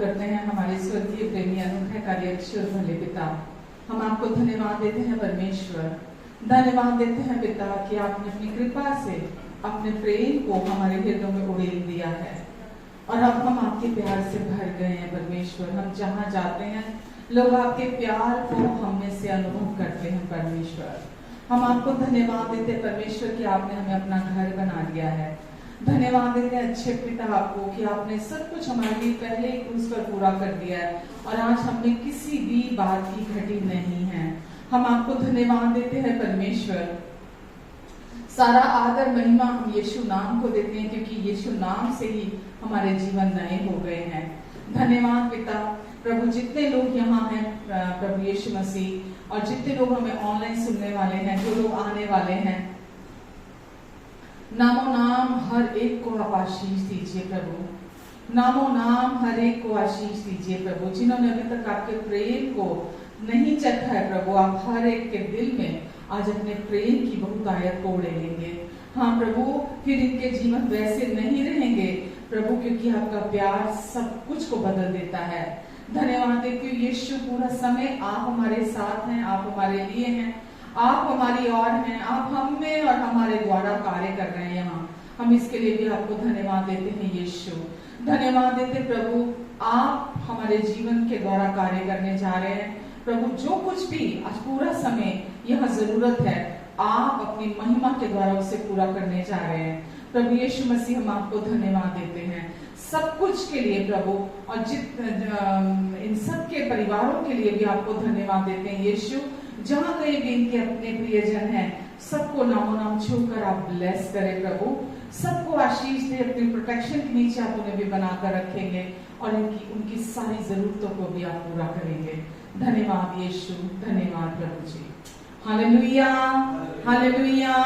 करते हैं हमारे स्वर्गीय प्रेमी अनूठे कार्यक्षर भले पिता। हम आपको धन्यवाद देते हैं परमेश्वर, धन्यवाद देते हैं पिता कि आपने अपनी कृपा से अपने प्रेम को हमारे हृदयों में उड़ेल दिया है और अब हम आपके प्यार से भर गए हैं परमेश्वर। हम जहाँ जाते हैं लोग आपके प्यार को हम में से अनुभव करते हैं परमेश्वर। हम आपको धन्यवाद देते हैं परमेश्वर कि आपने हमें अपना घर बना लिया है। धन्यवाद देते हैं अच्छे पिता आपको कि आपने सब कुछ हमारे लिए पहले ही क्रूस पर पूरा कर दिया है और आज हमें किसी भी बात की घटी नहीं है। हम आपको धन्यवाद देते हैं परमेश्वर। सारा आदर महिमा हम यीशु नाम को देते हैं क्योंकि यीशु नाम से ही हमारे जीवन नए हो गए हैं। धन्यवाद पिता। प्रभु जितने लोग यहाँ हैं प्रभु यीशु मसीह और जितने लोग हमें ऑनलाइन सुनने वाले हैं, जो लोग आने वाले हैं, नामो नाम हर एक को आप आशीष दीजिए प्रभु। नामो नाम हर एक को आशीष दीजिए प्रभु। जिन्होंने अभी तक आपके प्रेम को नहीं चखा है प्रभु, आप हर एक के दिल में आज अपने प्रेम की बहुतायत को उड़ेलेंगे। हाँ प्रभु, फिर इनके जीवन वैसे नहीं रहेंगे प्रभु, क्योंकि आपका प्यार सब कुछ को बदल देता है। धन्यवाद देती हूँ यीशु, पूरा समय आप हमारे साथ हैं, आप हमारे लिए हैं, आप हमारी ओर हैं, आप हम में और हमारे द्वारा कार्य कर रहे हैं यहाँ। हम इसके लिए भी आपको धन्यवाद देते हैं यीशु। धन्यवाद देते प्रभु, आप हमारे जीवन के द्वारा कार्य करने जा रहे हैं प्रभु। जो कुछ भी आज पूरा समय यहाँ जरूरत है, आप अपनी महिमा के द्वारा उसे पूरा करने जा रहे हैं प्रभु यीशु मसीह। हम आपको धन्यवाद देते हैं सब कुछ के लिए प्रभु, और इन सब के परिवारों के लिए भी आपको धन्यवाद देते हैं यीशु। जहाँ कहीं भी इनके अपने प्रियजन हैं, सबको नामो नाम छूकर आप ब्लेस करें प्रभु, सबको आशीष दे, अपनी प्रोटेक्शन के नीचे आप उन्हें भी बनाकर रखेंगे और उनकी सारी जरूरतों को भी आप पूरा करेंगे। धन्यवाद यीशु, धन्यवाद प्रभु जी। Hallelujah, hallelujah.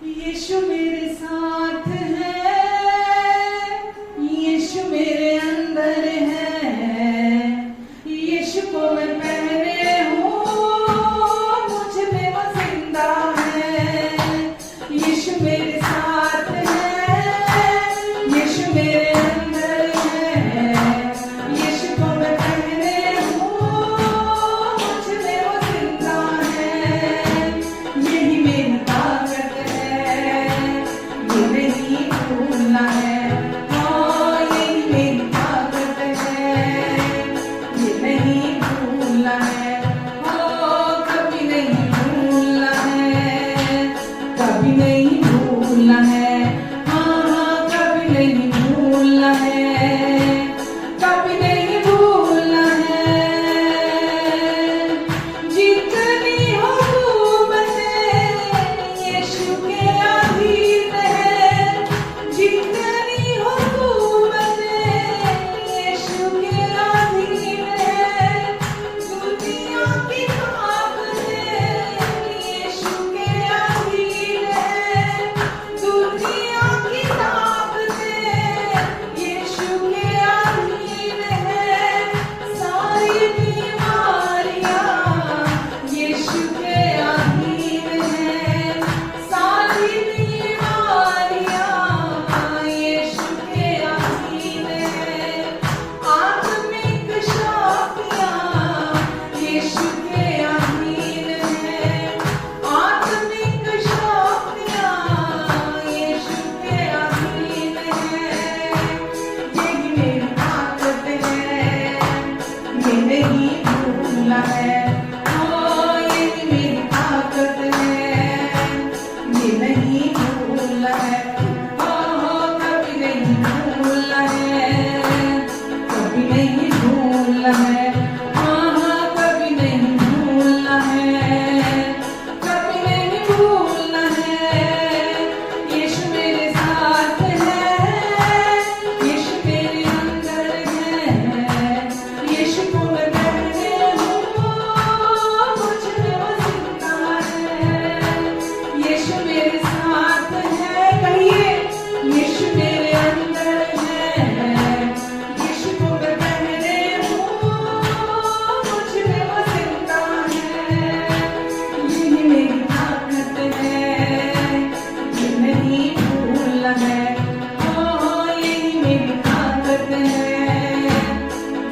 यीशु मेरे साथ है, यीशु मेरे अंदर है, यीशु को मैं पहने हूँ, मुझ में वो जिंदा है। यीशु मेरे साथ है, यीशु मेरे अंदर है, यीशु को मैं पहने हूँ, मुझ में वो जिंदा है। यही मेरी ताकत है, ये नहीं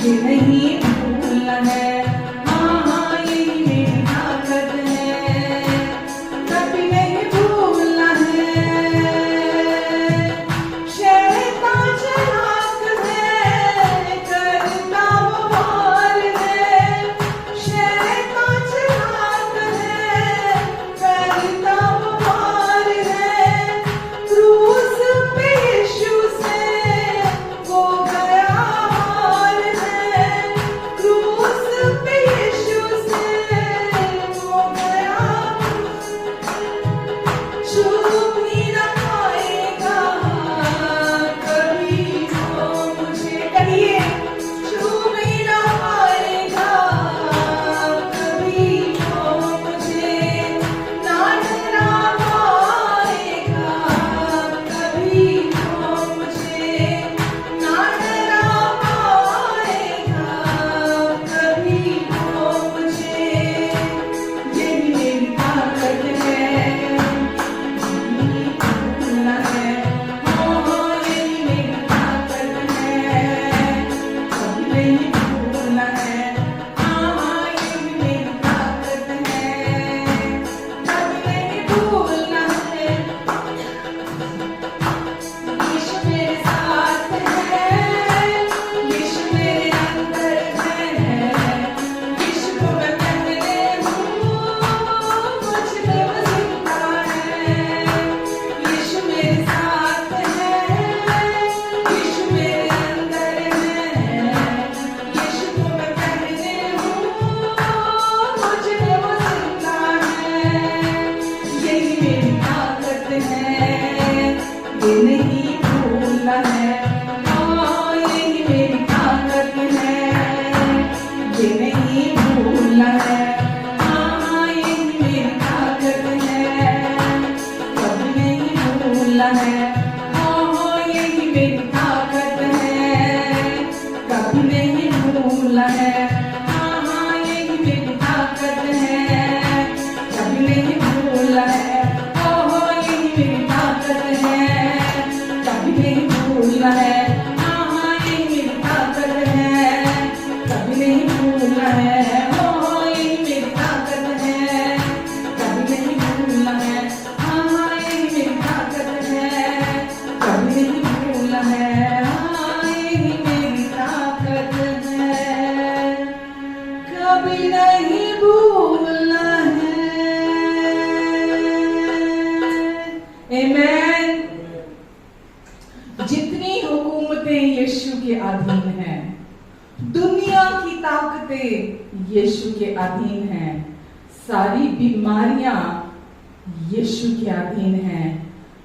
ये नहीं भूलना है। हाँ हाँ यही मेरी ताकत है, कभी नहीं भूलना है। शैतान चालाक है, करता वो वार है। शैतान चालाक है, करता वो वार है। क्रूस पे यीशु से हो गया हार है। क्रूस पे यीशु से हो गया, छू भी ना पाएगा कभी वो मुझे। कहिए, छू भी ना पाएगा कभी वो मुझे। ना डरा पाएगा कभी वो मुझे। ना डरा पाएगा कभी वो मुझे। यही मेरी ताकत है, नहीं भूलना है। हाँ हाँ यही मेरी ताकत है, कभी नहीं भूलना है। हाँ हाँ यही मेरी ताकत है, कभी नहीं भूलना है। यीशु मेरे साथ है, यीशु मेरे अंदर है। यीशु को मैं पहले हूँ, मुझ में वो जिंदा है। यीशु मेरे साथ है, यीशु मेरे अंदर है। यीशु को मैं पहले हूँ, मुझ में वो जिंदा है। यही मेरी ताकत है, ये नहीं भूलना है। हाँ यही मेरी ताकत है, ये नहीं भूलना है। हाँ हाँ यही मेरी ताकत है, कभी नहीं भूलना है। हाँ हाँ यही मेरी ताकत है, कभी नहीं भूलना है। हाँ हाँ यही मेरी ताकत है, कभी नहीं भूलना है। हाँ हाँ यही मेरी ताकत है, कभी नहीं भूलना है। हाँ हाँ यही मेरी ताकत है, कभी नहीं भूलना है। हाँ हाँ यही मेरी ताकत है, कभी नहीं भूलना है। हाँ हाँ यही मेरी ताकत है, कभी नहीं भूलना है। हाँ यही मेरी ताकत है, कभी नहीं भूलना है। आमीन। जितनी हुकूमतें यीशु के अधीन हैं, दुनिया की ताकतें यीशु के अधीन हैं, सारी बीमारियां यीशु के अधीन हैं,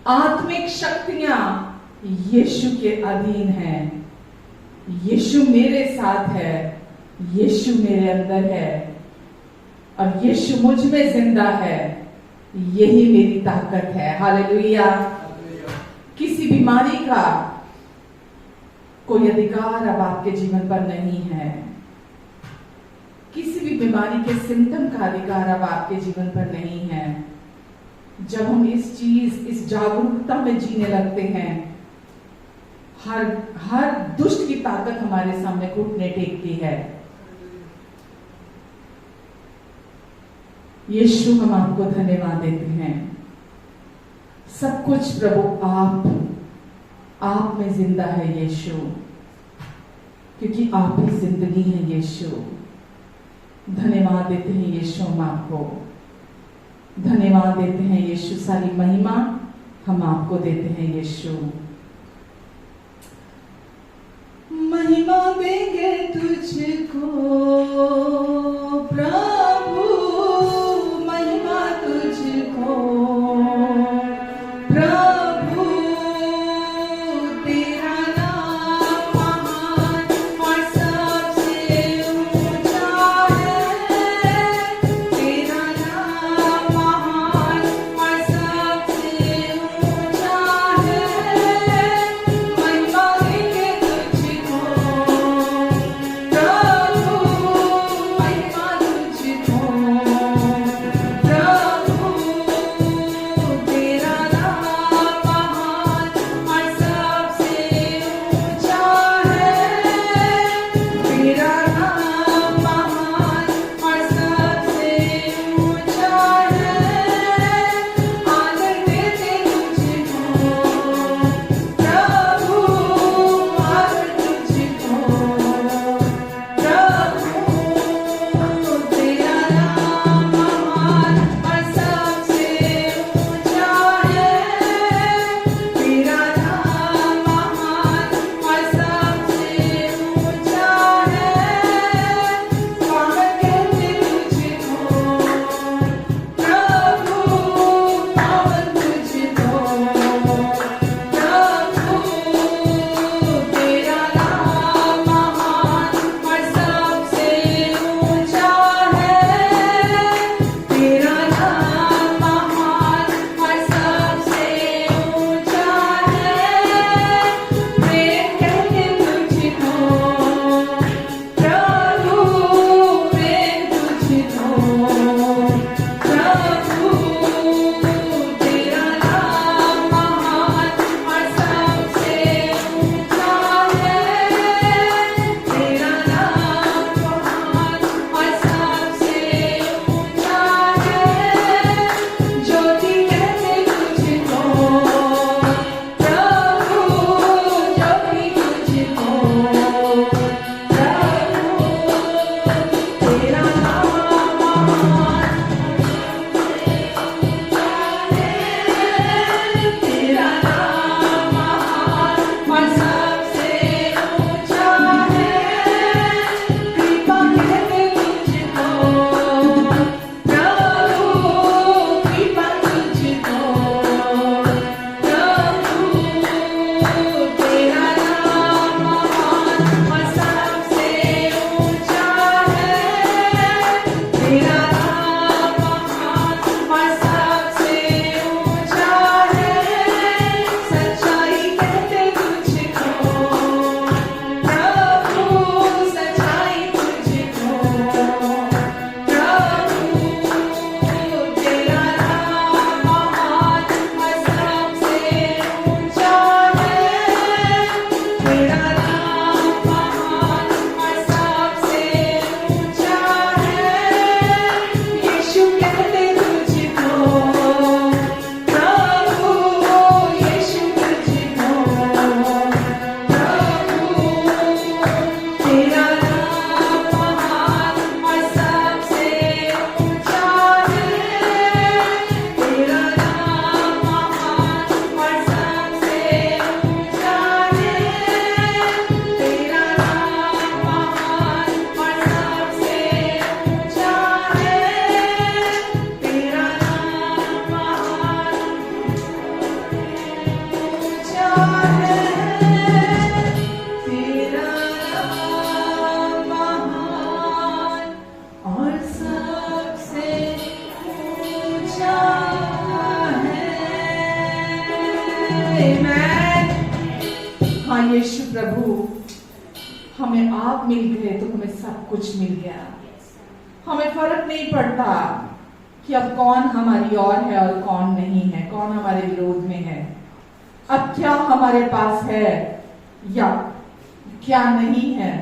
आत्मिक शक्तियां यीशु के अधीन हैं। यीशु मेरे साथ है, यीशु मेरे अंदर है और यीशु मुझ में जिंदा है। यही मेरी ताकत है। हालेलुया। किसी बीमारी का कोई अधिकार अब आपके जीवन पर नहीं है। किसी भी बीमारी के सिम्टम का अधिकार अब आपके जीवन पर नहीं है। जब हम इस जागरूकता में जीने लगते हैं, हर दुष्ट की ताकत हमारे सामने घुटने टेकती है। यीशु हम आपको धन्यवाद देते हैं। सब कुछ प्रभु आप में जिंदा है यीशु, क्योंकि आप ही जिंदगी है यीशु। धन्यवाद देते हैं यीशु हम आपको, धन्यवाद देते हैं यीशु। सारी महिमा हम आपको देते हैं यीशु। महिमा देंगे तुझको प्रभु, महिमा तुझको प्रभु। तेरा नाम महान और सबसे ऊंचा है। तेरा नाम महान और सबसे ऊंचा है। महिमा देंगे तुझको प्रभु। यीशु प्रभु, हमें आप मिल गए तो हमें सब कुछ मिल गया। हमें फर्क नहीं पड़ता कि अब कौन हमारी ओर है और कौन नहीं है, कौन हमारे विरोध में है, अब क्या हमारे पास है या क्या नहीं है।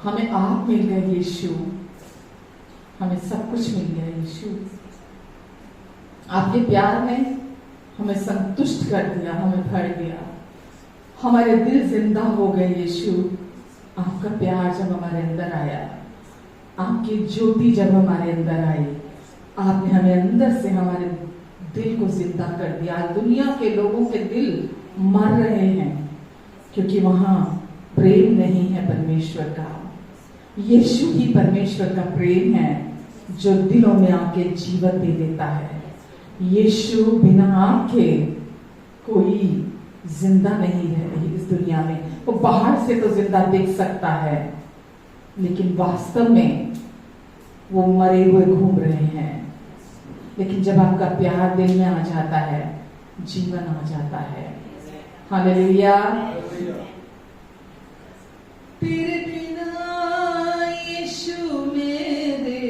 हमें आप मिल गए यीशु, हमें सब कुछ मिल गया यीशु। आपके प्यार ने हमें संतुष्ट कर दिया, हमें भर दिया, हमारे दिल जिंदा हो गए यीशु। आपका प्यार जब हमारे अंदर आया, आपकी ज्योति जब हमारे अंदर आई, आपने हमें अंदर से हमारे दिल को जिंदा कर दिया। दुनिया के लोगों के दिल मर रहे हैं क्योंकि वहां प्रेम नहीं है परमेश्वर का। यीशु ही परमेश्वर का प्रेम है जो दिलों में आके जीवन दे देता है। यीशु बिना आपके कोई जिंदा नहीं है इस दुनिया में। वो बाहर से तो जिंदा दिख सकता है, लेकिन वास्तव में वो मरे हुए घूम रहे हैं। लेकिन जब आपका प्यार दिल में आ जाता है, जीवन आ जाता है। हालेलुया। तेरे बिना यीशु मेरे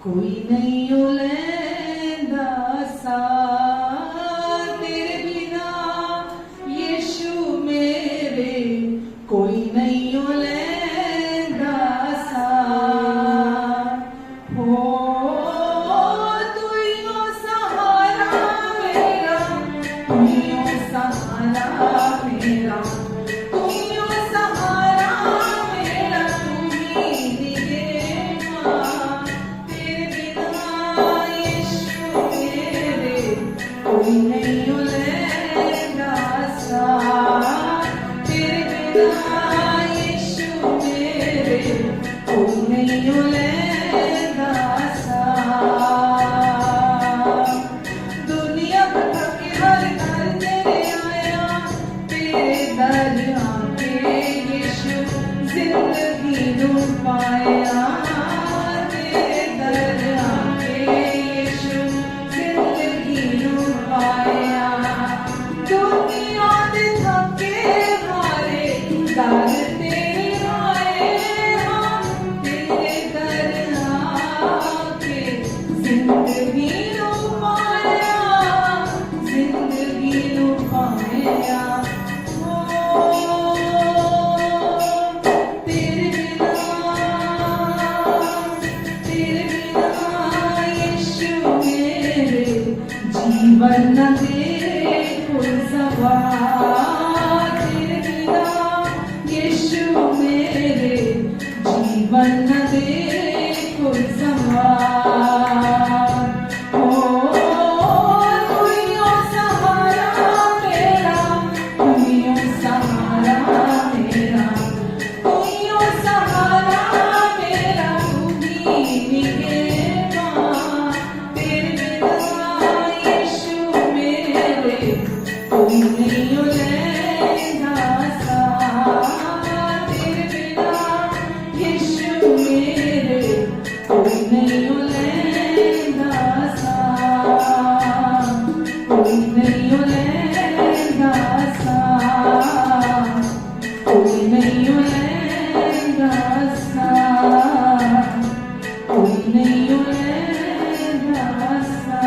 कोई नहीं उलैंदा सा, तेरे बिना यीशु मेरे कोई नहीं उलैंदा सा। हो तू ही हो सहारा मेरा, तू ही हो सहारा मेरा, तू ही हो सहारा मेरा, तू ही निगहबान। तेरे बिना यीशु मेरे कोई नहीं उलैंदा सा, तेरे बिना यीशु मेरे कोई नहीं उलैंदा सा। दुनिया भर के हर घर तेरे आया, तेरे दर आके यीशु जिंदगी नू पाया, तेरे दर आके यीशु जिंदगी नू पाया। दुनिया दे थके हारे दर तेरे आए, हाँ तेरे दर आके जिंदगी नू पाया, जिंदगी नू पाया। ओ तेरे बिना यीशु मेरे जीवन न दे कोई सवार, तेरे बिना यीशु मेरे जीवन न दे कोई सवार। ओ तू ही हो सहारा मेरा, तू ही हो सहारा मेरा, तू ही हो सहारा मेरा, तू ही निगहबान। तेरे बिना यीशु मेरे कोई नहीं उलैंदा सा, तेरे बिना यीशु मेरे कोई नहीं उलैंदा सा, कोई नहीं उलैंदा सा, कोई नहीं उलैंदा सा, कोई नहीं उलैंदा सा।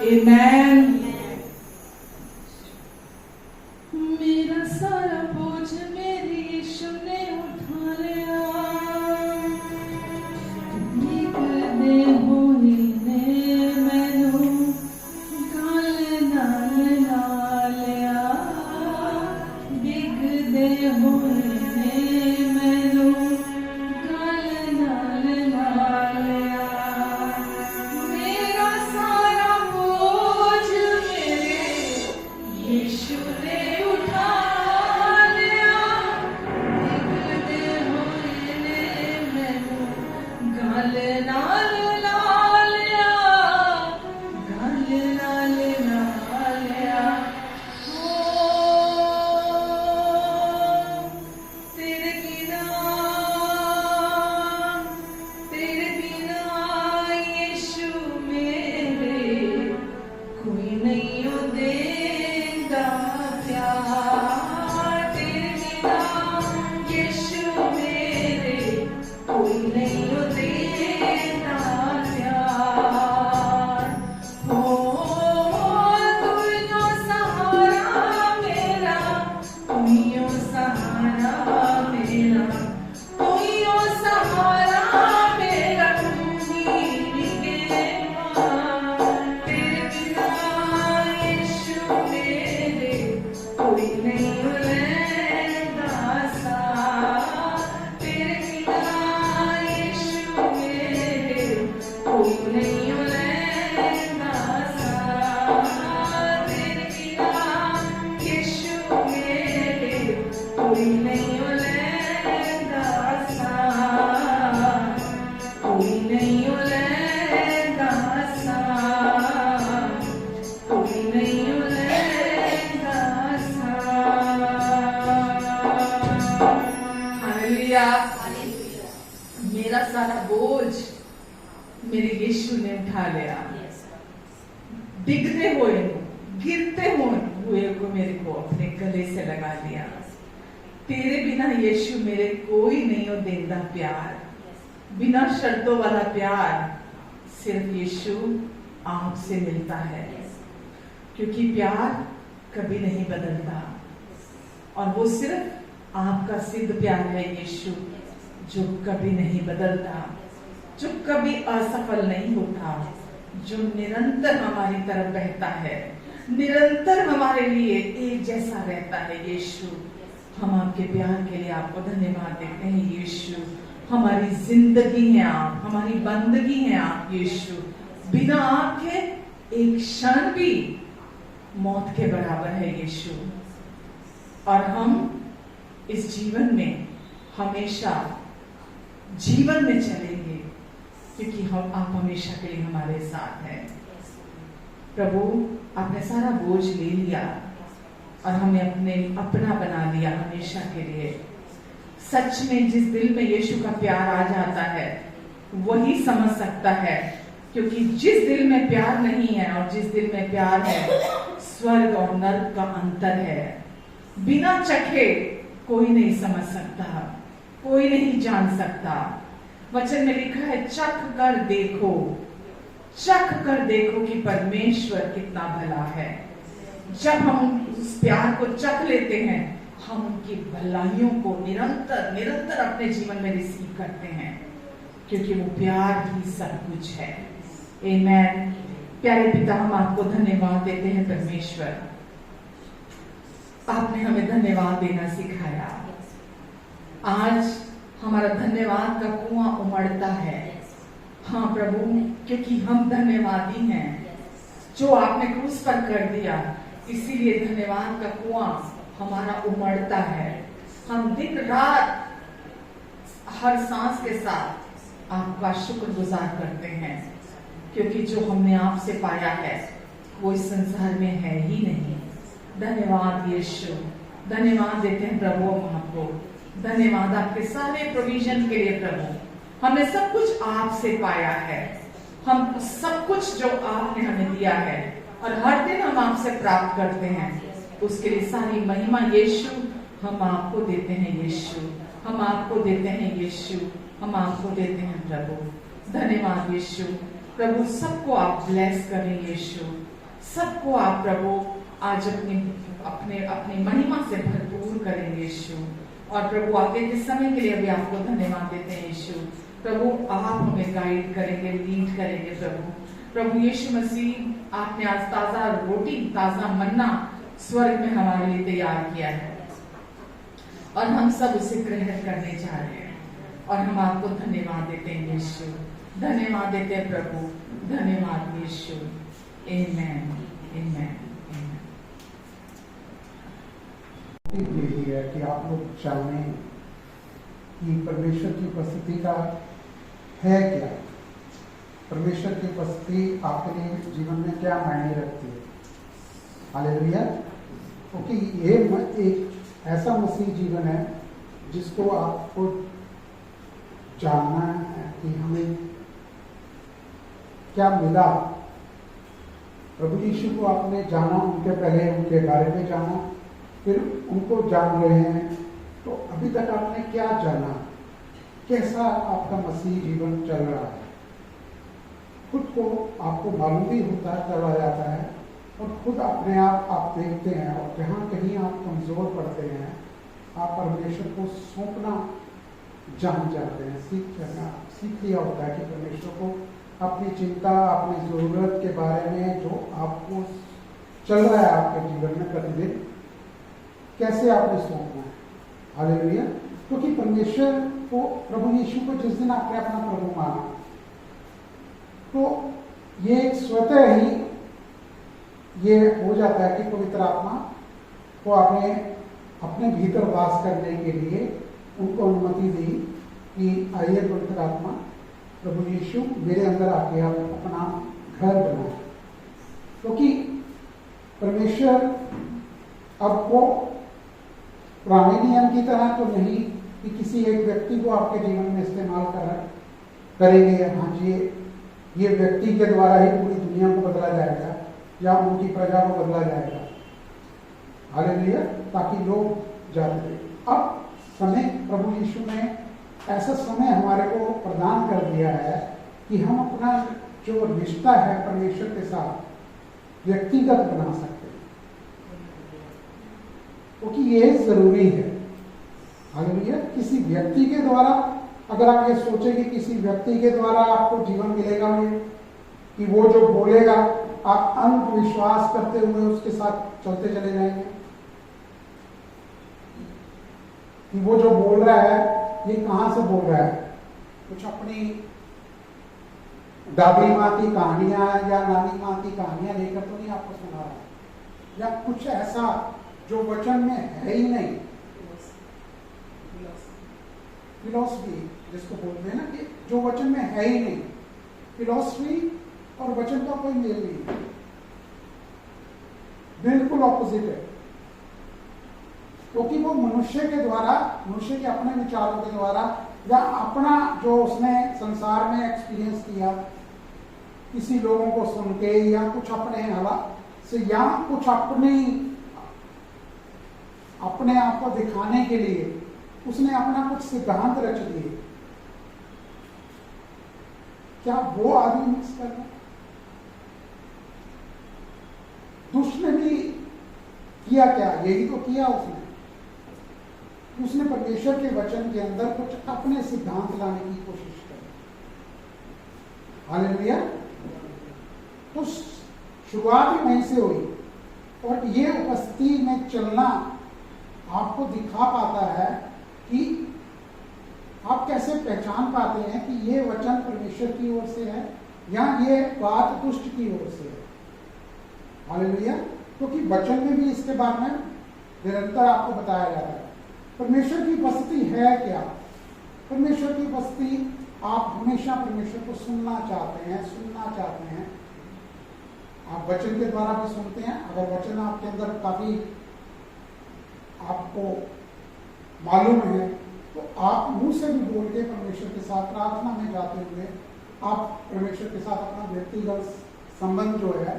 आमेन। मेरा सारा बोझ मेरे यीशु ने उठा लिया, निकलने होने ने मैनू गल नाल ला लिया, डिगदे होने ने मैनू गल नाल ला लिया। मेरा सारा बोझ मेरे यीशु ने उठा लिया, निकलदे होए ने मैनू गल नाल ला लिया, गल नाल ला लिया। ओ तेरे बिना यीशु मेरे कोई नहीं कोई नहीं उलेगा आसान, कोई नहीं उलेगा आसान, कोई नहीं उलेगा आसान। हालेलुया। मेरा सारा बोझ मेरे यीशु ने उठा लिया। डिगते हुए, गिरते हुए को मेरे को अपने गले से लगा लिया। तेरे बिना यीशु मेरे कोई नहीं हो देता प्यार, बिना शर्तों वाला प्यार सिर्फ यीशु आपसे मिलता है, क्योंकि प्यार कभी नहीं बदलता और वो सिर्फ आपका सिद्ध प्यार है यीशु, जो कभी नहीं बदलता, जो कभी असफल नहीं होता, जो निरंतर हमारी तरफ बहता है, निरंतर हमारे लिए एक जैसा रहता है। यीशु, हम आपके प्यार के लिए आपको धन्यवाद देते हैं। यीशु, हमारी जिंदगी है आप, हमारी बंदगी है आप। यीशु, बिना आपके एक क्षण भी मौत के बराबर है यीशु, और हम इस जीवन में हमेशा जीवन में चलेंगे, क्योंकि हम आप हमेशा के लिए हमारे साथ हैं। प्रभु, आपने सारा बोझ ले लिया और हमें अपना बना लिया हमेशा के लिए। सच में जिस दिल में यीशु का प्यार आ जाता है वही समझ सकता है, क्योंकि जिस दिल में प्यार नहीं है और जिस दिल में प्यार है, स्वर्ग और नर्क का अंतर है। बिना चखे कोई नहीं समझ सकता, कोई नहीं जान सकता। वचन में लिखा है, चख कर देखो, चख कर देखो कि परमेश्वर कितना भला है। जब हम उस प्यार को चख लेते हैं, हम उनकी भलाइयों को निरंतर निरंतर अपने जीवन में रिसीव करते हैं, क्योंकि वो प्यार ही सब कुछ है। आमेन। प्यारे पिता, हम आपको धन्यवाद देते हैं। परमेश्वर, आपने हमें धन्यवाद देना सिखाया। आज हमारा धन्यवाद का कुआं उमड़ता है। हाँ प्रभु, क्योंकि हम धन्यवादी हैं जो आपने क्रूस पर कर दिया, इसीलिए धन्यवाद का कुआं हमारा उमड़ता है। हम दिन रात हर सांस के साथ आपका शुक्रगुजार करते हैं, क्योंकि जो हमने आपसे पाया है वो इस संसार में है ही नहीं। धन्यवाद यीशु, धन्यवाद देते हैं प्रभु हम आपको। धन्यवाद आपके सारे प्रोविजन के लिए प्रभु। हमने सब कुछ आपसे पाया है, हम सब कुछ जो आपने हमें दिया है और हर दिन हम आपसे प्राप्त करते हैं, उसके लिए सारी महिमा यीशु हम आपको देते हैं। यीशु, हम आपको देते हैं। यीशु, हम आपको देते हैं प्रभु। धन्यवाद यीशु। प्रभु, सबको आप ब्लेस करें यीशु, सबको आप प्रभु आज अपनी महिमा से भरपूर करें यीशु। और प्रभु, आगे के समय के लिए भी आपको धन्यवाद देते हैं यीशु। प्रभु, आप हमें गाइड करेंगे, लीड करेंगे प्रभु। प्रभु यीशु मसीह, आपने आज ताजा रोटी, ताजा मन्ना स्वर्ग में हमारे लिए तैयार किया है और हम सब उसे ग्रहण करने जा रहे हैं, और हम आपको धन्यवाद देते हैं यीशु। धन्यवाद देते हैं प्रभु। धन्यवाद यीशु। आमेन, आमेन। यही है कि आप लोग जाने कि परमेश्वर की उपस्थिति का है क्या, परमेश्वर की उपस्थिति आपके लिए जीवन में क्या मायने रखती है। हालेलुया। क्योंकि ये एक ऐसा मसीह जीवन है जिसको आपको जानना है कि हमें क्या मिला। प्रभु यीशु को आपने जाना, उनके पहले उनके बारे में जाना, फिर उनको जान रहे हैं, तो अभी तक आपने क्या जाना, कैसा आपका मसीह जीवन चल रहा है। खुद को आपको मालूम भी होता है, चला जाता है, और खुद अपने आप देखते हैं, और जहाँ कहीं आप कमजोर पड़ते हैं, आप परमेश्वर को सौंपना जान जाते हैं, सीख लिया होता है कि परमेश्वर को अपनी चिंता, अपनी जरूरत के बारे में जो आपको चल रहा है आपके जीवन में प्रतिदिन, कैसे आपने सौंपना है। हालेलुया। क्योंकि परमेश्वर को, प्रभु यीशु को जिस दिन आपने अपना प्रभु माना, तो ये स्वतः ही ये हो जाता है कि पवित्र आत्मा को आपने अपने भीतर वास करने के लिए उनको अनुमति दी कि आइए पवित्र आत्मा प्रभु यीशु मेरे अंदर आके आप अपना घर बनाए, क्योंकि परमेश्वर अब वो पुराने नियम की तरह तो नहीं कि किसी एक व्यक्ति को आपके जीवन में इस्तेमाल करेंगे। हाँ जी, ये व्यक्ति के द्वारा ही पूरी दुनिया को बदला जाएगा या उनकी प्रजा को बदला जाएगा, हालेलुया, ताकि लोग जानते। अब समय प्रभु यीशु ने ऐसा समय हमारे को प्रदान कर दिया है कि हम अपना जो रिश्ता है परमेश्वर के साथ व्यक्तिगत बना सकते हैं, क्योंकि ये जरूरी है। हालेलुया। किसी व्यक्ति के द्वारा अगर आप ये सोचे कि किसी व्यक्ति के द्वारा आपको जीवन मिलेगा, कि वो जो बोलेगा आप अंधविश्वास करते हुए उसके साथ चलते चले जाएंगे, कि वो जो बोल रहा है ये कहां से बोल रहा है, कुछ अपनी दादी माँ की कहानियां या नानी माँ की कहानियां लेकर तो नहीं आपको सुना रहा है, या कुछ ऐसा जो वचन में है ही नहीं, फिलॉसफी जिसको बोलते हैं ना, कि जो वचन में है ही नहीं। फिलॉसफी और वचन का कोई मेल नहीं है, बिल्कुल ऑपोजिट है, क्योंकि वो मनुष्य के द्वारा, मनुष्य के अपने विचारों के द्वारा या अपना जो उसने संसार में एक्सपीरियंस किया, किसी लोगों को सुन के या कुछ अपने हालात से या कुछ अपने आप को दिखाने के लिए उसने अपना कुछ सिद्धांत रच दिए। क्या वो आदमी मिक्स कर रहा? दुष्ट ने भी किया क्या? यही तो किया उसने परमेश्वर के वचन के अंदर कुछ अपने सिद्धांत लाने की कोशिश करी। हालेलुया। तो शुरुआत ही वहीं से हुई, और ये उपस्थिति में चलना आपको दिखा पाता है कि आप कैसे पहचान पाते हैं कि ये वचन परमेश्वर की ओर से है या ये बात दुष्ट की ओर से है। हालेलुया। क्योंकि वचन में भी इसके बारे में निरंतर आपको बताया जा रहा है। परमेश्वर की उपस्थिति है क्या? परमेश्वर की उपस्थिति, आप हमेशा परमेश्वर को सुनना चाहते हैं। आप वचन के द्वारा भी सुनते हैं। अगर वचन आपके अंदर काफी आपको मालूम है तो आप मुंह से भी बोल के परमेश्वर के साथ प्रार्थना में जाते हुए आप परमेश्वर के साथ अपना व्यक्तिगत संबंध जो है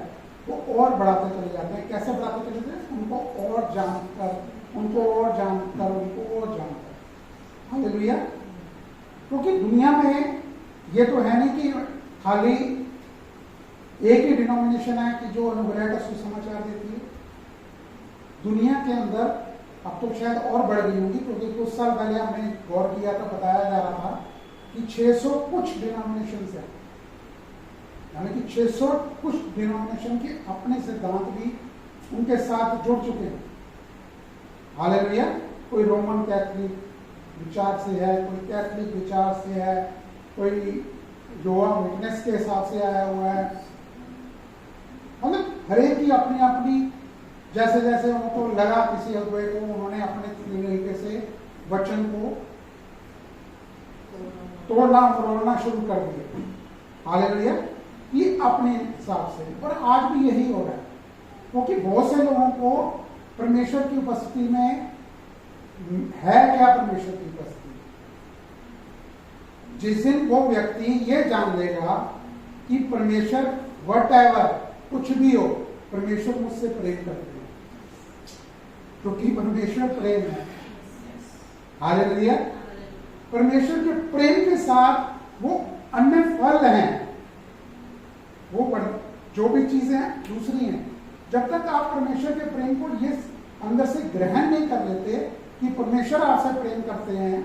वो और बढ़ाते चले जाते हैं। कैसे बढ़ाते चले जाते हैं? उनको और जानकर। हालेलुया। क्योंकि दुनिया में ये तो है नहीं कि खाली एक ही डिनोमिनेशन है कि जो अनुग्रह का सुसमाचार देती है। दुनिया के अंदर अब तो शायद और बढ़ गई होगी, क्योंकि कुछ साल पहले हमने गौर किया तो बताया जा रहा था कि 600 कुछ डिनोमिनेशन है, यानी कि 600 कुछ डिनोमिनेशन के अपने सिद्धांत भी उनके साथ जुड़ चुके हैं। हालेलुया। कोई रोमन कैथलिक विचार से है, कोई कैथलिक विचार से है, कोई योवा विटनेस के हिसाब से आया हुआ है। मतलब हर एक की अपनी अपनी जैसे जैसे उनको लगा किसी अगुए को, उन्होंने अपने तरीके से वचन को तोड़ना फरोड़ना शुरू कर दिया। हालेलुया। ये अपने हिसाब से, और आज भी यही हो रहा है, क्योंकि बहुत से लोगों को परमेश्वर की उपस्थिति में है क्या? परमेश्वर की उपस्थिति, जिस दिन वो व्यक्ति ये जान लेगा कि परमेश्वर व्हाटएवर कुछ भी हो, परमेश्वर मुझसे प्रेम करते हैं, क्योंकि परमेश्वर प्रेम है। हालेलुया। परमेश्वर के प्रेम के साथ वो अन्य फल हैं, वो जो भी चीजें हैं दूसरी हैं। जब तक आप परमेश्वर के प्रेम को ये अंदर से ग्रहण नहीं कर लेते कि परमेश्वर आपसे प्रेम करते हैं,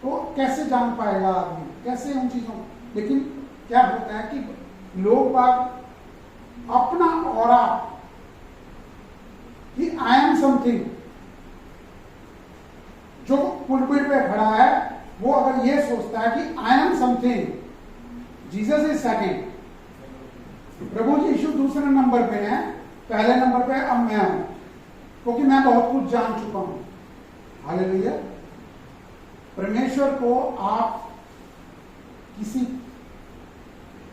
तो कैसे जान पाएगा आदमी, कैसे उन चीजों। लेकिन क्या होता है कि लोग बात अपना ऑरा कि आई एम समथिंग, जो पुलपिट पे खड़ा है वो अगर ये सोचता है कि I am something, Jesus is second, प्रभु यीशु दूसरे नंबर पे हैं, पहले नंबर पे अब मैं हूं, क्योंकि मैं बहुत कुछ जान चुका हूं। हालेलुया। परमेश्वर को आप किसी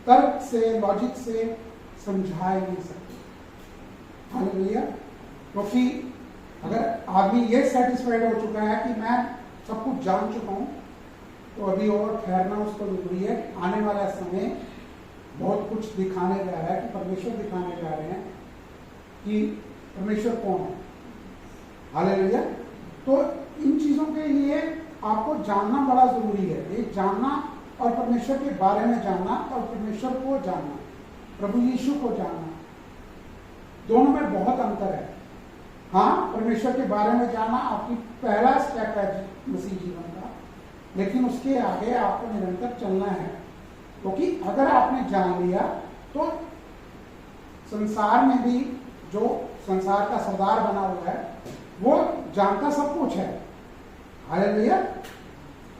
तर्क से, लॉजिक से समझा ही नहीं सकते। हालेलुया। क्योंकि अगर आदमी ये सेटिस्फाइड हो चुका है कि मैं सब कुछ जान चुका हूं, तो अभी और ठहरना उसको जरूरी है। आने वाला समय बहुत कुछ दिखाने जा रहा है, कि परमेश्वर दिखाने जा रहे हैं कि परमेश्वर कौन है। हालेलुया। तो इन चीजों के लिए आपको जानना बड़ा जरूरी है। ये जानना और परमेश्वर के बारे में जानना और परमेश्वर को जानना, प्रभु यीशु को जानना, दोनों में बहुत अंतर है। हाँ, परमेश्वर के बारे में जानना आपकी पहला स्टेप है मसीह जीवन का, लेकिन उसके आगे आपको निरंतर चलना है। क्योंकि अगर आपने जान लिया तो संसार में भी जो संसार का सरदार बना हुआ है वो जानता सब कुछ है। हालेलुया।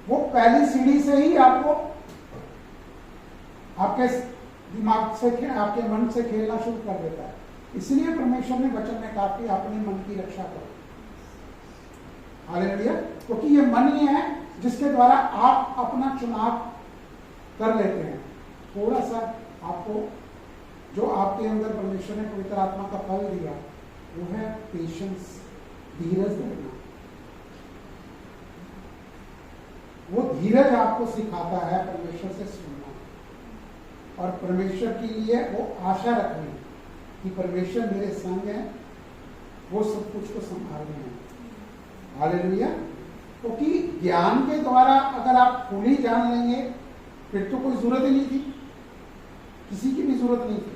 वो पहली सीढ़ी से ही आपको आपके दिमाग से, आपके मन से खेलना शुरू कर देता है। इसलिए परमेश्वर ने वचन में कहा कि अपने मन की रक्षा करो। हालेलुया। क्योंकि ये मन ही है जिसके द्वारा आप अपना चुनाव कर लेते हैं। थोड़ा सा आपको जो आपके अंदर परमेश्वर ने पवित्र आत्मा का फल दिया वो है पेशेंस, धीरज धरना। वो धीरज आपको सिखाता है परमेश्वर से सुनना और परमेश्वर के लिए वो आशा रखनी कि परमेश्वर मेरे संग है, वो सब कुछ को संभाल रहे हैं। हालेलुया। क्योंकि ज्ञान के द्वारा अगर आप फुली जान लेंगे फिर तो कोई जरूरत ही नहीं थी, किसी की भी जरूरत नहीं थी,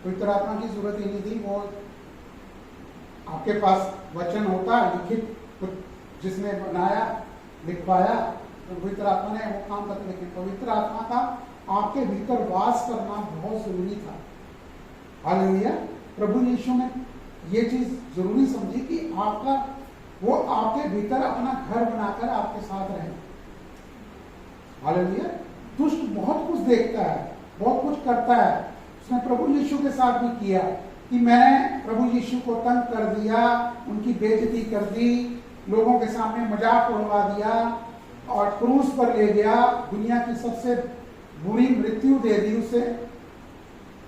पवित्र आत्मा की जरूरत ही नहीं थी। वो आपके पास वचन होता लिखित, जिसने बनाया लिखवाया तो पवित्र आत्मा ने वो काम करते। लेकिन पवित्र आत्मा का आपके भीतर वास करना बहुत जरूरी था। हालेलुया। प्रभु यीशु ने ये चीज जरूरी समझी कि आपका वो आपके भीतर अपना घर बनाकर आपके साथ रहे। हालेलुया। दुष्ट बहुत कुछ देखता है, बहुत कुछ करता है। उसने प्रभु यीशु के साथ भी किया कि मैंने प्रभु यीशु को तंग कर दिया, उनकी बेइज्जती कर दी, लोगों के सामने मजाक उड़वा दिया और क्रूस पर ले गया, दुनिया की सबसे बुरी मृत्यु दे दी उसे।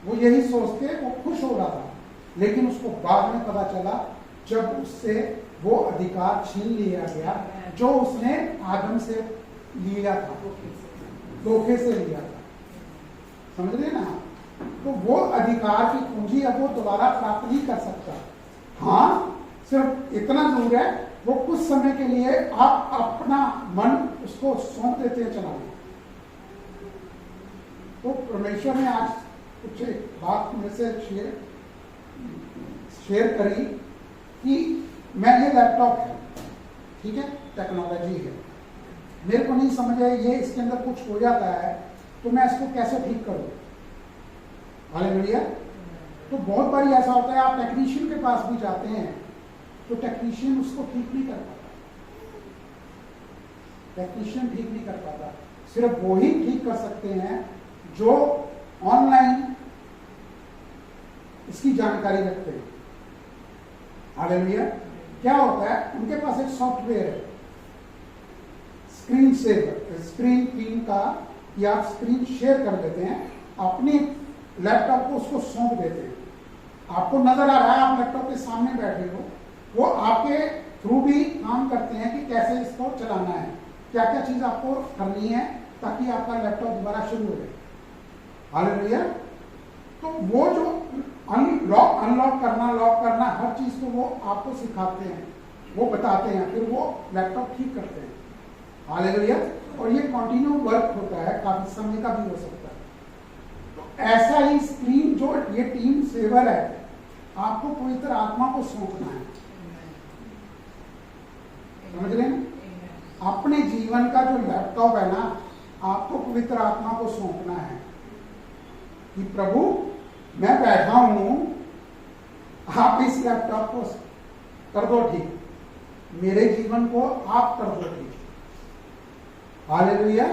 वो यही सोच के वो खुश हो रहा था। लेकिन उसको बाद में पता चला जब उससे वो अधिकार छीन लिया गया जो उसने आदम से लिया था, धोखे से लिया था। समझ रहे ना? तो वो अधिकार की कुंजी अब वो दोबारा प्राप्त नहीं कर सकता। हाँ, सिर्फ इतना जरूर है वो कुछ समय के लिए आप अपना मन उसको सौंप देते हैं चलाने। तो परमेश्वर ने आज कुछ एक बात मेरे से शेयर करी कि मैं ये लैपटॉप है, ठीक है, टेक्नोलॉजी है, मेरे को नहीं समझ आया ये इसके अंदर कुछ हो जाता है तो मैं इसको कैसे ठीक करूं। हालेलुया। तो बहुत बार ऐसा होता है आप टेक्नीशियन के पास भी जाते हैं तो टेक्नीशियन उसको ठीक नहीं कर पाता। टेक्नीशियन ठीक नहीं कर पाता, सिर्फ वो ही ठीक कर सकते हैं जो ऑनलाइन इसकी जानकारी रखते हैं। हालेलुया। क्या होता है, उनके पास एक सॉफ्टवेयर है स्क्रीन सेवर, स्क्रीन टीम का, कि आप स्क्रीन शेयर कर देते हैं अपने लैपटॉप को, उसको सौंप देते हैं। आपको नजर आ रहा है, आप लैपटॉप के सामने बैठे हो, वो आपके थ्रू भी काम करते हैं कि कैसे इसको चलाना है, क्या क्या चीज आपको करनी है ताकि आपका लैपटॉप दोबारा शुरू हो जाए। हालेलुया। तो वो जो अनलॉक करना, लॉक करना, हर चीज को वो आपको सिखाते हैं, वो बताते हैं, फिर वो लैपटॉप ठीक करते हैं। हालेलुया। और ये कंटिन्यू वर्क होता है, काफी समय का भी हो सकता है। तो ऐसा ही स्क्रीन जो ये टीम सेवर है, आपको पवित्र आत्मा को सौंपना है। समझ रहे हैं? अपने जीवन का जो लैपटॉप है ना, आपको पवित्र आत्मा को सौंपना है कि प्रभु मैं बैठा हूं, आप इस लैपटॉप को कर दो ठीक, मेरे जीवन को आप कर दो ठीक। हालेलुया।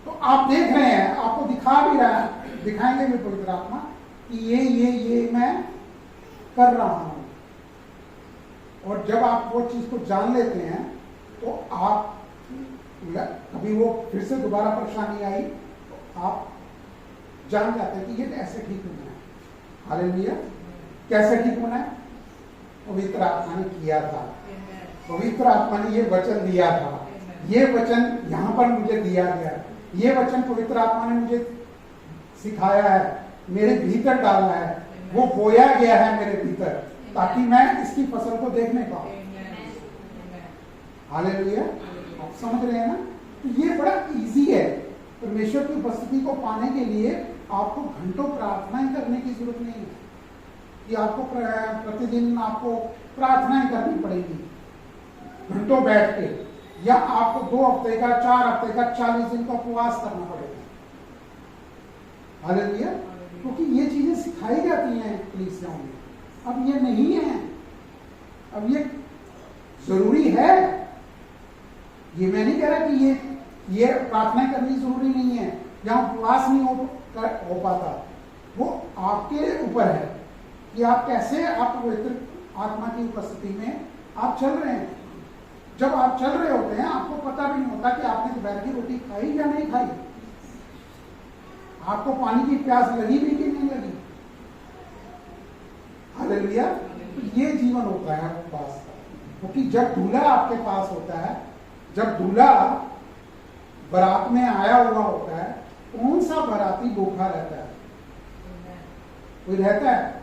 तो आप देख रहे हैं, आपको दिखा भी रहा है, दिखाएंगे भी पवित्र आत्मा कि ये मैं कर रहा हूं। और जब आप वो चीज को जान लेते हैं तो आप कभी वो फिर से दोबारा परेशानी आई तो आप जान जाते हैं कि ये ऐसे ठीक होना है। हालेलुया। कैसे ठीक होना है? पवित्र आत्मा ने किया था, पवित्र आत्मा ने ये वचन दिया था, ये वचन यहाँ पर मुझे दिया गया, ये वचन पवित्र आत्मा ने मुझे सिखाया है, मेरे भीतर डाला है, वो बोया गया है मेरे भीतर, ताकि मैं इसकी फसल को देखने पाऊं। हालेलुया। आप समझ रहे हैं ना? तो ये बड़ा इजी है। परमेश्वर की उपस्थिति को पाने के लिए आपको घंटों प्रार्थनाएं करने की जरूरत नहीं है कि आपको प्रतिदिन आपको प्रार्थनाएं करनी पड़ेगी घंटों बैठ के, या आपको 2 हफ्ते का, 4 हफ्ते का, 40 दिन का उपवास करना पड़ेगा। हालेलुया। क्योंकि ये चीजें सिखाई जाती हैं कलीसियाओं में। अब ये नहीं है, अब ये जरूरी है। ये मैं नहीं कह रहा कि ये प्रार्थना करनी जरूरी नहीं है या उपवास नहीं हो पाता। वो आपके ऊपर है कि आप कैसे आप पवित्र आत्मा की उपस्थिति में आप चल रहे हैं। जब आप चल रहे होते हैं आपको पता भी नहीं होता कि आपने दोपहर की रोटी खाई या नहीं खाई, आपको पानी की प्यास लगी भी कि नहीं लगी। हालेलुया। तो ये जीवन होता है उपवास का। क्योंकि जब दूल्हा आपके पास होता है, जब दूल्हा बारात में आया हुआ होता है, कौन सा बाराती भूखा रहता है? कोई रहता है?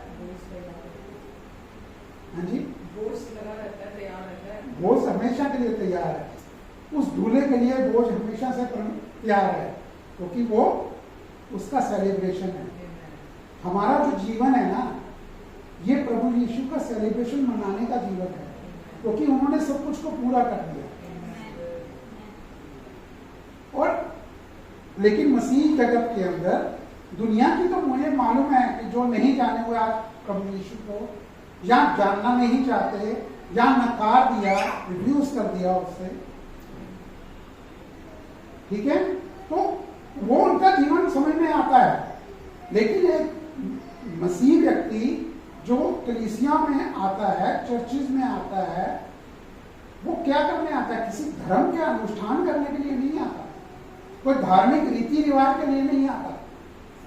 हाँ जी, लगा रहता है, तैयार रहता है। बोझ हमेशा के लिए तैयार है। उस दूल्हे के लिए बोझ हमेशा से तैयार है, क्योंकि वो उसका सेलिब्रेशन है। हमारा जो जीवन है ना, ये प्रभु यीशु का सेलिब्रेशन मनाने का जीवन है, क्योंकि उन्होंने सब कुछ को पूरा कर दिया। और लेकिन मसीह जगत के अंदर, दुनिया की तो मुझे मालूम है कि जो नहीं जाने हुए आज प्रभु यीशु को, या जानना नहीं चाहते, या नकार दिया, रिव्यूज कर दिया उससे, ठीक है, तो वो उनका जीवन समझ में आता है। लेकिन एक मसीह व्यक्ति जो कलीसिया में आता है, चर्चिज में आता है, वो क्या करने आता है? किसी धर्म के अनुष्ठान करने के लिए नहीं आता, कोई धार्मिक रीति रिवाज के लिए नहीं आता,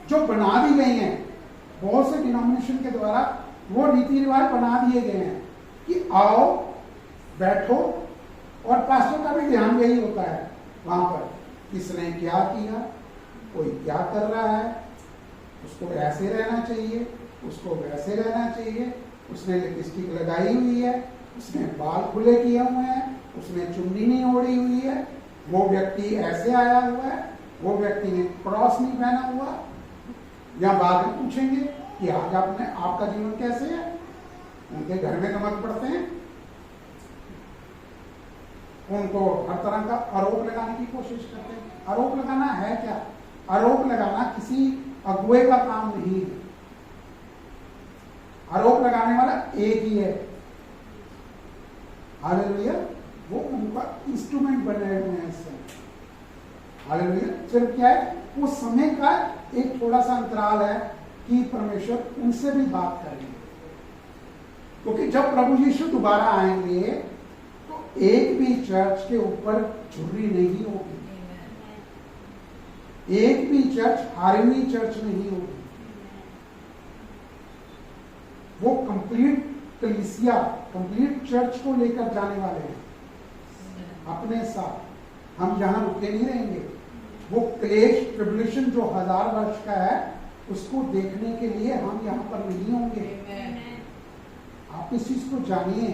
जो बना दी गई हैं बहुत से डिनोमिनेशन के द्वारा। वो रीति रिवाज बना दिए गए हैं कि आओ, बैठो, और पास्टर का भी ध्यान यही होता है वहां पर, किसने क्या किया, कोई क्या कर रहा है, उसको ऐसे रहना चाहिए, उसको वैसे रहना चाहिए, उसने लिपस्टिक लगाई हुई है, उसने बाल खुले किए हुए हैं, उसने चुन्नी नहीं ओढ़ी हुई है, वो व्यक्ति ऐसे आया हुआ है, वो व्यक्ति ने क्रॉस नहीं पहना हुआ। या बाद में पूछेंगे कि आज आपका जीवन कैसे है, उनके घर में नमक पड़ते हैं, उनको हर तरह का आरोप लगाने की कोशिश करते हैं। आरोप लगाना है क्या? आरोप लगाना किसी अगुए का काम नहीं है। आरोप लगाने वाला एक ही है। हालेलुया। वो उनका इंस्ट्रूमेंट बने हुए हैं इस समय। हालेलुया। सिर्फ क्या है, उस समय का एक थोड़ा सा अंतराल है कि परमेश्वर उनसे भी बात करेंगे, क्योंकि जब प्रभु यीशु दोबारा आएंगे तो एक भी चर्च के ऊपर झुर्री नहीं होगी, एक भी चर्च हारी हुई चर्च नहीं होगी। वो कंप्लीट कलीसिया, कंप्लीट चर्च को लेकर जाने वाले हैं अपने साथ। हम यहां रुके नहीं रहेंगे। वो क्लेश ट्रिब्यूलेशन जो 1000 वर्ष का है, उसको देखने के लिए हम यहाँ पर नहीं होंगे। आप इस चीज को जानिए।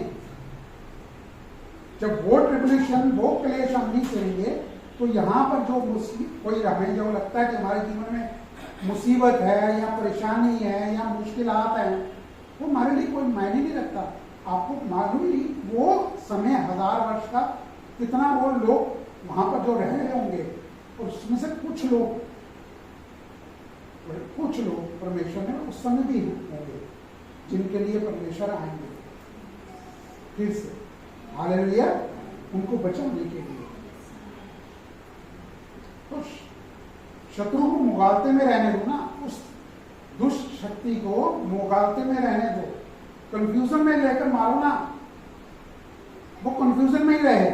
जब वो ट्रिब्यूलेशन, वो क्लेश हम नहीं करेंगे, तो यहाँ पर जो कोई हमें जो लगता है कि हमारे जीवन में मुसीबत है या परेशानी है या मुश्किलात है, वो हमारे लिए कोई मायने नहीं रखता। आपको मालूम ही वो समय 1000 वर्ष का कितना वो लोग वहां पर जो रह रहे होंगे, और उसमें से कुछ लोग परमेश्वर में उस समय भी होंगे जिनके लिए परमेश्वर आएंगे फिर से। हालेलुया। उनको बचाने के लिए। तो शत्रु को मुगालते में रहने दो ना, उस दुष्ट शक्ति को मोगालते में रहने दो, कंफ्यूजन में लेकर मारो ना, वो कंफ्यूजन में ही रहे।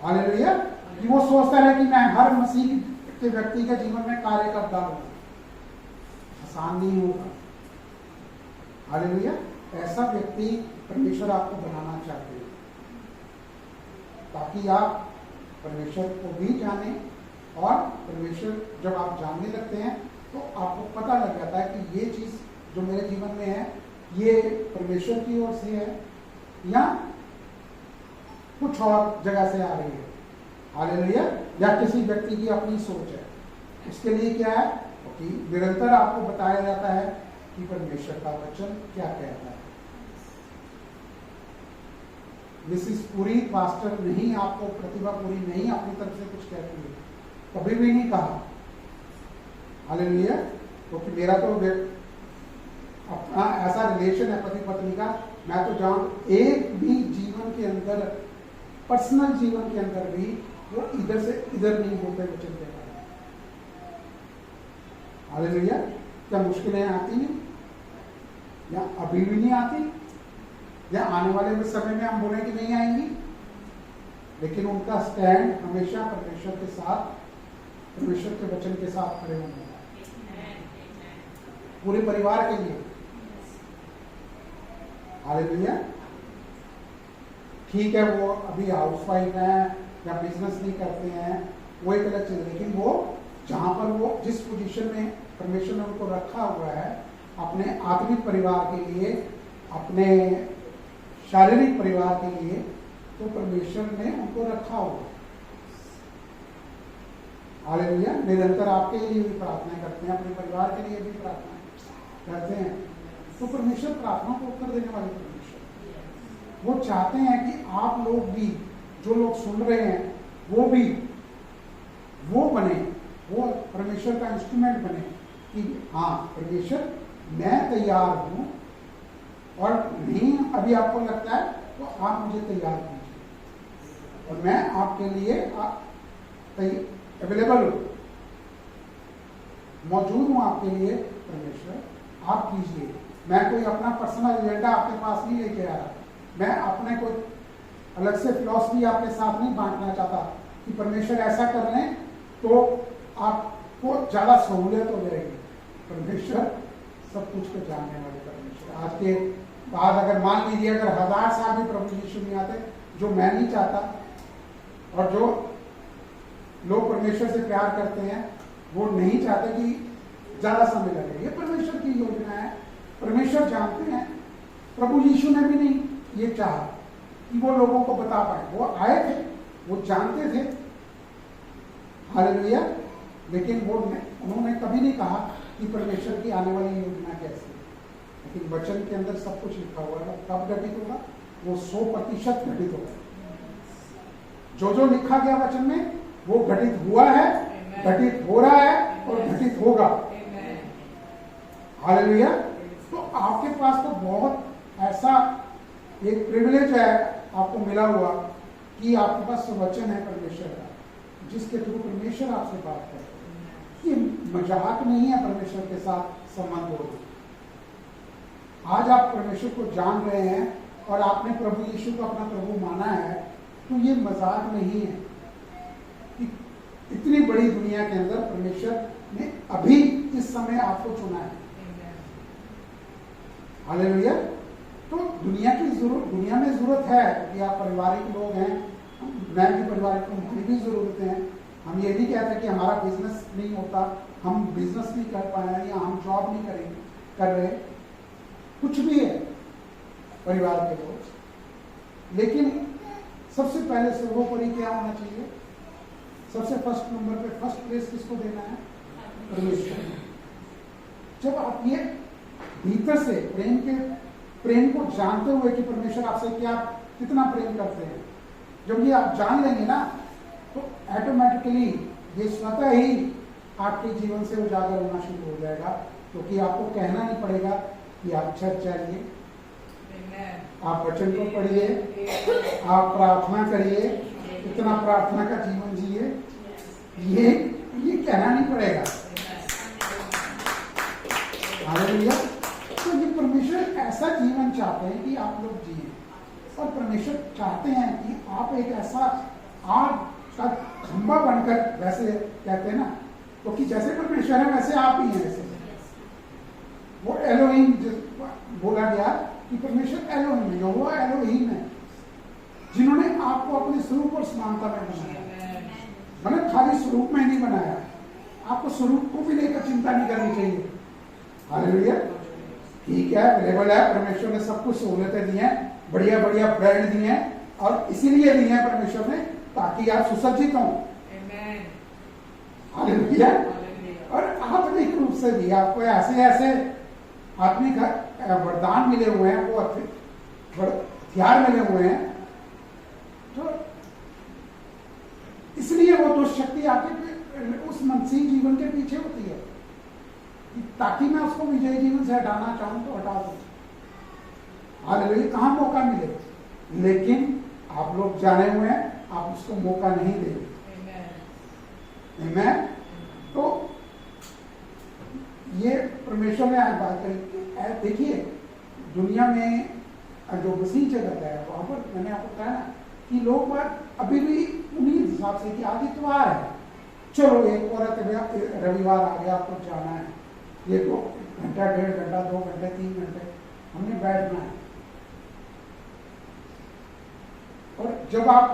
हालेलुया। कि वो सोचता है कि मैं हर मसीह के व्यक्ति के जीवन में कार्य कर डालूंगा, आसान नहीं होगा। हालेलुया। ऐसा व्यक्ति परमेश्वर आपको बनाना चाहते हैं ताकि आप परमेश्वर को भी जाने, और परमेश्वर जब आप जानने लगते हैं तो आपको पता लग जाता है कि ये चीज जो मेरे जीवन में है ये परमेश्वर की ओर से है या कुछ और जगह से आ रही है। हालेलुया। या किसी व्यक्ति की अपनी सोच है। इसके लिए क्या है कि निरंतर आपको बताया जाता है कि परमेश्वर का वचन क्या कहता है। मिसिस पूरी पास्टर नहीं, आपको प्रतिभा पूरी नहीं अपनी तरफ से कुछ कहती है, कभी भी नहीं कहा। हालेलुया। क्योंकि मेरा तो अपना ऐसा रिलेशन है पति पत्नी का, मैं तो जानूं एक भी जीवन के अंदर, पर्सनल जीवन के अंदर भी वो इधर से इधर नहीं बोलते वचन के बारे में। हालेलुया। क्या मुश्किलें आती हैं या अभी भी नहीं आती, या आने वाले समय में हम बोले कि नहीं आएंगी, लेकिन उनका स्टैंड हमेशा परमेश्वर के साथ, परमेश्वर के वचन के साथ खड़े होंगे, पूरे परिवार के लिए। हालेलुया। ठीक है, वो अभी हाउसवाइफ है या बिजनेस नहीं करते हैं, वो एक अलग चीज, लेकिन वो जहां पर वो जिस पोजीशन में परमेश्वर ने उनको रखा हुआ है, अपने आत्मिक परिवार के लिए, अपने शारीरिक परिवार के लिए, तो परमेश्वर ने उनको रखा हुआ है। हालेलुया। निरंतर आपके लिए भी प्रार्थना करते हैं, अपने परिवार के लिए भी प्रार्थना करते हैं। तो परमेश्वर प्रार्थना को उत्तर देने वाले परमेश्वर, वो चाहते हैं कि आप लोग भी, जो लोग सुन रहे हैं, वो भी वो बने, वो परमेश्वर का इंस्ट्रूमेंट बने कि हाँ परमेश्वर मैं तैयार हूं, और नहीं अभी आपको लगता है तो आप मुझे तैयार कीजिए और मैं आपके लिए अवेलेबल हूं, मौजूद हूं आपके लिए। परमेश्वर आप कीजिए, मैं कोई अपना पर्सनल एजेंडा आपके पास नहीं लेके आ रहा, मैं अपने कोई अलग से फिलॉसफी आपके साथ नहीं बांटना चाहता कि परमेश्वर ऐसा कर लें तो आपको ज्यादा सहूलियत हो जाएगी। परमेश्वर सब कुछ को जानने वाले परमेश्वर। आज के बाद अगर मान लीजिए अगर 1000 साल भी प्रभु यीशु नहीं आते, जो मैं नहीं चाहता, और जो लोग परमेश्वर से प्यार करते हैं वो नहीं चाहते कि ज्यादा समय लगे, ये परमेश्वर की योजना है। परमेश्वर जानते हैं, प्रभु यीशु ने भी नहीं ये चाहा कि वो लोगों को बता पाए, वो आए थे, वो जानते थे। हालेलुया। लेकिन वो उन्होंने कभी नहीं कहा कि परमेश्वर की आने वाली योजना कैसी है, लेकिन वचन के अंदर सब कुछ लिखा हुआ है। कब घटित होगा? वो 100% घटित होगा। जो जो लिखा गया वचन में वो घटित हुआ है, घटित हो रहा है और घटित होगा। हालेलुया। तो आपके पास तो बहुत ऐसा एक प्रिविलेज है आपको मिला हुआ कि आपके पास वचन है परमेश्वर का, जिसके थ्रू परमेश्वर आपसे बात करते हैं। ये मजाक नहीं है परमेश्वर के साथ संबंध हो। आज आप परमेश्वर को जान रहे हैं और आपने प्रभु यीशु को अपना प्रभु माना है, तो ये मजाक नहीं है कि इतनी बड़ी दुनिया के अंदर परमेश्वर ने अभी इस समय आपको चुना है। हालेलुया। तो दुनिया में जरूरत है कि आप पारिवारिक लोग हैं, मैं भी पारिवारिक हूँ, हमारी भी जरूरतें हैं। हम ये नहीं कहते कि हमारा बिजनेस नहीं होता, हम बिजनेस नहीं कर पाए या हम जॉब नहीं कर रहे, कुछ भी है परिवार के लोग। लेकिन सबसे पहले सर्वोपरि क्या होना चाहिए? सबसे फर्स्ट नंबर पे फर्स्ट प्लेस किसको देना है? परमेश्वर। जब आप ये भीतर से प्रेम को जानते हुए कि परमेश्वर आपसे क्या कितना प्रेम करते हैं, जब ये आप जान लेंगे ना, तो ऑटोमेटिकली ये स्वतः ही आपके जीवन से उजागर होना शुरू हो जाएगा, क्योंकि आपको कहना नहीं पड़ेगा कि आप चर्च जाइए, आप वचन को पढ़िए, आप प्रार्थना करिए, इतना प्रार्थना का जीवन जिए, ये कहना नहीं पड़ेगा। हालेलुया। तो ये परमेश्वर ऐसा जीवन चाहते हैं कि आप लोग जिए, और परमेश्वर चाहते हैं कि आप एक ऐसा आग का खंभा बनकर, वैसे कहते हैं ना, क्योंकि तो जैसे परमेश्वर है वैसे आप ही हैं। ऐसे वो एलोहीम बोला गया कि परमेश्वर एलोहीम है, वो एलोहीम है जिन्होंने आपको अपने स्वरूप और समानता में बनाया। मतलब खाली स्वरूप में नहीं बनाया, आपको स्वरूप को भी लेकर चिंता नहीं करनी चाहिए। हालेलुया। ठीक है, अवेलेबल है, परमेश्वर ने सब कुछ सहूलतें दी हैं, बढ़िया बढ़िया ब्रांड दिए हैं, और इसीलिए दी है परमेश्वर ने ताकि आप सुसज्जित हों। हालेलुया। और आत्मिक रूप से भी आपको ऐसे ऐसे आत्मिक वरदान मिले हुए हैं, वो हथियार मिले हुए हैं, तो इसलिए वो दुष्ट शक्ति आपके उस मनसी जीवन के पीछे होती है, ताकि मैं उसको विजय जीवन से हटाना चाहूं तो हटा दूं। हालेलुया। कहां मौका मिले, लेकिन आप लोग जाने हुए हैं, आप उसको मौका नहीं देंगे। आमीन। तो ये परमेश्वर ने आज बात करी। देखिए, दुनिया में जो मसीह जगत है वहां पर मैंने आपको बताया ना कि लोग बात अभी भी उन्हीं हिसाब से कि आज इतवार है, चलो एक औरत रविवार आ गया, आपको जाना है, ये 2 घंटा 1.5 घंटा 2 घंटे 3 घंटे हमने बैठना है। और जब आप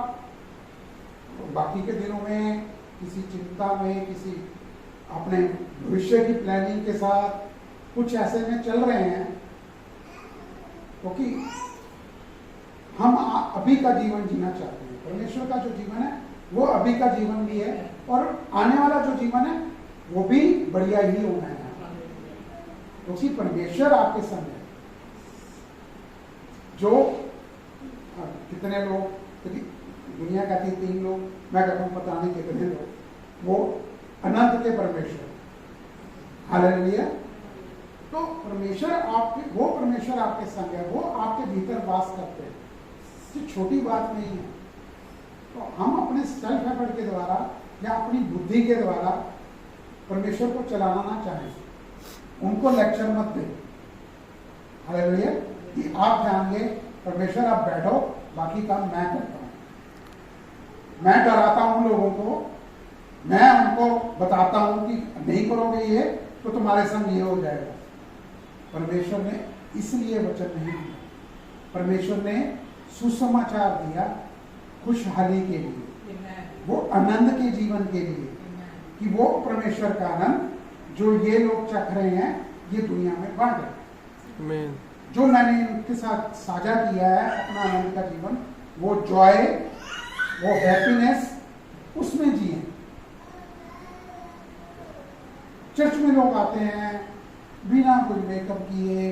बाकी के दिनों में किसी चिंता में, किसी अपने भविष्य की प्लानिंग के साथ कुछ ऐसे में चल रहे हैं, क्योंकि हम अभी का जीवन जीना चाहते हैं। परमेश्वर का जो जीवन है वो अभी का जीवन भी है, और आने वाला जो जीवन है वो भी बढ़िया ही होना है, क्योंकि परमेश्वर आपके संग है। जो कितने लोग, दुनिया कहती है 3 लोग, मैं कहता हूं पता नहीं कितने लोग, वो अनंत के परमेश्वर। हालेलुया। तो परमेश्वर आपके, वो परमेश्वर आपके संग है, वो आपके भीतर वास करते हैं, ये छोटी बात नहीं है। तो हम अपने सेल्फ एफर्ट के द्वारा या अपनी बुद्धि के द्वारा परमेश्वर को चलाना ना चाहें, उनको लेक्चर मत दें। हालेलुया। कि आप जानिए परमेश्वर, आप बैठो, बाकी काम मैं करता हूं, मैं डराता हूं लोगों को, मैं उनको बताता हूं कि नहीं करोगे ये तो तुम्हारे संग ये हो जाएगा। परमेश्वर ने इसलिए वचन नहीं दिया, परमेश्वर ने सुसमाचार दिया खुशहाली के लिए, वो आनंद के जीवन के लिए, कि वो परमेश्वर का आनंद जो ये लोग चख रहे हैं ये दुनिया में बांटे। जो मैंने इनके साथ साझा किया है अपना आनंद का जीवन, वो जॉय, वो हैप्पीनेस, उसमें जिए। चर्च में लोग आते हैं बिना कुछ मेकअप किए,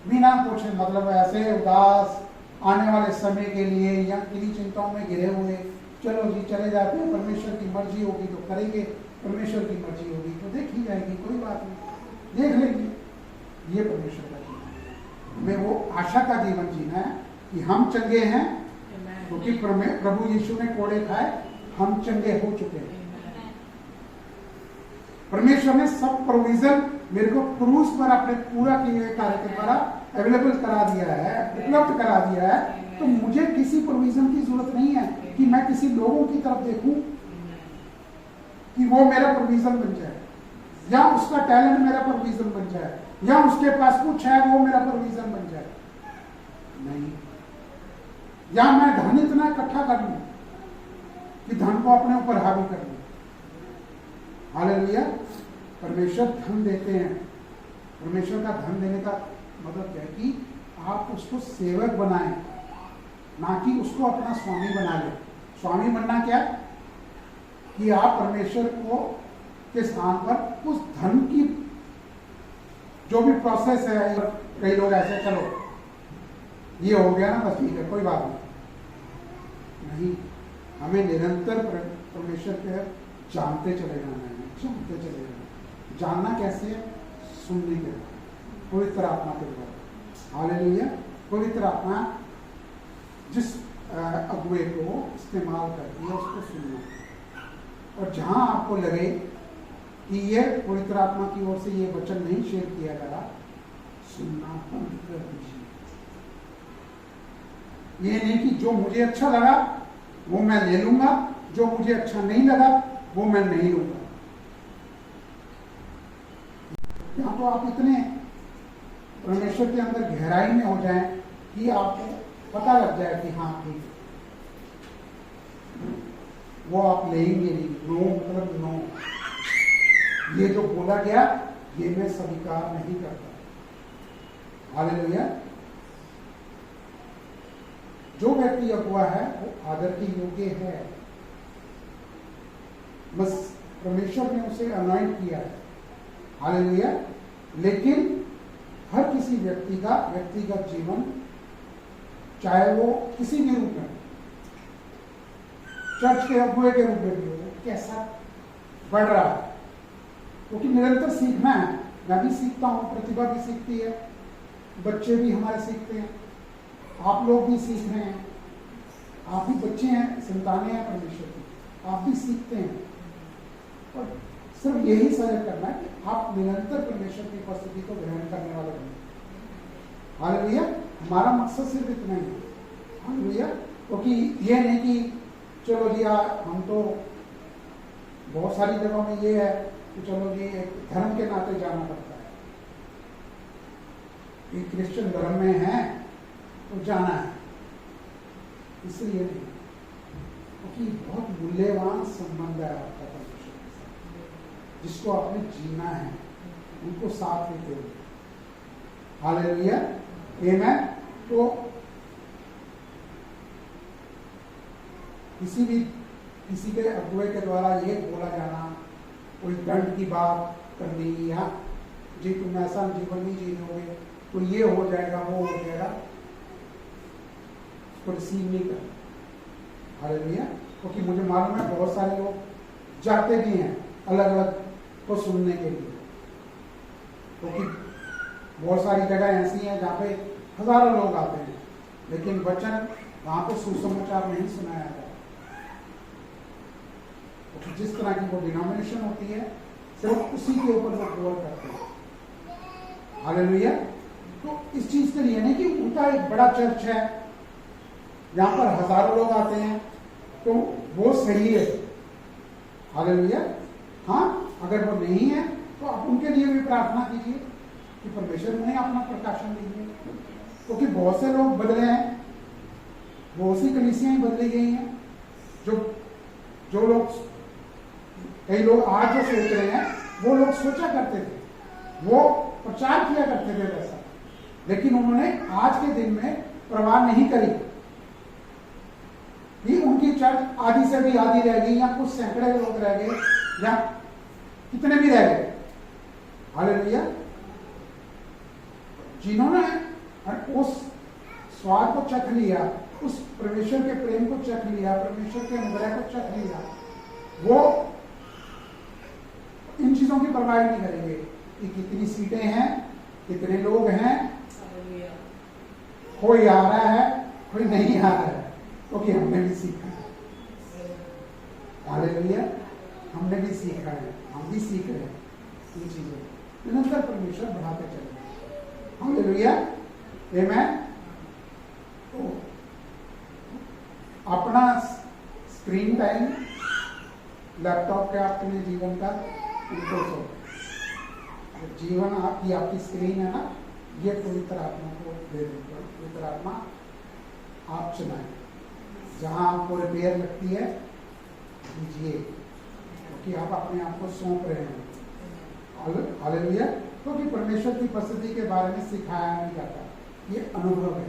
बिना कुछ मतलब ऐसे उदास, आने वाले समय के लिए या किन्हीं चिंताओं में घिरे हुए, चलो जी चले जाते हैं, परमेश्वर की मर्जी होगी तो करेंगे, परमेश्वर की मर्जी होगी तो देखी जाएगी, कोई बात नहीं, देख लेंगे। ये परमेश्वर का जीवन है। हमें वो आशा का जीवन जीना है कि हम चंगे हैं, क्योंकि प्रभु यीशु ने कोड़े खाए, हम चंगे हो चुके हैं। परमेश्वर ने सब प्रोविजन मेरे को क्रूस पर अपने पूरा किए हुए कार्य के द्वारा अवेलेबल करा दिया है, उपलब्ध करा दिया है। तो मुझे किसी प्रोविजन की जरूरत नहीं है कि मैं किसी लोगों की तरफ देखूं कि वो मेरा प्रोविजन बन जाए, या उसका टैलेंट मेरा प्रोविजन बन जाए, या उसके पास कुछ है वो मेरा प्रोविजन बन जाए। नहीं, या मैं धन इतना इकट्ठा कर लूं कि धन को अपने ऊपर हावी कर लूं। हालेलुया। परमेश्वर धन देते हैं। परमेश्वर का धन देने का मतलब क्या है कि आप उसको सेवक बनाएं, ना कि उसको अपना स्वामी बना लें। स्वामी बनना क्या है कि आप परमेश्वर को के स्थान पर उस धन की जो भी प्रोसेस है, कई लोग ऐसे चलो ये हो गया ना बस ठीक है कोई बात नहीं, हमें निरंतर परमेश्वर के जानते चले जाना है, जानते चले जाना। जानना कैसे है? सुनने के द्वारा, पवित्र आत्मा के द्वारा। हालेलुया। पवित्र आत्मा जिस अगुए को इस्तेमाल करती है उसको सुनना, और जहां आपको लगे कि ये पवित्र आत्मा की ओर से ये वचन नहीं शेयर किया जा रहा, सुनना बंद कर दीजिए। ये नहीं कि जो मुझे अच्छा लगा वो मैं ले लूंगा, जो मुझे अच्छा नहीं लगा वो मैं नहीं लूंगा। या तो आप इतने परमेश्वर के अंदर गहराई में हो जाएं कि आपको पता लग जाए कि हाँ ठीक है, वो आप लेंगे नहीं। नो मतलब नो, ये जो बोला गया ये मैं स्वीकार नहीं करता। हालेलुया। जो व्यक्ति अगुआ है वो आदर के योग्य है, बस परमेश्वर ने उसे अनॉइंट किया है। हालेलुया। लेकिन हर किसी व्यक्ति का व्यक्तिगत जीवन, चाहे वो किसी भी रूप में, चर्च के अगुए के रूप में भी हो, कैसा बढ़ रहा है, क्योंकि निरंतर सीखना है। मैं भी सीखता हूँ, प्रतिभा भी सीखती है, बच्चे भी हमारे सीखते हैं, आप लोग भी सीख रहे हैं। आप भी बच्चे हैं, संतानें हैं परमेश्वर की, आप भी सीखते हैं। और सिर्फ यही सहयोग करना है कि आप निरंतर परमेश्वर की उपस्थिति को ग्रहण करने वाले बने। हालेलुया। हमारा मकसद सिर्फ इतना ही है। हालेलुया। क्योंकि ये नहीं कि चलो जी हम तो बहुत सारी जगहों में ये है कि चलो जी एक धर्म के नाते जाना पड़ता है, कि क्रिश्चियन धर्म में है तो जाना है, इसलिए नहीं। क्योंकि बहुत मूल्यवान संबंध है आपका परमेश्वर के साथ, जिसको आपने जीना है, उनको साथ लेते हुए। हालेलुया। आमीन। तो किसी के अगुए के द्वारा ये बोला जाना, कोई दंड की बात करनी, या जी तुम ऐसा जीवन नहीं जी लोगे तो ये हो जाएगा वो हो जाएगा, उसको रिसीव नहीं करना। हालेलुया। क्योंकि मुझे मालूम है बहुत सारे लोग जाते भी हैं अलग अलग को सुनने के लिए, क्योंकि बहुत सारी जगह ऐसी हैं जहाँ पे हजारों लोग आते हैं, लेकिन वचन वहां पे सुसमाचार नहीं सुनाया जाता। तो जिस तरह की वो डिनोमिनेशन होती है, सिर्फ उसी के ऊपर वो गौर करते हैं। हालेलुया। तो इस चीज के लिए नहीं कि उनका एक बड़ा चर्च है जहां पर हजारों लोग आते हैं तो वो सही है। हालेलुया। हाँ, अगर वो नहीं है तो आप उनके लिए भी प्रार्थना कीजिए कि परमेश्वर उन्हें अपना प्रकाशन दीजिए, क्योंकि बहुत से लोग बदले हैं, बहुत सी कलीसियां बदली गई हैं। जो लोग, कई लोग आज जो सोच रहे हैं वो लोग सोचा करते थे, वो प्रचार किया करते थे वैसा, लेकिन उन्होंने आज के दिन में परवाह नहीं करी कि उनकी चर्च आधी से भी आधी रह गई, या कुछ सैकड़े लोग रह गए, या कितने भी रह गए। हालेलुया। जिन्होंने उस स्वाद को चख लिया, उस परमेश्वर के प्रेम को चख लिया, परमेश्वर के अनुग्रह को चख लिया, वो इन चीजों की परवाह नहीं करेंगे कि कितनी सीटें हैं, कितने लोग हैं, कोई आ रहा है कोई नहीं आ रहा है, क्योंकि हमने भी सीखा है। हालेलुया। हमने भी सीखा है, हम भी सीख रहे हैं इन चीजों को, निरंतर परमेश्वर बढ़ाते चले। हालेलुया। आमीन। तो अपना स्क्रीन टाइम लैपटॉप के अपने जीवन का उनको जीवन आपकी स्क्रीन है ना, ये पवित्र आत्मा को दे दो। पवित्र आत्मा आप चलाएं, जहां आपको रिपेयर लगती है कीजिए, क्योंकि आप अपने आप को सौंप रहे हैं। हालेलुया। क्योंकि परमेश्वर की उपस्थिति के बारे में सिखाया नहीं जाता, ये अनुभव है,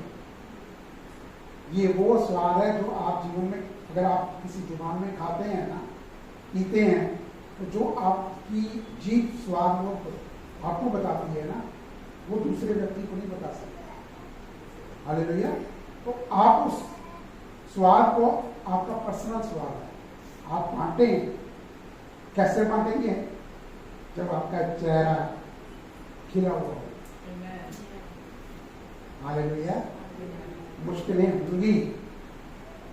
ये वो स्वाद है जो आप जीवन में, अगर आप किसी जुबान में खाते हैं ना, पीते हैं, तो जो आपकी जीभ स्वाद वो आपको बताती है ना, वो दूसरे व्यक्ति को नहीं बता सकता। हालेलुया। तो आप उस स्वाद को, आपका पर्सनल स्वाद है, आप बांटें। कैसे बांटेंगे? जब आपका चेहरा खिला हुआ हो। हालेलुया। मुश्किलें होंगी,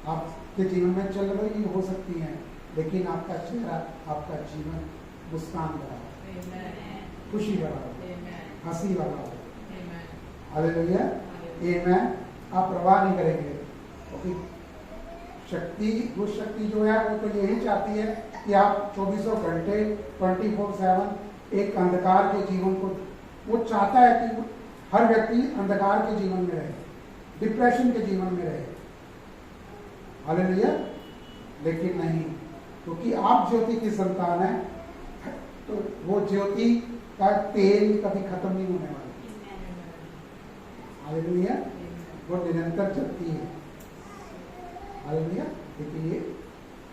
आपके जीवन में चल रही हो सकती हैं, लेकिन आपका चेहरा, आपका जीवन मुस्कान भरा हो, खुशी भरा हो, हंसी वाला हो। हालेलुया, आमेन। आप परवाह नहीं करेंगे, क्योंकि शक्ति, दुष्ट शक्ति जो है वो तो यही चाहती है कि आप 24 घंटे 24/7 एक अंधकार के जीवन को, वो चाहता है कि हर व्यक्ति अंधकार के जीवन में रहे, डिप्रेशन के जीवन में रहे। हालेलुया। लेकिन नहीं, क्योंकि आप ज्योति की संतान है, तो वो ज्योति का तेल कभी खत्म नहीं होने वाला। हालेलुया। वो निरंतर जलती है। हालेलुया। लेकिन ये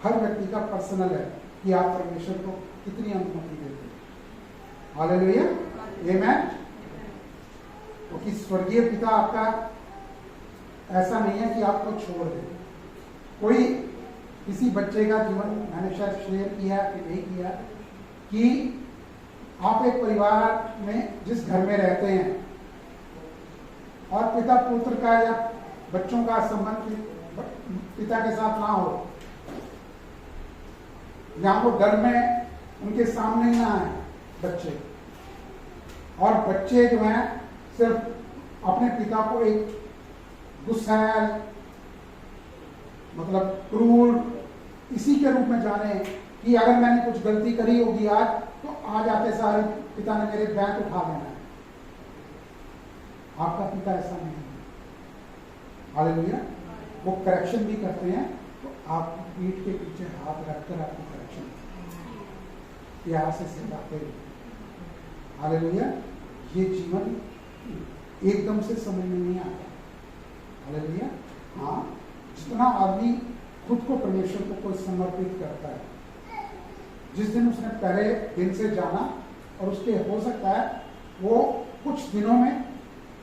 हर व्यक्ति का पर्सनल है कि आप परमेश्वर को कितनी अनुमति देते हैं। हालेलुया, आमेन। क्योंकि स्वर्गीय पिता आपका ऐसा नहीं है कि आपको छोड़ दे। कोई किसी बच्चे का जीवन, मैंने शायद शेयर किया कि नहीं किया, कि आप एक परिवार में जिस घर में रहते हैं और पिता पुत्र का या बच्चों का संबंध पिता के साथ ना हो, या वो डर में उनके सामने ना आए बच्चे, और बच्चे जो हैं सिर्फ अपने पिता को एक गुस्सैल, मतलब क्रूर इसी के रूप में जाने कि अगर मैंने कुछ गलती करी होगी आज, तो आज आते सारे पिता ने मेरे बैग उठा लेना है। आपका पिता ऐसा नहीं है। हालेलुया। वो करेक्शन भी करते हैं, तो आपकी पीठ के पीछे हाथ रखकर आपको करेक्शन प्यार से सिखाते हैं। हालेलुया। ये जीवन एकदम से समझ में नहीं आता। हालेलुया। हाँ, जितना आदमी खुद को परमेश्वर को कोई समर्पित करता है, जिस दिन उसने पहले दिन से जाना, और उसके हो सकता है वो कुछ दिनों में,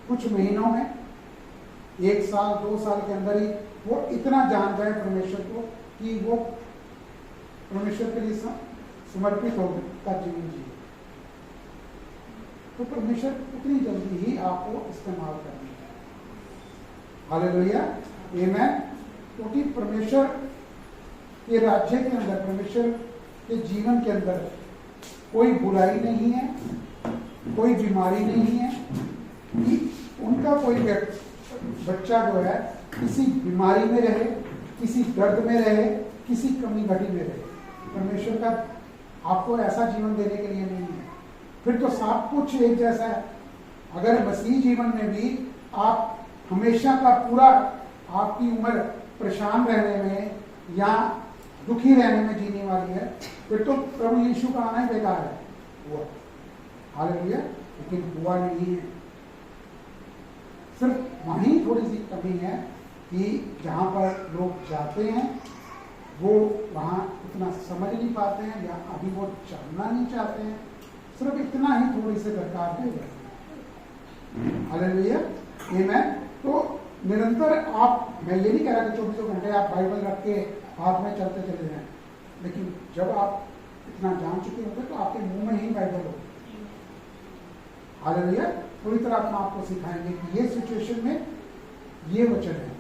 कुछ महीनों में, 1 साल 2 साल के अंदर ही वो इतना जान जाए परमेश्वर को कि वो परमेश्वर के लिए समर्पित हो का जीवन जिए, तो परमेश्वर उतनी जल्दी ही आपको इस्तेमाल करनी है। हालेलुया, आमेन। क्योंकि परमेश्वर के राज्य के अंदर, परमेश्वर के जीवन के अंदर कोई बुराई नहीं है, कोई बीमारी नहीं है कि उनका कोई बच्चा जो है किसी बीमारी में रहे, किसी दर्द में रहे, किसी कमी घटी में रहे। परमेश्वर का आपको ऐसा जीवन देने के लिए नहीं है। फिर तो सब कुछ एक जैसा है। अगर मसीह जीवन में भी आप हमेशा का पूरा आपकी उम्र परेशान रहने में या दुखी रहने में जीने वाली है, फिर तो प्रभु यीशु का आना ही बेकार है। हुआ, हालेलुया। लेकिन हुआ नहीं है। सिर्फ वहीं थोड़ी सी कमी है कि जहां पर लोग जाते हैं वो वहां इतना समझ नहीं पाते हैं, या अभी वो जानना नहीं चाहते हैं। सिर्फ इतना ही थोड़ी सी दरकार है। हालेलुया, आमेन। तो निरंतर आप, मैं ये नहीं कह रहा कि 24 घंटे आप बाइबल रख के हाथ में चलते चले जाएं, लेकिन जब आप इतना जान चुके होंगे तो आपके मुंह में ही बाइबल होगी। हालेलुया। पूरी तरह अपना आपको सिखाएंगे कि ये सिचुएशन में ये वचन है,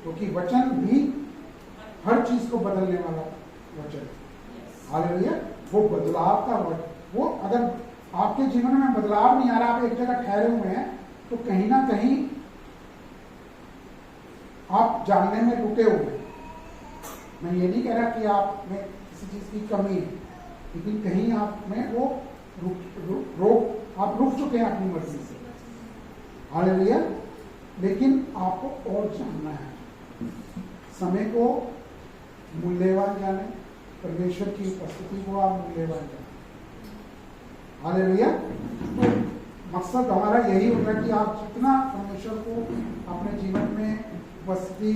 क्योंकि वचन भी हर चीज को बदलने वाला वचन। हालेलुया। वो बदलाव का वचन, वो अगर आपके जीवन में बदलाव नहीं आ रहा, आप एक जगह ठहरे हुए हैं, तो कहीं ना कहीं आप जानने में रुके हुए हैं। मैं ये नहीं कह रहा कि आप में किसी चीज की कमी है, लेकिन कहीं आप में वो आप रुक चुके हैं अपनी मर्जी से। हालेलुया। लेकिन आपको और जानना है, समय को मूल्यवान जाने, परमेश्वर की उपस्थिति को आप मूल्यवान जाने। हालेलुया। तो मकसद हमारा यही होगा कि आप जितना परमेश्वर को अपने जीवन में उपस्थिति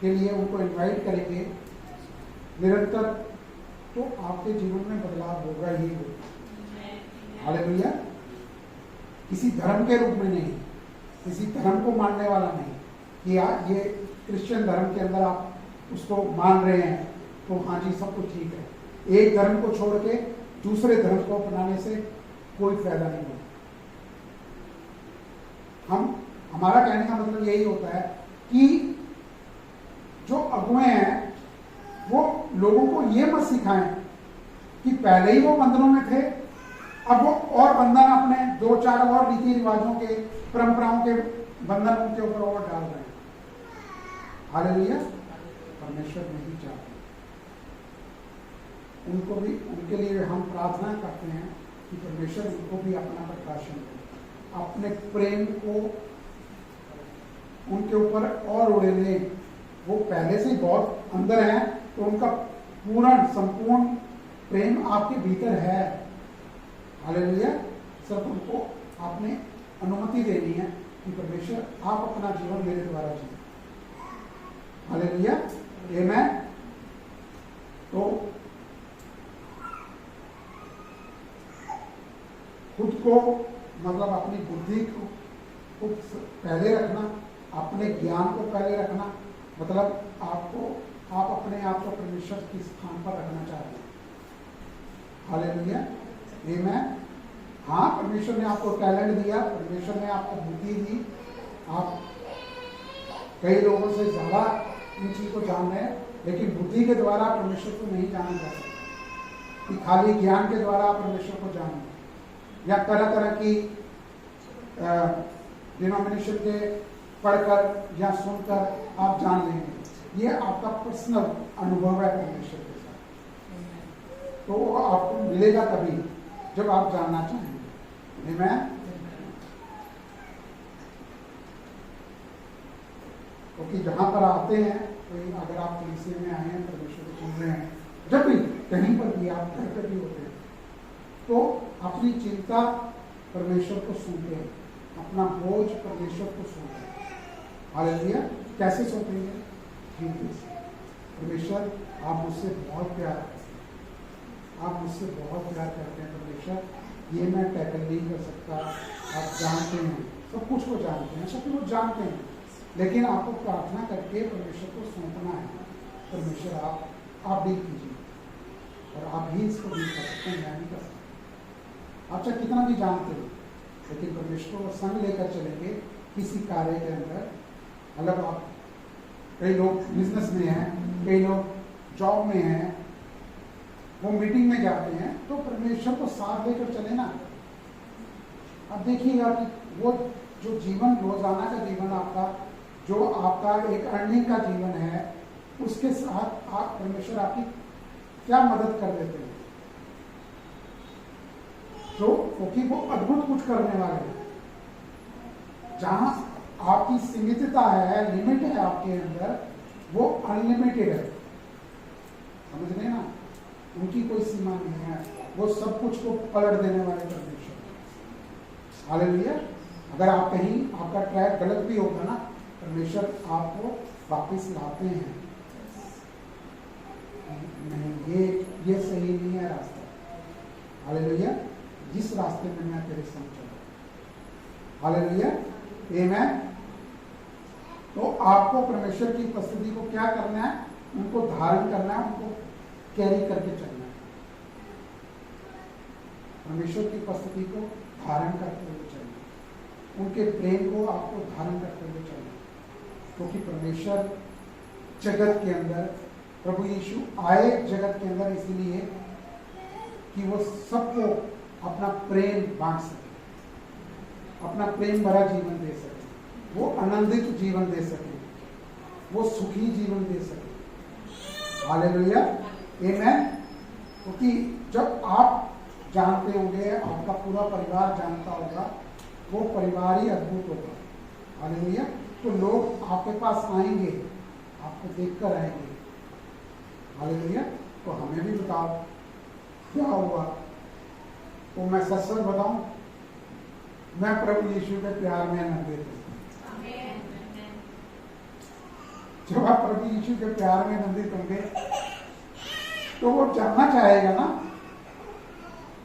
के लिए उनको इनवाइट करेंगे निरंतर, तो आपके जीवन में बदलाव होगा ही होगा। हालेलुया। किसी धर्म के रूप में नहीं, किसी धर्म को मानने वाला नहीं कि ये क्रिश्चियन धर्म के अंदर आप उसको मान रहे हैं तो हाँ जी सब कुछ ठीक है। एक धर्म को छोड़ के दूसरे धर्म को अपनाने से कोई फायदा नहीं होता। हमारा कहने का मतलब यही होता है कि जो अगुए हैं वो लोगों को ये मत सिखाएं कि पहले ही वो बंधनों में थे, अब वो और बंधन अपने 2-4 और रीति रिवाजों के, परंपराओं के बंधन उनके ऊपर और डाल रहे हैं। हालेलुया। परमेश्वर नहीं चाहते। उनको भी, उनके लिए हम प्रार्थना करते हैं कि परमेश्वर उनको भी अपना प्रकाशन दे, अपने प्रेम को उनके ऊपर और उड़ेले। वो पहले से बहुत अंदर है, तो उनका पूर्ण संपूर्ण प्रेम आपके भीतर है। हालेलुया। सिर्फ उनको आपने अनुमति देनी है कि परमेश्वर आप अपना जीवन मेरे द्वारा जिए। हालेलुया। आमेन। तो खुद को, मतलब अपनी बुद्धि को पहले रखना, अपने ज्ञान को पहले रखना, मतलब आप अपने आप को परमेश्वर के स्थान पर रखना चाहते हैं। हालेलुया। आमेन। हाँ, परमेश्वर ने आपको टैलेंट दिया, परमेश्वर ने आपको बुद्धि दी, आप कई लोगों से ज्यादा इन चीज को जान रहे हैं, लेकिन बुद्धि के द्वारा परमेश्वर को नहीं जाना जा सकता कि खाली ज्ञान के द्वारा आप परमेश्वर को जान या तरह तरह की डिनोमिनेशन के पढ़कर या सुनकर आप जान लेंगे। ये आपका पर्सनल अनुभव है परमेश्वर के साथ, तो आपको मिलेगा तभी जब आप जानना चाहेंगे। आमेन। क्योंकि जहां पर आते हैं, कोई अगर आप कलीसिया में आए हैं, परमेश्वर को सुन रहे हैं, जब भी कहीं पर भी आप घर पर भी होते हैं, तो अपनी चिंता परमेश्वर को सुनते हैं, अपना बोझ परमेश्वर को सुनते हैं। हालेलुया। कैसे सौंपेंगे? परमेश्वर, आप मुझसे बहुत प्यार करते हैं, आप मुझसे बहुत प्यार करते हैं परमेश्वर, ये मैं टैकल नहीं कर सकता। आप जानते हैं, सब कुछ को जानते हैं, सब कुछ जानते हैं, लेकिन आपको प्रार्थना करके परमेश्वर को सौंपना है। परमेश्वर आप डील कीजिए, और आप ही इसको डील कर सकते हैं, मैं नहीं कर सकता। आप चाहे कितना भी जानते हो, लेकिन परमेश्वर को संग लेकर चलेंगे किसी कार्य के अंदर। मतलब आप, कई लोग बिजनेस में हैं, कई लोग जॉब में हैं, वो मीटिंग में जाते हैं, तो परमेश्वर को साथ लेकर चले ना। आप देखिएगा कि वो जो जीवन, रोजाना का जीवन आपका, जो आपका एक अर्निंग का जीवन है, उसके साथ आप, परमेश्वर आपकी क्या मदद कर देते हैं, तो क्योंकि वो अद्भुत कुछ करने वाले हैं। जहां आपकी सीमितता है, लिमिट है आपके अंदर, वो अनलिमिटेड है। समझ रहे ना? उनकी कोई सीमा नहीं है, वो सब कुछ को पलट देने वाले परमेश्वर। हालेलुया। अगर आप कहीं, आपका ट्रैक गलत भी होगा ना, परमेश्वर आपको वापस लाते हैं। नहीं, ये सही नहीं है रास्ता। हालेलुया। जिस रास्ते में मैं तेरे संग चलूं। हालेलुया। आमेन। तो आपको परमेश्वर की उपस्थिति को क्या करना है? उनको धारण करना है, उनको कैरी करके चलना है। परमेश्वर की उपस्थिति को धारण करते हुए चलना, उनके प्रेम को आपको धारण करते हुए चलना, क्योंकि परमेश्वर जगत के अंदर, प्रभु यीशु आए जगत के अंदर इसलिए कि वो सबको अपना प्रेम बांट सके, अपना प्रेम भरा जीवन दे सके, वो आनंदित जीवन दे सके, वो सुखी जीवन दे सके। हालेलुया। आमेन। क्योंकि जब आप जानते होंगे, आपका पूरा परिवार जानता होगा, वो परिवार ही अद्भुत होगा। हालेलुया। तो लोग आपके पास आएंगे, आपको देखकर आएंगे। हालेलुया। तो हमें भी बताओ क्या हुआ। तो मैं सच सच बताऊं, मैं प्रभु यीशु के प्यार में आनंदित हूं। जब आप प्रभु यीशु के प्यार में आनंदित होंगे, तो वो जानना चाहेगा ना,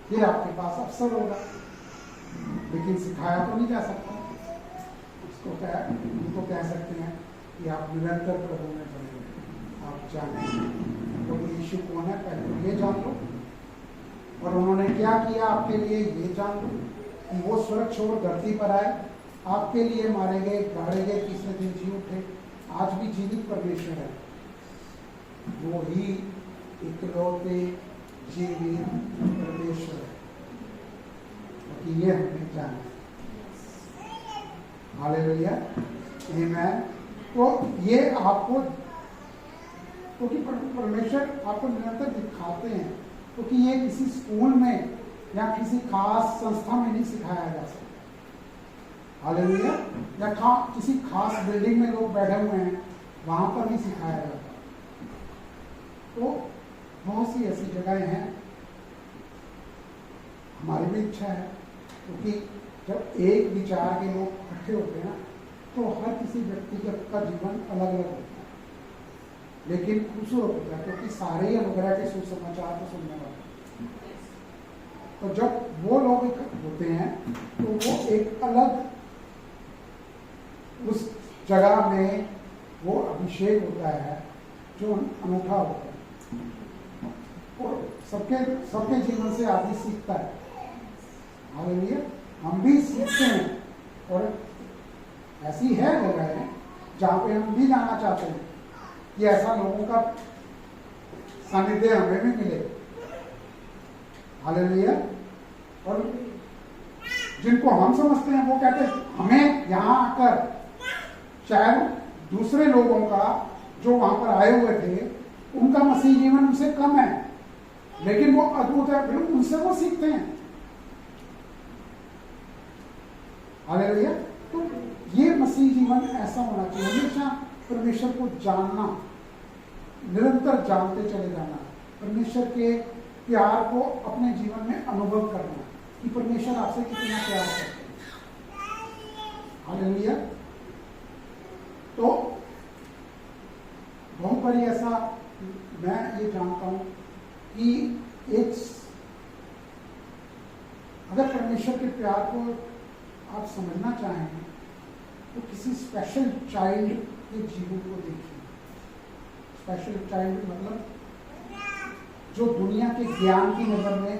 फिर आपके पास अवसर होगा, लेकिन सिखाया तो नहीं जा सकता। उनको कह सकते हैं कि आप निरंतर प्रभु में बने रहें, आप जानें प्रभु यीशु कौन है, पहले ये जान लो, और उन्होंने क्या किया आपके लिए ये जान लो, कि वो स्वर्ग छोड़ धरती पर आए, आपके लिए मारे गए, गाड़े गए, तीसरे दिन जी उठे, आज भी जीवित परमेश्वर है। वो ही इकलौते जीवित परमेश्वर है। कि ये हमें जाना है। हालेलुया, आमीन। तो ये आपको, क्योंकि परमेश्वर आपको निरंतर दिखाते हैं, क्योंकि ये किसी स्कूल में या किसी खास संस्था में नहीं सिखाया जा सकता। हालेलुया, या किसी खास बिल्डिंग में लोग बैठे हुए हैं वहां पर नहीं सिखाया जाता। तो बहुत सी ऐसी जगहें हैं, हमारी भी इच्छा है, क्योंकि जब एक विचार के लोग इकट्ठे होते हैं तो हर किसी व्यक्तिगत का जीवन अलग अलग होता है, लेकिन खूबसूरत होता है, क्योंकि सारे ही अनुग्रह के सुसमाचार को सुनने वाले। तो जब वो लोग होते हैं तो वो एक अलग उस जगह में वो अभिषेक होता है जो अनूठा होता है और सबके जीवन से आदमी सीखता है। हालेलुया, हम भी सीखते हैं और ऐसी है जगह है जहाँ पे हम भी जाना चाहते हैं कि ऐसा लोगों का सानिध्य हमें भी मिले। हालेलुया, और जिनको हम समझते हैं वो कहते हैं हमें यहाँ आकर, शायद दूसरे लोगों का जो वहां पर आए हुए थे उनका मसीह जीवन उनसे कम है, लेकिन वो अद्भुत है, बिल्कुल उनसे वो सीखते हैं। हालेलुया, तो ये मसीह जीवन ऐसा होना चाहिए, हमेशा परमेश्वर को जानना, निरंतर जानते चले जाना, परमेश्वर के प्यार को अपने जीवन में अनुभव करना कि परमेश्वर आपसे कितना प्यार करते हैं। हालेलुया, तो बहुत बारी ऐसा मैं ये जानता हूं कि अगर परमेश्वर के प्यार को आप समझना चाहें तो किसी स्पेशल चाइल्ड के जीवन को देखिए। स्पेशल चाइल्ड मतलब जो दुनिया के ज्ञान की नजर में,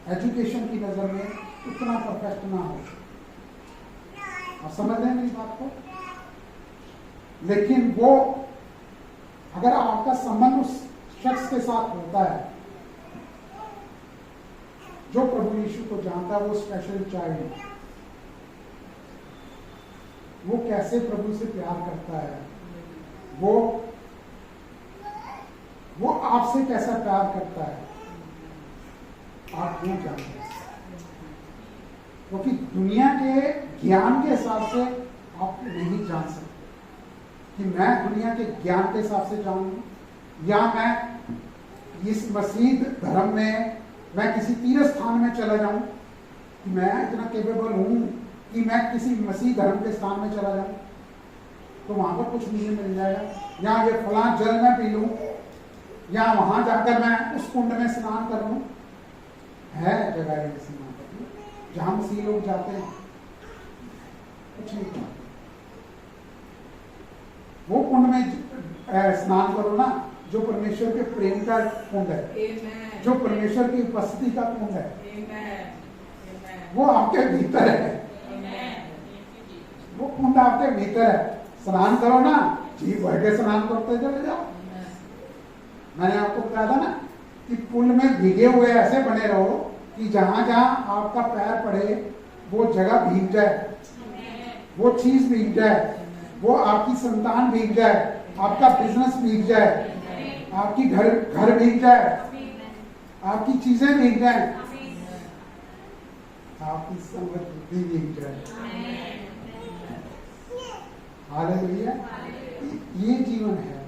एजुकेशन की नजर में उतना परफेक्ट ना हो। आप समझ रहे हैं मेरी बात को? लेकिन वो अगर आपका संबंध उस शख्स के साथ होता है जो प्रभु यीशु को जानता है, वो स्पेशल चाइल्ड, वो कैसे प्रभु से प्यार करता है, वो आपसे कैसा प्यार करता है, आप नहीं जानते, क्योंकि दुनिया के ज्ञान के हिसाब से आप नहीं जान सकते कि मैं दुनिया के ज्ञान के हिसाब से जानूं या मैं इस मसीह धर्म में मैं किसी तीर्थ स्थान में चला जाऊं कि मैं इतना केपेबल हूं कि मैं किसी मसीह धर्म के स्थान में चला जाऊं तो वहां पर कुछ मुझे मिल जाएगा, या ये फलां जल में पी लूं, या वहां जाकर मैं उस कुंड में स्नान कर लूं। है जगह ऐसी वहां पर जहां मसीह लोग जाते हैं, कुछ नहीं करते। वो कुंड में स्नान करो ना जो परमेश्वर के प्रेम का कुंड है, जो परमेश्वर की उपस्थिति का कुंड है, वो आपके भीतर है, वो कुंड आपके भीतर है। स्नान करो ना, जी भर के स्नान करते चले जाओ। मैंने आपको बताया था ना कि पुल में भीगे हुए ऐसे बने रहो कि जहां जहां आपका पैर पड़े वो जगह भीग जाए, वो चीज भीग जाए, वो आपकी संतान भीग जाए, आपका बिजनेस भीग जाए, आपकी घर भीग जाए, आपकी चीजें भीग जाए, आपकी समृद्धि भीग जाए। हालेलुया, ये जीवन है।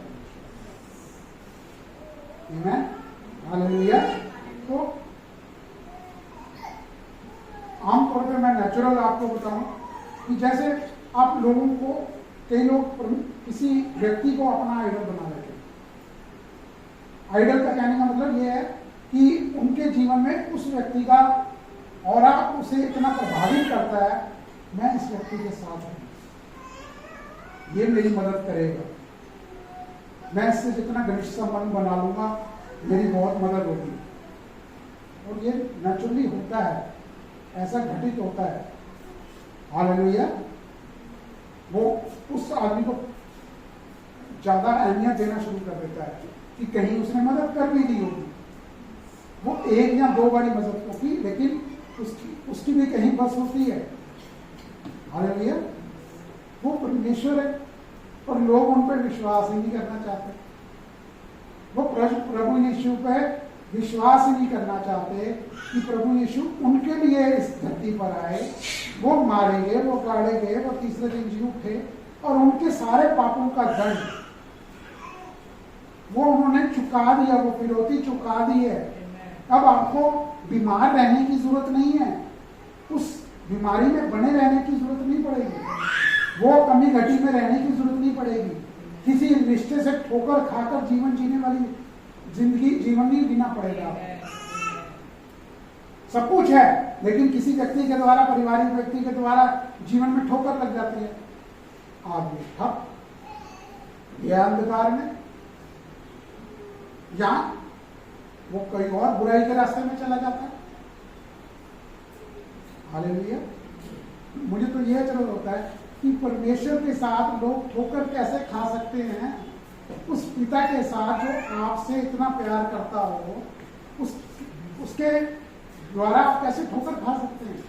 आमीन, हालेलुया। तो आमतौर पे मैं नेचुरल आपको बताऊं कि जैसे आप लोगों को, कई लोग किसी व्यक्ति को अपना आइडल बना लेते हैं। आइडल का कहने का मतलब यह है कि उनके जीवन में उस व्यक्ति का ऑरा उसे इतना प्रभावित करता है, मैं इस व्यक्ति के साथ हूं, ये मेरी मदद करेगा, मैं इससे जितना घनिष्ठ संबंध बना लूंगा मेरी बहुत मदद होगी। और ये नेचुरली होता है, ऐसा घटित होता है। हालेलुया, वो उस आदमी को ज्यादा अहमियत देना शुरू कर देता है कि कहीं उसने मदद कर भी दी होगी। वो एक या दो बारी मदद होगी, लेकिन उसकी भी कहीं बस होती है। हालेलुया। वो परमेश्वर है और लोग उन पर विश्वास ही नहीं करना चाहते। वो प्रभु यीशु पे विश्वास ही नहीं करना चाहते कि प्रभु यीशु उनके लिए इस धरती पर आए, वो मारे गए, वो गाड़े गए, वो तीसरे दिन जी उठे और उनके सारे पापों का दंड वो उन्होंने चुका दिया, वो फिरौती चुका दी है। अब आपको बीमार रहने की जरूरत नहीं है, उस बीमारी में बने रहने की जरूरत नहीं पड़ेगी, वो कमी घटी में रहने की जरूरत नहीं पड़ेगी, किसी रिश्ते से ठोकर खाकर जीवन जीने वाली जीवन नहीं जीना पड़ेगा। सब कुछ है, लेकिन किसी व्यक्ति के द्वारा, पारिवारिक व्यक्ति के द्वारा जीवन में ठोकर लग जाती है, आदमी ठप यह अंधकार में, या वो कोई और बुराई के रास्ते में चला जाता है। हालेलुया। मुझे तो यह चलो होता है कि परमेश्वर के साथ लोग ठोकर कैसे खा सकते हैं, उस पिता के साथ जो आपसे इतना प्यार करता हो, उसके द्वारा आप कैसे ठोकर खा सकते हैं?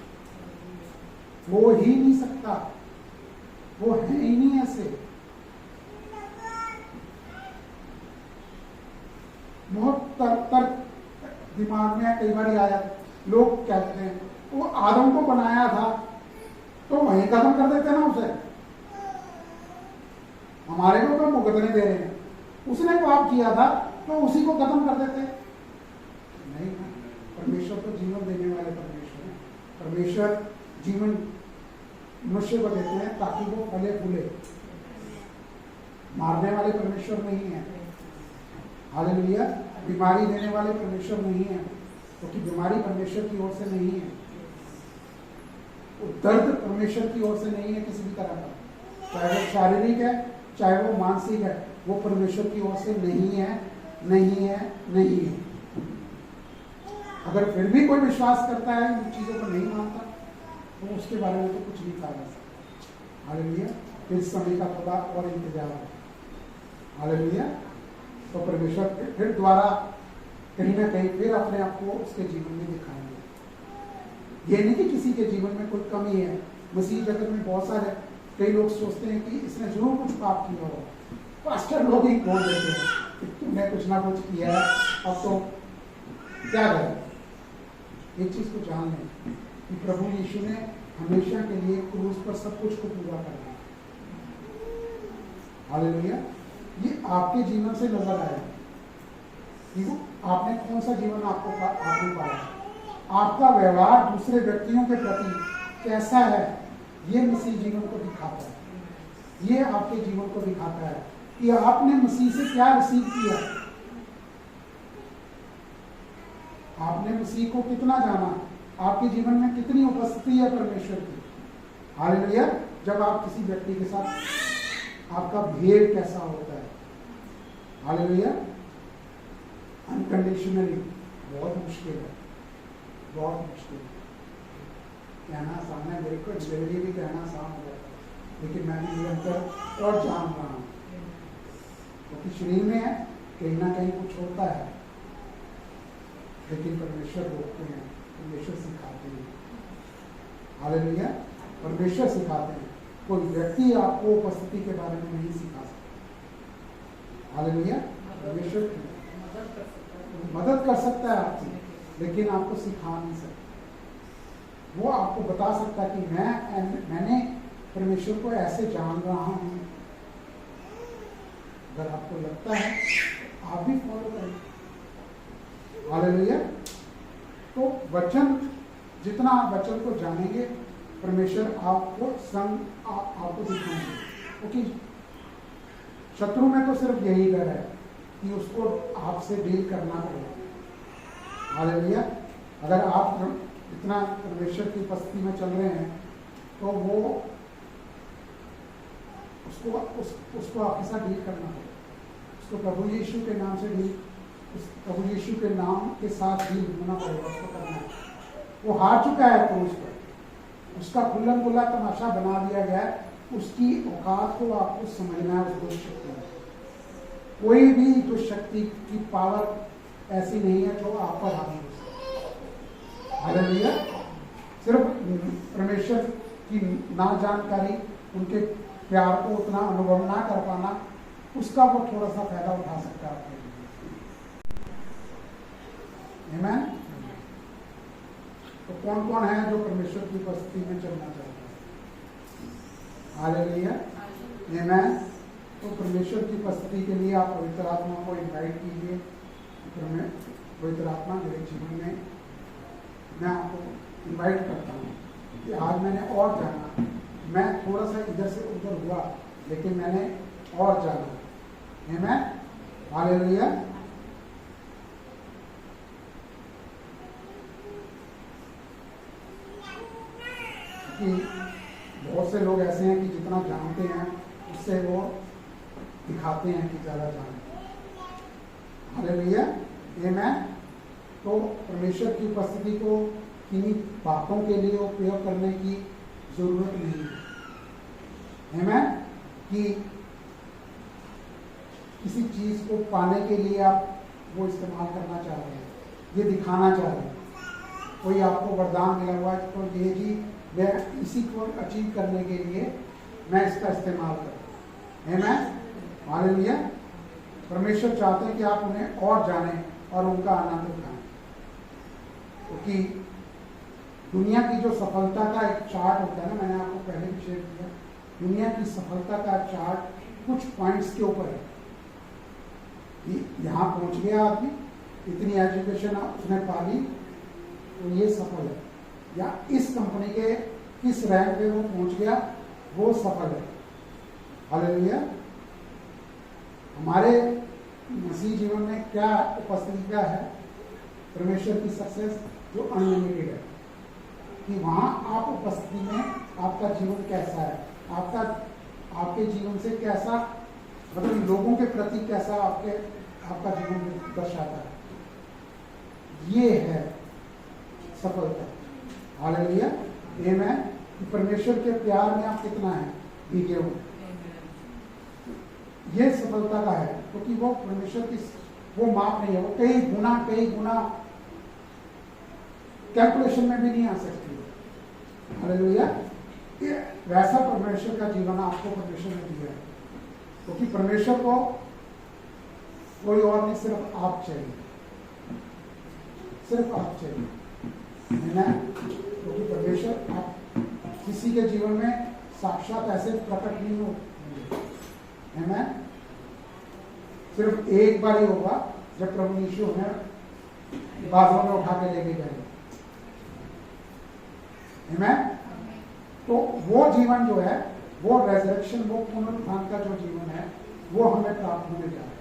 वो ही नहीं सकता, वो है ही नहीं ऐसे। बहुत तर्क दिमाग में कई बार आया, लोग कहते हैं वो आदम को बनाया था तो वहीं खत्म कर देते ना उसे, हमारे को तो मुकदमे दे रहे हैं, उसने पाप किया था तो उसी को खत्म कर देते नहीं। परमेश्वर तो जीवन देने वाले परमेश्वर है। परमेश्वर जीवन मनुष्य को देते हैं ताकि वो फले फूले, मारने वाले परमेश्वर नहीं है। हालेलुया। बीमारी देने वाले परमेश्वर नहीं है, क्योंकि बीमारी परमेश्वर की ओर से नहीं है, वो दर्द परमेश्वर की ओर से नहीं है किसी भी तरह का, चाहे वो शारीरिक है चाहे वो मानसिक है, वो परमेश्वर की ओर से नहीं है, नहीं है, नहीं है। अगर फिर भी कोई विश्वास करता है, उन चीजों को नहीं मानता, तो उसके बारे में तो कुछ नहीं कहा जा सकता। हालेलुया। इस समय का थोड़ा और इंतजार है। हालेलुया। तो परमेश्वर फिर द्वारा कहीं ना कहीं फिर अपने आप को उसके जीवन में दिखाएंगे। ये नहीं कि किसी के जीवन में कोई कमी है। मसीह जगत में बहुत सारे कई लोग सोचते हैं कि इसने जरूर कुछ पाप किया हो, पास्टर लोग ही बोल देते हैं कि तुमने कुछ ना कुछ किया है, अब तो क्या करें। एक चीज को जान लें कि प्रभु यीशु ने हमेशा के लिए क्रूस पर सब कुछ को पूरा कर दिया। हालेलुया। ये आपके जीवन से नजर आया कि आपने कौन सा जीवन आपने पाया, आपका व्यवहार दूसरे व्यक्तियों के प्रति कैसा है, ये मसीह जीवन को दिखाता है। ये आपके जीवन को दिखाता है कि आपने मसीह से क्या रिसीव किया, आपने मसीह को कितना जाना, आपके जीवन में कितनी उपस्थिति है परमेश्वर की। हालेलुया। जब आप किसी व्यक्ति के साथ आपका बिहेव कैसा होता है। हालेलुया। अनकंडीशनली बहुत मुश्किल है, बहुत मुश्किल है। कहना आसान है, मेरे को मेरे लिए भी कहना आसान हो जाता है, लेकिन मैं निरंतर और जान रहा हूँ, क्योंकि शरीर में है, कहीं ना कहीं कुछ होता है, लेकिन परमेश्वर रोकते हैं, परमेश्वर सिखाते हैं। हालेलुया। परमेश्वर सिखाते हैं। कोई व्यक्ति आपको उपस्थिति के बारे में नहीं सिखा सकता। हालेलुया। परमेश्वर मदद कर सकता है आपकी, लेकिन आपको सिखा नहीं सकता। वो आपको बता सकता है कि मैंने परमेश्वर को ऐसे जान रहा हूं। अगर आपको लगता है आप भी फॉलो करें। हालेलुया। तो वचन, जितना आप वचन को जानेंगे, परमेश्वर आपको आपको दिखाएंगे। क्योंकि शत्रु में तो सिर्फ यही डर है कि उसको आपसे डील करना पड़ेगा। हालेलुया। अगर आप इतना परमेश्वर की उपस्थिति में चल रहे हैं तो वो उसको आपके साथ डील करना पड़ेगा। उसको प्रभु यीशु के नाम से डील, प्रभु यीशु के नाम के साथ डील होना पड़ेगा, उसको करना है। वो हार चुका है क्रूस पर, उसका खुल्लम खुल्ला तमाशा बना दिया गया है। उसकी औकात को आपको समझना है। उस दुष्ट शक्ति में कोई भी दुष्ट शक्ति की पावर ऐसी नहीं है जो आप पर हावी हो। हालेलुया। सिर्फ परमेश्वर की ना जानकारी, उनके प्यार को उतना अनुभव ना कर पाना, उसका वो थोड़ा सा फायदा उठा सकता है आपके लिए। आमीन। तो कौन कौन है जो परमेश्वर की उपस्थिति में चलना चाहता है? हालेलुया। आमीन। तो परमेश्वर की उपस्थिति के लिए आप पवित्र आत्मा को इनवाइट कीजिए। पवित्र आत्मा मेरे जीवन में, मैं आपको इनवाइट करता हूँ कि आज मैंने और जाना, मैं थोड़ा सा इधर से उधर हुआ लेकिन मैंने और जाना। आमीन। हालेलुया। कि बहुत से लोग ऐसे हैं कि जितना जानते हैं उससे वो दिखाते हैं कि ज़्यादा जानते हैं। हालेलुया। आमीन। तो परमेश्वर की उपस्थिति को किन्हीं बातों के लिए उपयोग करने की जरूरत नहीं है। आमीन। कि किसी चीज़ को पाने के लिए आप वो इस्तेमाल करना चाह रहे हैं, ये दिखाना चाह रहे हैं। कोई आपको वरदान मिला हुआ है तो ये जी मैं इसी को अचीव करने के लिए मैं इसका इस्तेमाल करूँ। आमीन। हालेलुया। परमेश्वर चाहते हैं कि आप उन्हें और जानें और उनका आनंद उठाएं, क्योंकि दुनिया की जो सफलता का एक चार्ट होता है ना, मैंने आपको पहले भी शेयर किया, दुनिया की सफलता का चार्ट कुछ पॉइंट्स के ऊपर है। यहाँ पहुँच गया आदमी, इतनी एजुकेशन उसने पा ली तो ये सफल है, या इस कंपनी के किस रैंक पे वो पहुँच गया वो सफल है। हालेलुया। हमारे मसीह जीवन में क्या उपस्थिति क्या है? परमेश्वर की सक्सेस जो अनलिमिटेड है, कि वहाँ आप उपस्थिति में आपका जीवन कैसा है, आपके जीवन से कैसा, मतलब लोगों के प्रति कैसा आपका जीवन दर्शाता है, ये है सफलता। हालेलुया। आमीन। कि परमेश्वर के प्यार में आप कितना है भीगे हुए, ये सफलता का है, क्योंकि वो परमेश्वर की वो माप नहीं है, वो कई गुना कैलकुलेशन में भी नहीं आ सकती। हालेलुया। ये वैसा परमेश्वर का जीवन आपको परमेश्वर ने दिया है, क्योंकि परमेश्वर को कोई और नहीं, सिर्फ आप चाहिए, सिर्फ आप चाहिए। क्योंकि परमेश्वर आप किसी के जीवन में साक्षात ऐसे प्रकट नहीं होंगे। आमीन। सिर्फ एक बार ही होगा जब प्रभु यीशु हमें बाजों में उठा के लेके गए। आमीन। तो वो जीवन जो है, वो रेजरेक्शन, वो पुनरुत्थान का जो जीवन है, वो हमें प्राप्त होने जा रहा है।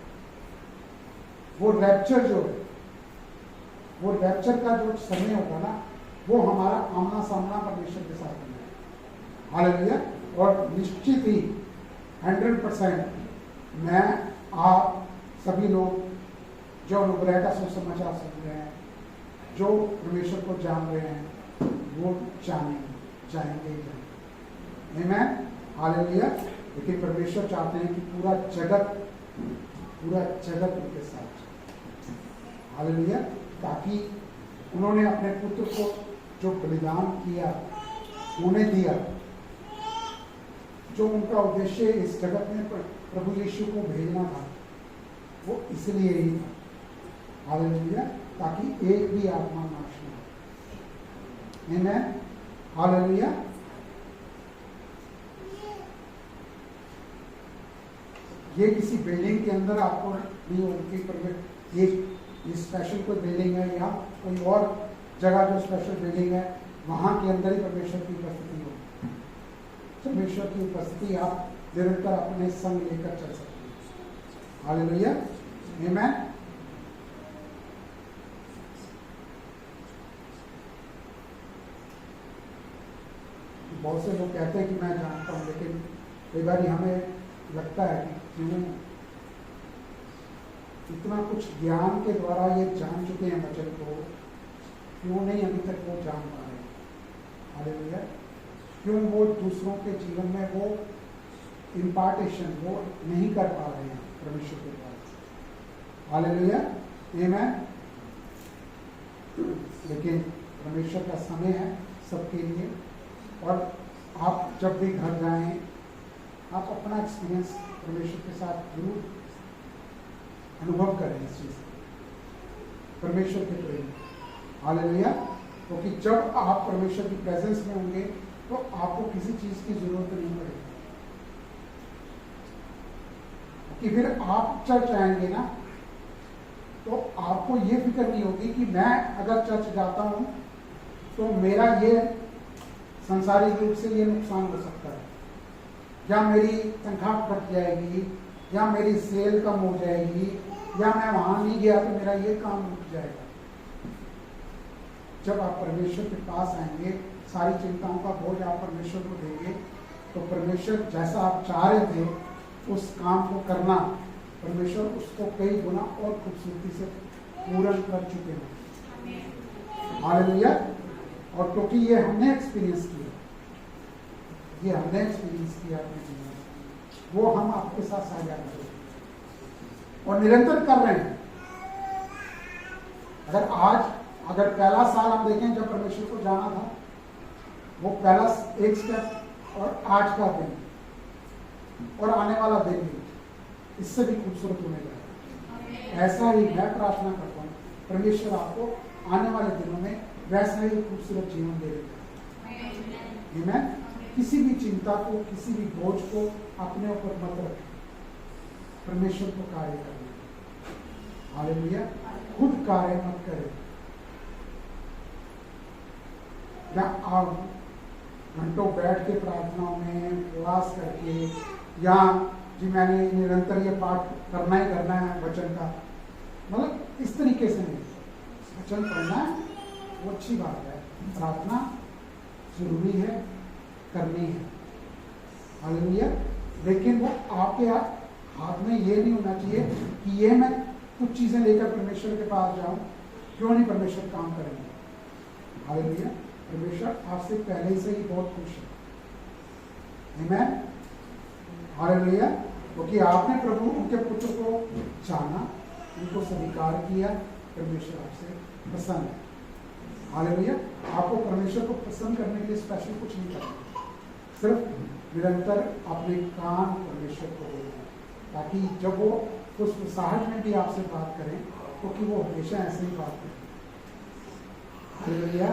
वो रैप्चर जो है, वो रैप्चर का जो समय होगा ना, वो हमारा आमना सामना परमेश्वर के साथ होना है। हालेलुया। और निश्चित ही 100% मैं, आप सभी लोग जो अनुग्रह का सुसमाचार सुन रहे हैं, जो परमेश्वर को जान रहे हैं, वो जाएंगे। आमीन। हालेलुया। लेकिन परमेश्वर चाहते हैं कि पूरा जगत उनके साथ। हालेलुया। ताकि उन्होंने अपने पुत्र को जो बलिदान किया, उन्हें दिया, जो उनका उद्देश्य इस जगत में प्रभु यीशु को भेजना था, वो इसलिए ही था। हालेलुया। ताकि एक भी आत्मा नाश न हो। आमीन। हालेलुया। ये किसी बिल्डिंग के अंदर आपको नहीं होगी, पर ये स्पेशल कोई बिल्डिंग है या कोई और जगह जो स्पेशल बिल्डिंग है, वहाँ के अंदर ही परमेश्वर की उपस्थिति होगी। परमेश्वर की उपस्थिति आप निरंतर अपने संग लेकर चल सकते हैं। हालेलुया। आमीन। बहुत से लोग कहते हैं कि मैं जानता हूँ, लेकिन कई बार हमें लगता है कि क्यों इतना कुछ ज्ञान के द्वारा ये जान चुके हैं वचन को, क्यों नहीं अभी तक वो जान पा रहे हैं। हालेलुया। क्यों वो दूसरों के जीवन में वो इम्पार्टेशन वो नहीं कर पा रहे हैं परमेश्वर के द्वारा। हालेलुया। आमीन। लेकिन परमेश्वर का समय है, सबके लिए। और आप जब भी घर जाएं, आप अपना एक्सपीरियंस परमेश्वर के साथ जरूर अनुभव करें इस चीज़ को, परमेश्वर के प्रेम। हालेलुया। क्योंकि जब आप परमेश्वर की प्रेजेंस में होंगे तो आपको किसी चीज़ की जरूरत नहीं पड़ेगी, कि फिर आप चर्च आएंगे ना तो आपको ये फिक्र नहीं होगी कि मैं अगर चर्च जाता हूं तो मेरा ये संसारिक रूप से ये नुकसान हो सकता है, या मेरी तनख्वाह कट जाएगी, या मेरी सेल कम हो जाएगी, या मैं वहां नहीं गया तो मेरा ये काम रुक जाएगा। जब आप परमेश्वर के पास आएंगे, सारी चिंताओं का बोझ आप परमेश्वर को देंगे, तो परमेश्वर जैसा आप चाह रहे थे उस काम को करना, परमेश्वर उसको कई गुना और खूबसूरती से पूर्ण कर चुके हैं। हालेलुया। और क्योंकि ये हमने एक्सपीरियंस किया, ये हमने एक्सपीरियंस किया अपने जीवन में, वो हम आपके साथ साझा कर रहे हैं और निरंतर कर रहे हैं। अगर पहला साल हम देखें जब परमेश्वर को जाना था, वो पहला एक स्टेप और आज का दिन और आने वाला दिन भी इससे भी खूबसूरत होने लगा। ऐसा ही मैं प्रार्थना करता हूँ, परमेश्वर आपको आने वाले दिनों में वैसा ही खूबसूरत जीवन दे देगा। मैं किसी भी चिंता को, किसी भी बोझ को अपने ऊपर मत रखें, परमेश्वर को कार्य करना। हालेलुया। खुद कार्य मत करें, या आप घंटों बैठ के प्रार्थनाओं में प्रयास करके, या जी मैंने निरंतर ये पाठ करना ही करना है वचन का, मतलब इस तरीके से नहीं। वचन पढ़ना है वो अच्छी बात है, प्रार्थना जरूरी है, करनी है। हालेलुया। लेकिन वो आपके हाथ में ये नहीं होना चाहिए कि ये मैं कुछ चीजें लेकर परमेश्वर के पास जाऊं, क्यों नहीं परमेश्वर काम करेंगे। हालेलुया। परमेश्वर आपसे पहले से ही बहुत खुश है। आमीन। हालेलुया। क्योंकि आपने प्रभु उनके पुत्र को जाना, उनको स्वीकार किया, परमेश्वर आपसे प्रसन्न है। हालेलुया। आपको परमेश्वर को प्रसन्न करने के लिए स्पेशल कुछ नहीं करना, सिर्फ निरंतर अपने कान परमेश्वर को बोलना, ताकि जब वो उस उत्साहट में भी आपसे बात करें, क्योंकि वो हमेशा ऐसे ही बात करें। हालेलुया।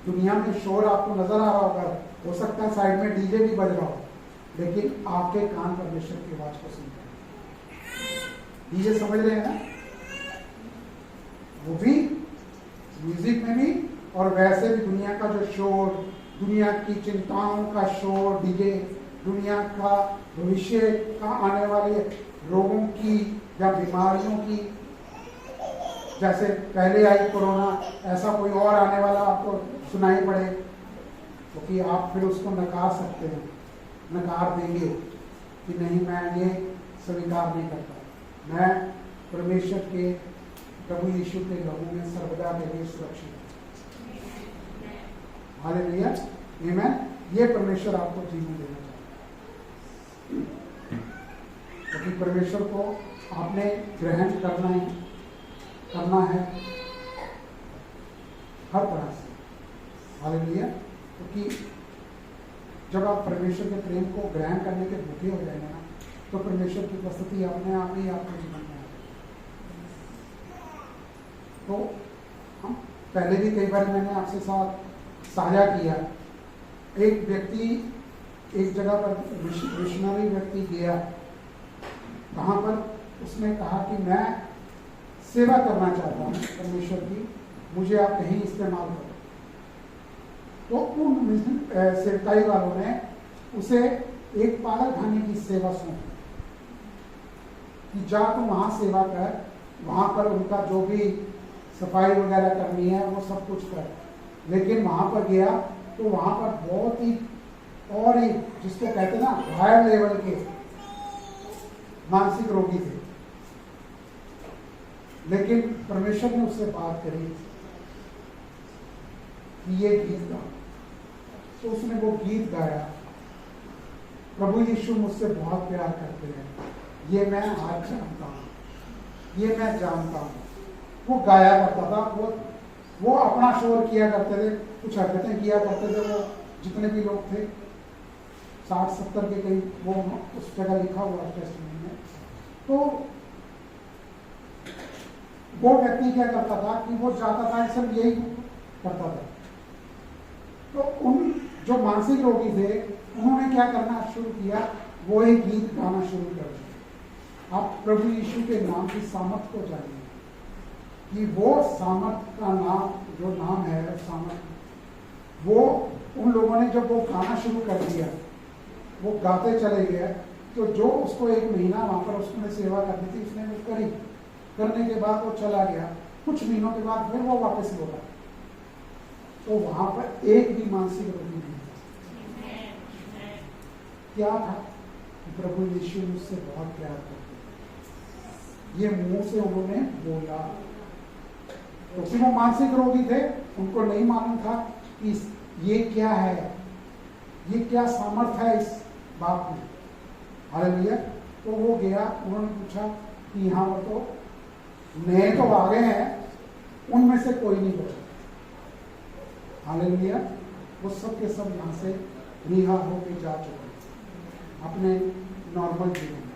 दुनिया में शोर आपको नजर आ रहा होगा, हो सकता है साइड में डीजे भी बज रहा हो, लेकिन आपके कान परमेश्वर की आवाज को सुनते हैं। डीजे समझ रहे हैं ना, वो भी म्यूजिक में भी, और वैसे भी दुनिया का जो शोर, दुनिया की चिंताओं का शोर, डीजे, दुनिया का भविष्य का आने वाले रोगों की या बीमारियों की, जैसे पहले आई कोरोना, ऐसा कोई और आने वाला आपको सुनाई पड़े, क्योंकि आप फिर उसको नकार सकते हैं, नकार देंगे कि नहीं, मैं ये स्वीकार नहीं करता, मैं परमेश्वर के प्रभु यीशु के लहू में सर्वदा के लिए सुरक्षित हूं। हालेलुया। आमीन। ये परमेश्वर आपको जीवन देना चाहता है, क्योंकि परमेश्वर को आपने ग्रहण करना है हर तरह से। हालेलुया। क्योंकि जब आप परमेश्वर के प्रेम को ग्रहण करने के भूखे हो जाएंगे ना, तो परमेश्वर की उपस्थिति अपने आप ही आपके जीवन में आएगी। तो हम पहले भी कई बार मैंने आपसे साथ साझा किया, एक व्यक्ति एक जगह पर मिशनरी व्यक्ति गया, वहां पर उसने कहा कि मैं सेवा करना चाहता हूँ परमेश्वर की, मुझे आप कहीं इस्तेमाल करो। तो उन सेवकाई वालों ने उसे एक पागल खाने की सेवा सौंपी कि जा तू वहां सेवा कर, वहां पर उनका जो भी सफाई वगैरह करनी है वो सब कुछ कर। लेकिन वहां पर गया तो वहां पर बहुत ही, और ही जिसको कहते ना हायर लेवल के मानसिक रोगी थे, लेकिन परमेश्वर ने उससे बात करी कि ये गीत गा, तो उसने वो गीत गाया, प्रभु यीशु मुझसे बहुत प्यार करते हैं, ये मैं आज जानता हूँ, ये मैं जानता हूँ। वो गाया करता था, वो अपना शोर किया करते थे, कुछ हरकतें किया करते थे वो जितने भी लोग थे 60-70 के करीब, वो उस जगह लिखा हुआ टेस्टामेंट में। तो वो व्यक्ति क्या करता था कि वो जाता था सिर्फ यही करता था। तो उन जो मानसिक रोगी थे उन्होंने क्या करना शुरू किया, वो एक गीत गाना शुरू कर दिया, आप प्रभु यीशु के नाम की सामर्थ को जानिए, कि वो सामर्थ का नाम, जो नाम है सामर्थ, वो उन लोगों ने जब वो गाना शुरू कर दिया, वो गाते चले गए। तो जो उसको 1 महीना वहां पर उसने सेवा करनी थी उसने वो करी, करने के बाद वो चला गया। कुछ महीनों के बाद फिर वो वापस लौटा, तो वहां पर एक भी मानसिक रोगी नहीं था। क्या था? प्रभु यीशु मुझसे बहुत प्यार करते, ये मुंह से उन्होंने बोला। तो फिर वो मानसिक रोगी थे, उनको नहीं मालूम था कि ये क्या है, ये क्या सामर्थ है इस बात में। हालेलुया। तो वो गया, उन्होंने पूछा कि यहाँ पर तो नए तो आ गए हैं, उनमें से कोई नहीं बचा। हालेलुया। वो सब के सब यहाँ से रिहा होके जा चुके अपने नॉर्मल जीवन में।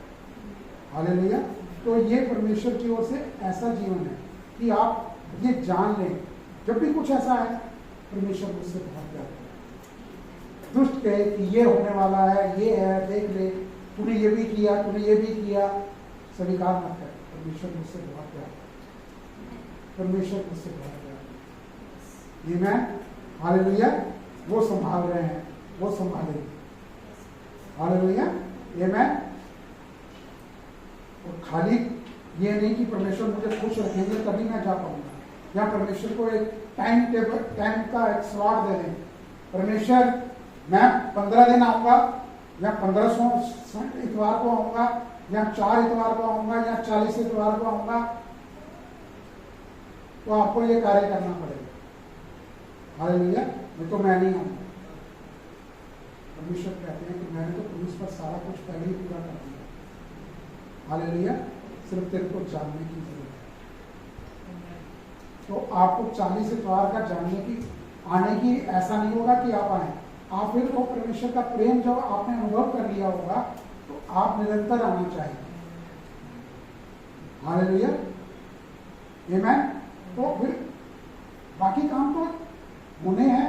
हालेलुया। तो ये परमेश्वर की ओर से ऐसा जीवन है कि आप ये जान लें, जब भी कुछ ऐसा है, परमेश्वर मुझसे बहुत प्यार करता है। दुष्ट कहे कि ये होने वाला है, ये है, देख ले, तूने ये भी किया, तूने ये भी किया, स्वीकार मत कर। परमेश्वर मुझसे बहुत प्यार करता है, परमेश्वर मुझसे बहुत प्यार करता है। आमीन। हालेलुया। वो संभाल रहे हैं, वो संभालेंगे। हालेलुया। आमीन। और खाली ये नहीं कि परमेश्वर मुझे खुश रखेंगे तभी मैं जा पाऊंगा, या परमेश्वर को एक टाइम टेबल, टाइम का एक स्लॉट दे दें। परमेश्वर मैं 15 दिन आऊंगा, या 1500 इतवार को आऊंगा, या 4 इतवार को आऊंगा, या 40 इतवार को आऊंगा, तो आपको ये कार्य करना पड़ेगा। हालेलुया। नहीं तो मैं नहीं आऊंगा। परमेश्वर कहते हैं कि मैंने तो क्रूस पर सारा कुछ पहले ही पूरा कर दिया। हालेलुया। सिर्फ तेरे को जानने की जरूरत है। तो आपको 40 इतवार का जानने की, आने की ऐसा नहीं होगा कि आप आए, आप फिर वो परमेश्वर का प्रेम जब आपने अनुभव कर लिया होगा तो आप निरंतर आना चाहिए। हालेलुया। आमीन। तो फिर बाकी काम तो होने हैं,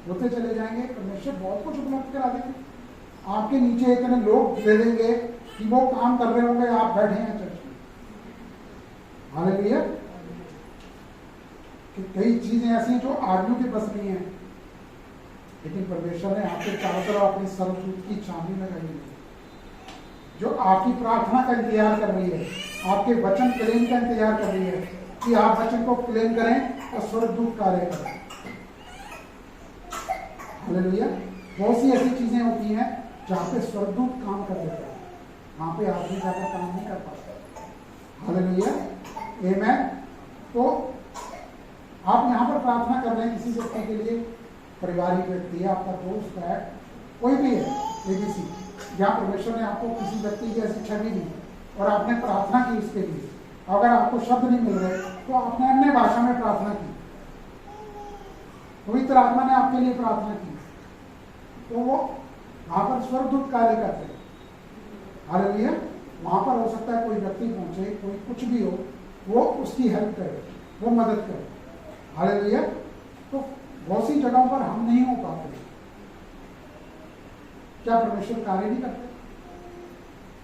होते चले जाएंगे, परमेश्वर बहुत कुछ उपलब्ध करा देंगे। आपके नीचे इतने लोग दे देंगे कि वो काम कर रहे होंगे, आप बैठे हैं चर्च में। हालेलुया। कि कई चीजें ऐसी जो आदमियों के बस नहीं है, लेकिन परमेश्वर ने आपके चारों तरफ अपनी सर्वदूत की छावनी लगाई है, जो आपकी प्रार्थना का इंतजार कर रही है, आपके वचन क्लेम का इंतजार कर रही है कि आप वचन को क्लेम करें और स्वर्गदूत कार्य करें। हालेलुया। बहुत सी ऐसी चीजें होती हैं जहाँ पे स्वर्गदूत काम कर देता है, वहां पे आदमी जाकर काम नहीं कर पाता। हालेलुया। आमीन। तो आप यहाँ पर प्रार्थना कर रहे हैं किसी व्यक्ति के लिए, पारिवारिक व्यक्ति है, आपका दोस्त है, कोई भी है, ABC, जहाँ परमेश्वर ने आपको किसी व्यक्ति की ऐसी छवि दी और आपने प्रार्थना की उसके लिए, अगर आपको शब्द नहीं मिल रहे तो आपने अन्य भाषा में प्रार्थना की, पवित्र आत्मा ने आपके लिए प्रार्थना की, तो वो वहां पर स्वर्गदूत कार्य करते हैं। हालेलुया। वहां पर हो सकता है कोई व्यक्ति पहुंचे, कोई कुछ भी हो, वो उसकी हेल्प करे, वो मदद करे। हालेलुया। तो बहुत सी जगहों पर हम नहीं हो पाते, क्या परमेश्वर कार्य नहीं करते?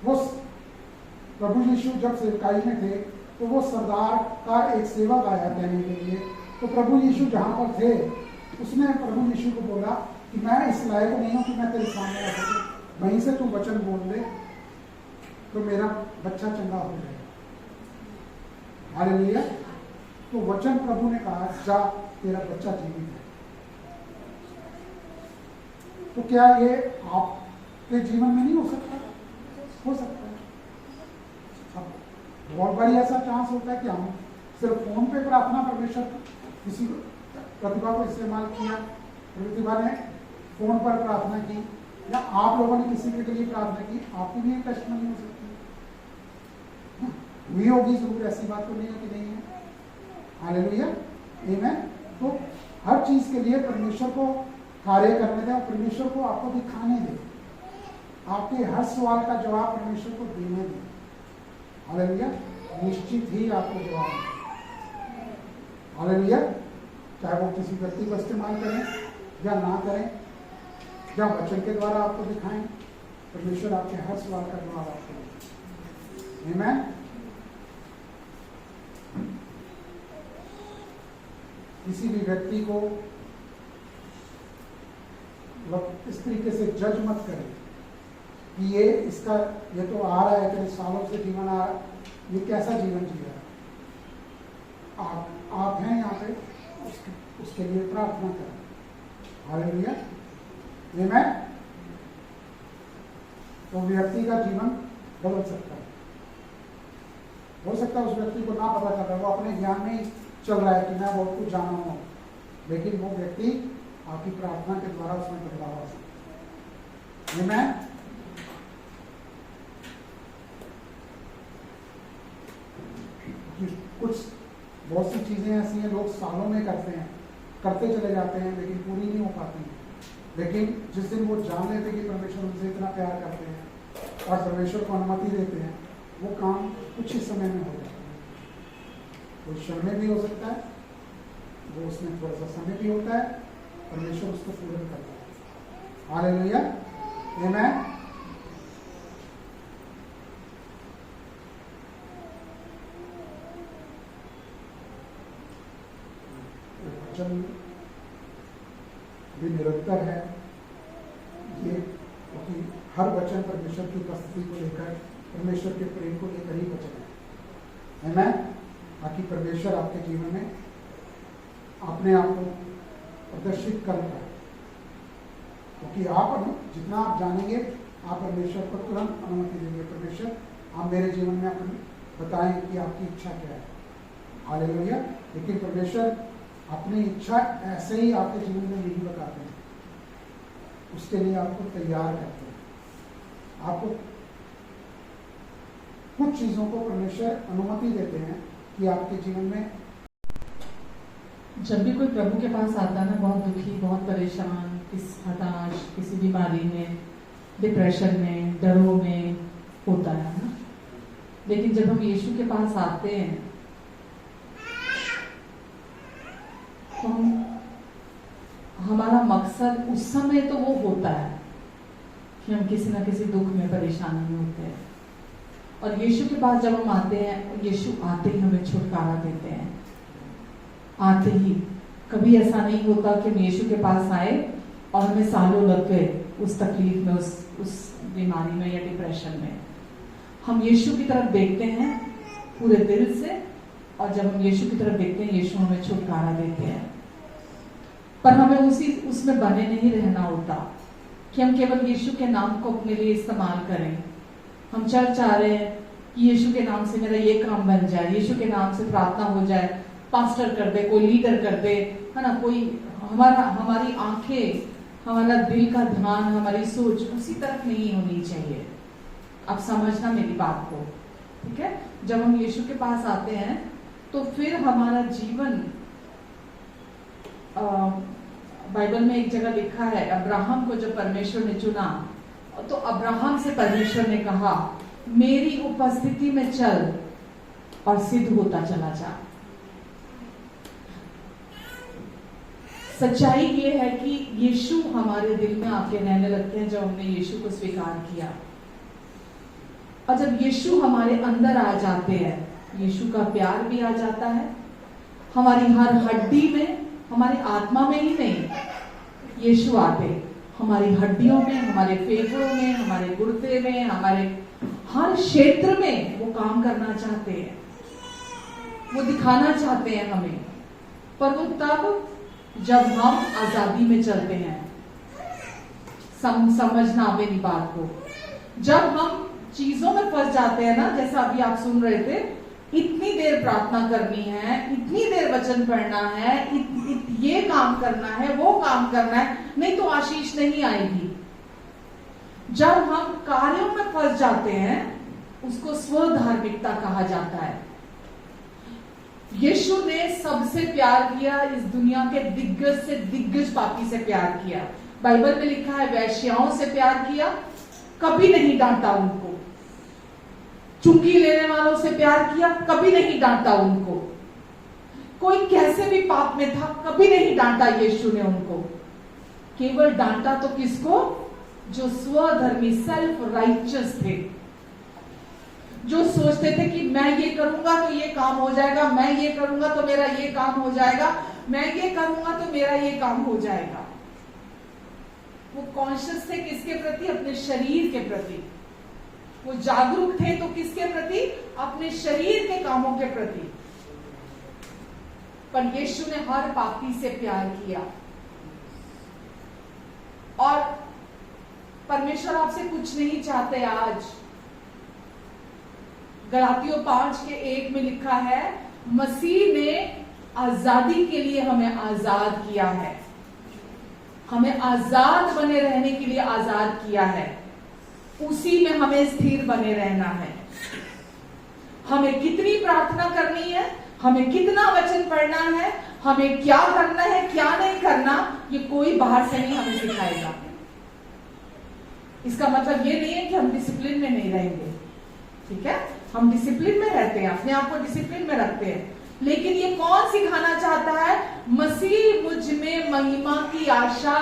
वो प्रभु यीशु जब सेवकाई में थे तो वो सरदार का एक सेवक आया कहने के लिए, तो प्रभु यीशु जहां पर थे उसने प्रभु यीशु को बोला कि मैं इस लायक नहीं हूं कि मैं तेरे सामने आ सकूं, वहीं से तू वचन बोल दे तो मेरा बच्चा चंगा हो जाएगा। हालेलुया। तो वचन प्रभु ने कहा, जा तेरा बच्चा जीवित है। तो क्या ये आपके जीवन में नहीं हो सकता? हो सकता है। अब बहुत बारी ऐसा चांस होता है कि हम सिर्फ फोन पे प्रार्थना, परमेश्वर किसी प्रतिभा को इस्तेमाल किया, प्रतिभा ने फोन पर प्रार्थना की, या आप लोगों ने किसी के लिए प्रार्थना की, आपकी भी टेस्टमनी हो सकती है, हुई होगी जरूर, ऐसी बात तो नहीं है कि नहीं है। हालेलुया। आमीन। तो हर चीज के लिए परमेश्वर को कार्य करने दें और परमेश्वर को आपको दिखाने दें। आपके हर सवाल का जवाब परमेश्वर को देने दें। हालेलुया। निश्चित ही आपको जवाब दें। हालेलुया। चाहे वो किसी व्यक्ति को इस्तेमाल करें या ना करें, या वचन के द्वारा आपको दिखाएं, परमेश्वर आपके हर सवाल का जवाब आपको दें। आमीन। किसी भी व्यक्ति को इस तरीके से जज मत करें कि ये तो आ रहा है, कई सालों से जीवन आ रहा है, ये कैसा जीवन जी रहा है। आप हैं यहाँ पे, उसके लिए प्रार्थना करें। हालेलुया। आमीन। तो व्यक्ति का जीवन बदल सकता है। हो सकता है उस व्यक्ति को ना पता चल रहा है, वो अपने ज्ञान में ही चल रहा है कि मैं बहुत कुछ जाना हूं, लेकिन वो व्यक्ति आपकी प्रार्थना के द्वारा उसमें बदलाव आ सकता है। आमीन। कुछ बहुत सी चीजें ऐसी हैं, लोग सालों में करते चले जाते हैं, लेकिन पूरी नहीं हो पाती हैं। लेकिन जिस दिन वो जान लेते कि परमेश्वर उनसे इतना प्यार करते हैं और परमेश्वर को अनुमति देते हैं, वो काम कुछ ही समय में हो जाता है। कोई क्षण में भी हो सकता है, वो उसमें थोड़ा सा समय भी होता है, परमेश्वर उसको पूर्ण करता है। हालेलुया। आमीन। वचन भी निरंतर है ये, क्योंकि हर वचन परमेश्वर की उपस्थिति को लेकर, परमेश्वर के प्रेम को लेकर ही वचन है। आमीन। ताकि परमेश्वर आपके जीवन में अपने आप को प्रदर्शित कर पाए, क्योंकि जितना आप जानेंगे, आप परमेश्वर को तुरंत अनुमति देंगे। परमेश्वर, आप मेरे जीवन में अपने बताएं कि आपकी इच्छा क्या है। हालेलुया। लेकिन परमेश्वर अपनी इच्छा ऐसे ही आपके जीवन में नहीं बताते हैं, उसके लिए आपको तैयार करते हैं। आपको कुछ चीजों को परमेश्वर अनुमति देते हैं कि आपके जीवन में, जब भी कोई प्रभु के पास आता है ना, बहुत दुखी, बहुत परेशान, हताश, किसी बीमारी में, डिप्रेशन में, डरों में होता है ना, लेकिन जब हम यीशु के पास आते हैं तो हमारा मकसद उस समय तो वो होता है कि हम किसी ना किसी दुख में, परेशानी में होते हैं, और यीशु के पास जब हम आते हैं, यीशु आते ही हमें छुटकारा देते हैं। आते ही कभी ऐसा नहीं होता कि हम यीशु के पास आए और हमें सालों लग गए उस तकलीफ में, उस बीमारी में या डिप्रेशन में। हम यीशु की तरफ देखते हैं पूरे दिल से, और जब हम यीशु की तरफ देखते हैं, यीशु हमें छुटकारा देते हैं। पर हमें उसमें बने नहीं रहना होता कि हम केवल यीशु के नाम को अपने लिए इस्तेमाल करें। हम चर्च आ रहे हैं कि यीशु के नाम से मेरा ये काम बन जाए, यीशु के नाम से प्रार्थना हो जाए, पास्टर कर दे, कोई लीडर कर दे, है ना, कोई हमारी आंखें, हमारा दिल का ध्यान, हमारी सोच उसी तरफ नहीं होनी चाहिए। आप समझना मेरी बात को, ठीक है। जब हम यीशु के पास आते हैं तो फिर हमारा जीवन, बाइबल में एक जगह लिखा है, अब्राहम को जब परमेश्वर ने चुना तो अब्राहम से परमेश्वर ने कहा, मेरी उपस्थिति में चल और सिद्ध होता चला जा। सच्चाई ये है कि यीशु हमारे दिल में आके रहने लगते हैं जब हमने यीशु को स्वीकार किया, और जब यीशु हमारे अंदर आ जाते हैं, यीशु का प्यार भी आ जाता है हमारी हर हड्डी में, हमारी आत्मा में ही नहीं, यीशु आते हमारी हड्डियों में, हमारे फेफड़ों में, हमारे गुर्दे में, हमारे हर क्षेत्र में वो काम करना चाहते हैं, वो दिखाना चाहते हैं हमें। पर वो तब जब हम आजादी में चलते हैं। समझना मेरी बात को, जब हम चीजों में फंस जाते हैं ना, जैसा अभी आप सुन रहे थे, इतनी देर प्रार्थना करनी है, इतनी देर वचन पढ़ना है, ये काम करना है, वो काम करना है, नहीं तो आशीष नहीं आएगी। जब हम कार्यों में फंस जाते हैं, उसको स्वधार्मिकता कहा जाता है। यीशु ने सबसे प्यार किया, इस दुनिया के दिग्गज से दिग्गज पापी से प्यार किया। बाइबल में लिखा है वेश्याओं से प्यार किया, कभी नहीं डांटा उनको। चुंगी लेने वालों से प्यार किया, कभी नहीं डांटा उनको। कोई कैसे भी पाप में था, कभी नहीं डांटा यीशु ने उनको। केवल डांटा तो किसको? जो स्वधर्मी सेल्फ राइचियस थे, जो सोचते थे कि मैं ये करूंगा तो ये काम हो जाएगा, मैं ये करूंगा तो मेरा ये काम हो जाएगा, मैं ये करूंगा तो मेरा ये काम हो जाएगा। वो कॉन्शियस थे किसके प्रति? अपने शरीर के प्रति। वो जागरूक थे तो किसके प्रति? अपने शरीर के कामों के प्रति। पर यीशु ने हर पापी से प्यार किया। और परमेश्वर आपसे कुछ नहीं चाहते आज। गलातियों 5:1 में लिखा है, मसीह ने आजादी के लिए हमें आजाद किया है, हमें आजाद बने रहने के लिए आजाद किया है, उसी में हमें स्थिर बने रहना है। हमें कितनी प्रार्थना करनी है, हमें कितना वचन पढ़ना है, हमें क्या करना है क्या नहीं करना, ये कोई बाहर से नहीं हमें सिखाएगा। इसका मतलब ये नहीं है कि हम डिसिप्लिन में नहीं रहेंगे, ठीक है, हम डिसिप्लिन में रहते हैं, अपने आप को डिसिप्लिन में रखते हैं, लेकिन ये कौन सिखाना चाहता है? मसीह मुझ में महिमा की आशा।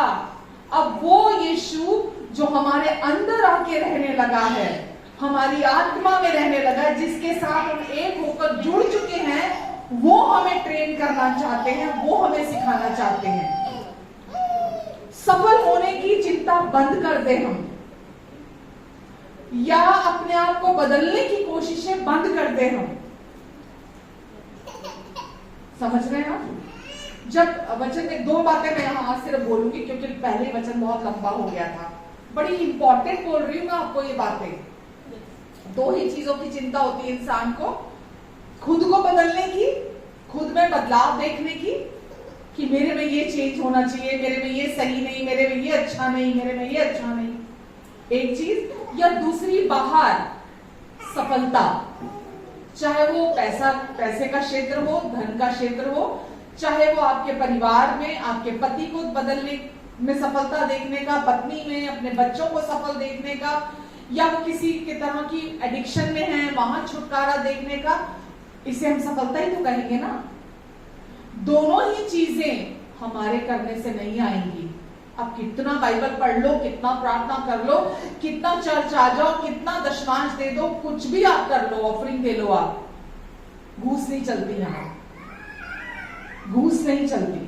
अब वो यीशु जो हमारे अंदर आके रहने लगा है, हमारी आत्मा में रहने लगा है, जिसके साथ हम एक होकर जुड़ चुके हैं, वो हमें ट्रेन करना चाहते हैं, वो हमें सिखाना चाहते हैं। सफल होने की चिंता बंद कर दे हम, या अपने आप को बदलने की कोशिशें बंद कर दे हम। समझ रहे हैं आप? जब वचन में दो बातें मैं यहां आज सिर्फ बोलूंगी, क्योंकि पहले वचन बहुत लंबा हो गया था। बड़ी इंपॉर्टेंट बोल रही हूं मैं आपको ये बातें। दो ही चीजों की चिंता होती है इंसान को, खुद को बदलने की, खुद में बदलाव देखने की, कि मेरे में ये चेंज होना चाहिए, मेरे में ये सही नहीं, मेरे में ये अच्छा नहीं, मेरे में ये अच्छा नहीं, एक चीज, या दूसरी बाहर सफलता, चाहे वो पैसे का क्षेत्र हो, धन का क्षेत्र हो, चाहे वो आपके परिवार में आपके पति को बदलने में सफलता देखने का, पत्नी में अपने बच्चों को सफल देखने का, या वो किसी के तरह की एडिक्शन में है वहां छुटकारा देखने का, इसे हम सफलता ही तो कहेंगे ना। दोनों ही चीजें हमारे करने से नहीं आएंगी। अब कितना बाइबल पढ़ लो, कितना प्रार्थना कर लो, कितना चर्च आ जाओ, कितना दशमांश दे दो, कुछ भी आप कर लो, ऑफरिंग दे लो, आप घूस नहीं चलती यहां, घूस नहीं चलती।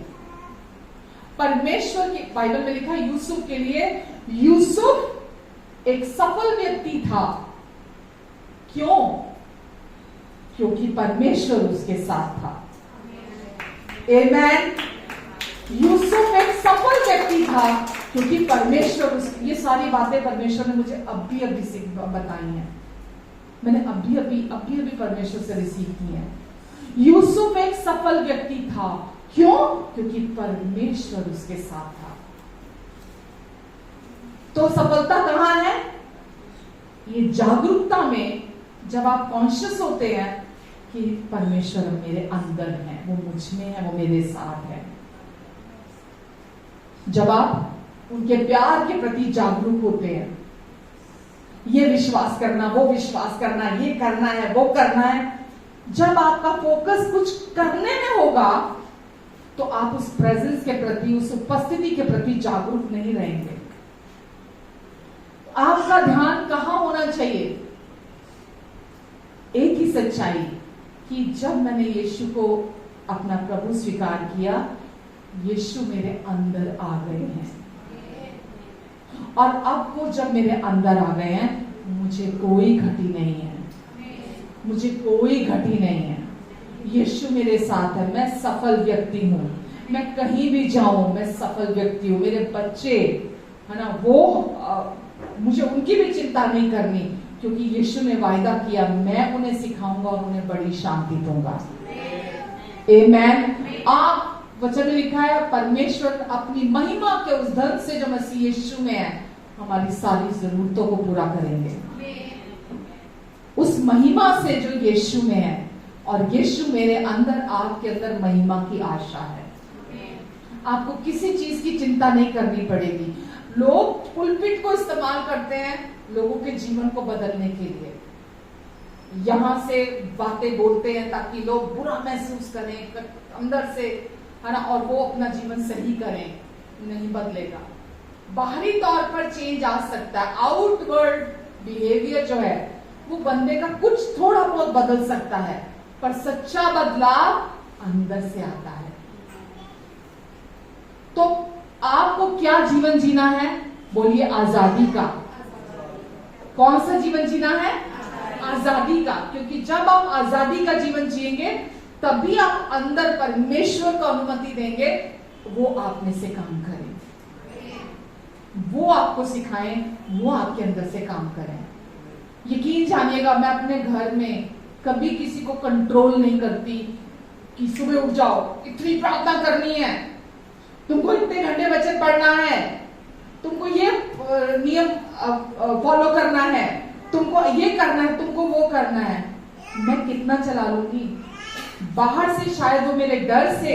परमेश्वर की, बाइबल में लिखा है यूसुफ के लिए, यूसुफ एक सफल व्यक्ति था। क्यों? क्योंकि परमेश्वर उसके साथ था। आमेन। यूसुफ एक सफल व्यक्ति था क्योंकि परमेश्वर, ये सारी बातें परमेश्वर ने मुझे अभी बताई हैं, मैंने अभी परमेश्वर से रिसीव की है। यूसुफ एक सफल व्यक्ति था। क्यों? क्योंकि परमेश्वर उसके साथ था। तो सफलता कहां है? ये जागरूकता में, जब आप कॉन्शियस होते हैं कि परमेश्वर मेरे अंदर है, वो मुझ में है, वो मेरे साथ है। जब आप उनके प्यार के प्रति जागरूक होते हैं, ये विश्वास करना, वो विश्वास करना, ये करना है, वो करना है, जब आपका फोकस कुछ करने में होगा तो आप उस प्रेजेंस के प्रति, उस उपस्थिति के प्रति जागरूक नहीं रहेंगे। आपका ध्यान कहां होना चाहिए? एक ही सच्चाई कि जब मैंने यीशु को अपना प्रभु स्वीकार किया, यीशु मेरे अंदर आ गए हैं, और अब वो जब मेरे अंदर आ गए हैं, मुझे कोई घटी नहीं है, मुझे कोई घटी नहीं है। यीशु मेरे साथ है, मैं सफल व्यक्ति हूं, मैं कहीं भी जाऊं मैं सफल व्यक्ति हूं। मेरे बच्चे है ना, वो मुझे उनकी भी चिंता नहीं करनी, क्योंकि यीशु ने वायदा किया, मैं उन्हें सिखाऊंगा और उन्हें बड़ी शांति दूंगा। आमेन। आप वचन में लिखा है, परमेश्वर अपनी महिमा के उस धन से जो मसीह यीशु में है, हमारी सारी जरूरतों को पूरा करेंगे। उस महिमा से जो यीशु में है, और यीशु मेरे अंदर, आपके अंदर महिमा की आशा है। आपको किसी चीज की चिंता नहीं करनी पड़ेगी। लोग पुलपिट को इस्तेमाल करते हैं लोगों के जीवन को बदलने के लिए। यहां से बातें बोलते हैं ताकि लोग बुरा महसूस करें अंदर से, है ना, और वो अपना जीवन सही करें। नहीं बदलेगा। बाहरी तौर पर चेंज आ सकता है, आउटवर्ड बिहेवियर जो है वो बंदे का कुछ थोड़ा बहुत बदल सकता है, पर सच्चा बदलाव अंदर से आता है। तो आपको क्या जीवन जीना है? बोलिए आजादी का। कौन सा जीवन जीना है? आजादी का। क्योंकि जब आप आजादी का जीवन जिएंगे तभी आप अंदर परमेश्वर को अनुमति देंगे वो आप में से काम करें, वो आपको सिखाएं, वो आपके अंदर से काम करें। यकीन जानिएगा, मैं अपने घर में कभी किसी को कंट्रोल नहीं करती कि सुबह उठ जाओ, इतनी प्रार्थना करनी है, तुमको इतने घंटे वचन पढ़ना है, तुमको ये नियम फॉलो करना है, तुमको ये करना है, तुमको वो करना है। मैं कितना चला लूंगी? बाहर से शायद वो मेरे डर से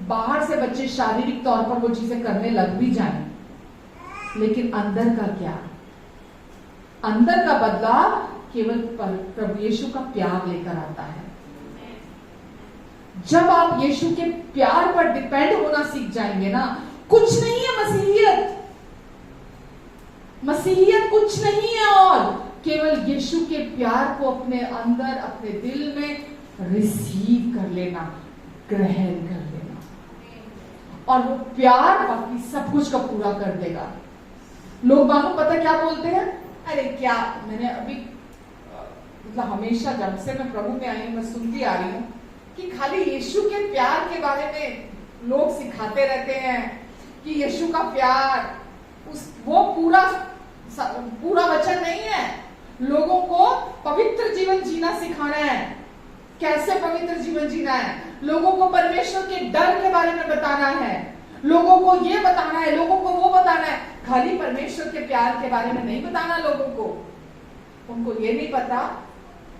बाहर से बच्चे शारीरिक तौर पर वो चीजें करने लग भी जाएं, लेकिन अंदर का क्या? अंदर का बदलाव केवल प्रभु यीशु का प्यार लेकर आता है। जब आप यीशु के प्यार पर डिपेंड होना सीख जाएंगे ना, कुछ नहीं है मसीहियत। मसीहियत कुछ नहीं है और केवल यीशु के प्यार को अपने अंदर, अपने दिल में रिसीव कर लेना, ग्रहण कर लेना, और वो प्यार बाकी सब कुछ का पूरा कर देगा। लोग मालूम पता क्या बोलते हैं? अरे क्या, मैंने अभी मतलब हमेशा जब से मैं प्रभु में आई हूं, मैं सुनती आ रही हूं कि खाली यीशु के प्यार के बारे में लोग सिखाते रहते हैं कि यीशु का प्यार वो पूरा वचन नहीं है। लोगों को पवित्र जीवन जीना सिखाना है। कैसे पवित्र जीवन जीना है? लोगों को परमेश्वर के डर के बारे में बताना है, लोगों को ये बताना है, लोगों को वो बताना है। खाली परमेश्वर के प्यार के बारे में नहीं बताना लोगों को। उनको ये नहीं पता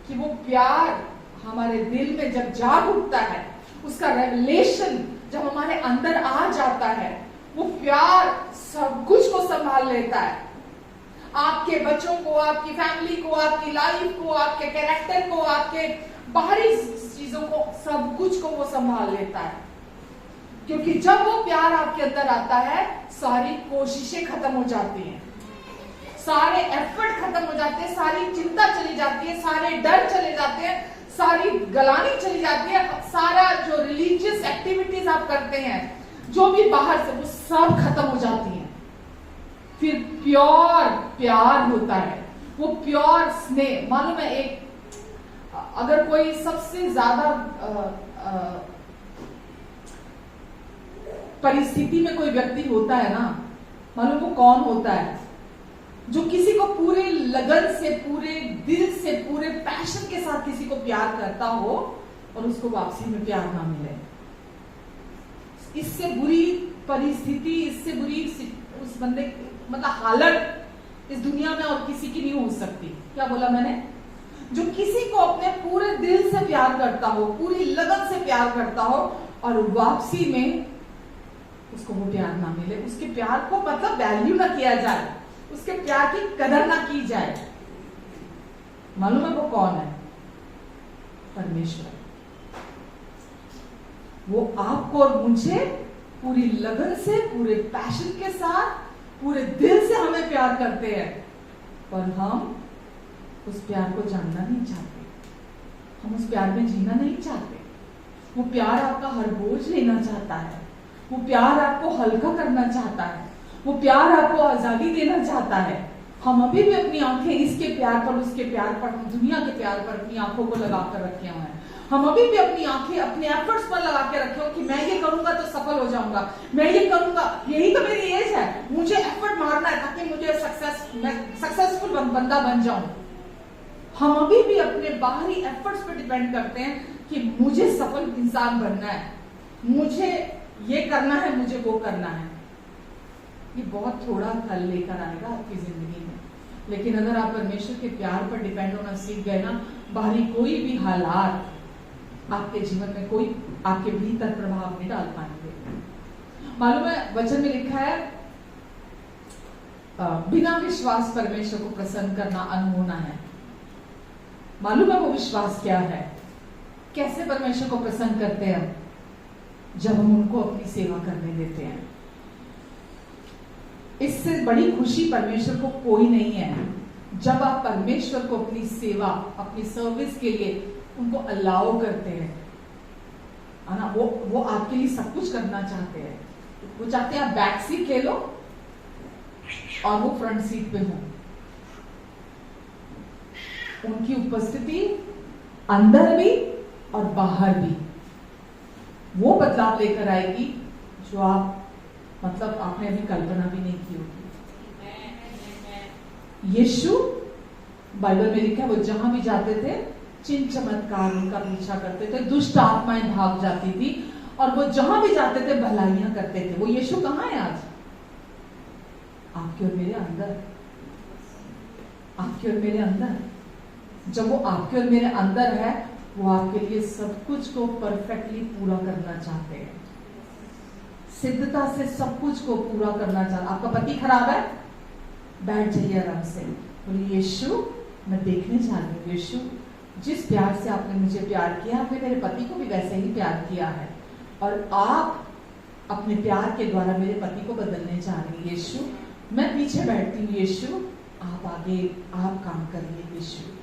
कि वो प्यार हमारे दिल में जब जाग उठता है, उसका रेवलेशन जब हमारे अंदर आ जाता है, वो प्यार सब कुछ को संभाल लेता है। आपके बच्चों को, आपकी फैमिली को, आपकी लाइफ को, आपके कैरेक्टर को, आपके बाहरी चीजों को, सब कुछ को वो संभाल लेता है। क्योंकि जब वो प्यार आपके अंदर आता है, सारी कोशिशें खत्म हो जाती हैं, सारे एफर्ट खत्म हो जाते हैं, सारी चिंता चली जाती है, सारे डर चले जाते हैं, सारी गलानी चली जाती है, सारा जो रिलीजियस एक्टिविटीज आप करते हैं, जो भी बाहर से, वो सब खत्म हो जाती हैं। फिर प्योर प्यार होता है, वो प्योर स्नेह। मालूम है, एक अगर कोई सबसे ज्यादा परिस्थिति में कोई व्यक्ति होता है ना, मालूम वो कौन होता है? जो किसी को पूरे लगन से, पूरे दिल से, पूरे पैशन के साथ किसी को प्यार करता हो और उसको वापसी में प्यार ना मिले। इससे बुरी परिस्थिति, इससे बुरी उस बंदे मतलब हालत इस दुनिया में और किसी की नहीं हो सकती। क्या बोला मैंने? जो किसी को अपने पूरे दिल से प्यार करता हो, पूरी लगन से प्यार करता हो, और वापसी में उसको वो प्यार ना मिले, उसके प्यार को मतलब वैल्यू ना किया जाए, उसके प्यार की कदर ना की जाए। मालूम है वो कौन है? परमेश्वर। वो आपको और मुझे पूरी लगन से, पूरे पैशन के साथ, पूरे दिल से हमें प्यार करते हैं, पर हम उस प्यार को जानना नहीं चाहते, हम उस प्यार में जीना नहीं चाहते। वो प्यार आपका हर बोझ लेना चाहता है, वो प्यार आपको हल्का करना चाहता है, वो प्यार आपको आजादी देना चाहता है। हम अभी भी अपनी आंखें इसके प्यार पर, उसके प्यार पर, हम दुनिया के प्यार पर अपनी आंखों को लगा कर रखे हुए हैं। हम अभी भी अपनी आंखें अपने एफर्ट्स पर लगा के रखे हो कि मैं ये करूंगा तो सफल हो जाऊंगा, मैं ये करूंगा, यही तो मेरी एज है, मुझे एफर्ट मारना है ताकि मुझे मैं सक्सेसफुल बंदा बन जाऊं। हम अभी भी अपने बाहरी एफर्ट्स पर डिपेंड करते हैं कि मुझे सफल इंसान बनना है, मुझे ये करना है, मुझे वो करना है। ये बहुत थोड़ा फल लेकर आएगा आपकी जिंदगी में। लेकिन अगर आप परमेश्वर के प्यार पर डिपेंड होना सीख गए ना, बाहरी कोई भी हालात आपके जीवन में कोई आपके भीतर प्रभाव नहीं डाल पाएंगे। मालूम है वचन में लिखा है बिना विश्वास परमेश्वर को प्रसन्न करना अनहोना है। मालूम है वो विश्वास क्या है? कैसे परमेश्वर को प्रसन्न करते हैं? जब हम उनको अपनी सेवा करने देते हैं। इससे बड़ी खुशी परमेश्वर को कोई नहीं है जब आप परमेश्वर को अपनी सेवा, अपनी सर्विस के लिए उनको अलाउ करते हैं, है ना। वो आपके लिए सब कुछ करना चाहते हैं। वो चाहते हैं आप बैक सीट ले लो और वो फ्रंट सीट पे हो। उनकी उपस्थिति अंदर भी और बाहर भी वो बदलाव लेकर आएगी जो आप मतलब आपने अभी कल्पना भी नहीं की होगी। यीशु बाइबल में लिखा है वो जहां भी जाते थे चिन्ह चमत्कार उनका पीछा करते थे, दुष्ट आत्माएं भाग जाती थी और वो जहां भी जाते थे भलाइयां करते थे। वो यीशु कहां है आज? आपके और मेरे अंदर, आपके और मेरे अंदर। जब वो आपके और मेरे अंदर है वो आपके लिए सब कुछ को परफेक्टली पूरा करना चाहते हैं, सिद्धता से सब कुछ को पूरा करना चाहते। आपका पति खराब है, बैठ जाइए आराम से, बोलिए यीशु मैं देखने जा रही हूँ। यीशु जिस प्यार से आपने मुझे प्यार किया, आपने मेरे पति को भी वैसे ही प्यार किया है और आप अपने प्यार के द्वारा मेरे पति को बदलने जा रही हैं। यीशु मैं पीछे बैठती हूँ, यीशु आप आगे आप काम करिए। यीशु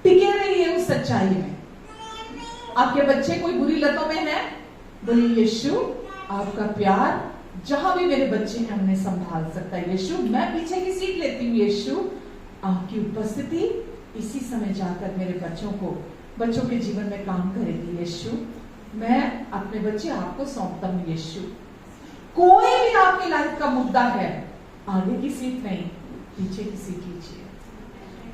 टिके रहिए उस सच्चाई में। आपके बच्चे कोई बुरी लतों में है, बोलिए यीशु आपका प्यार जहां भी मेरे बच्चे हैं उन्हें संभाल सकता है। यीशु मैं पीछे की सीट लेती हूँ। यीशु आपकी उपस्थिति इसी समय जाकर मेरे बच्चों के जीवन में काम करेगी। यीशु मैं अपने बच्चे आपको सौंपता हूँ। यीशु कोई भी आपकी लाइफ का मुद्दा है, आगे की सीट नहीं पीछे की सीट लीजिए।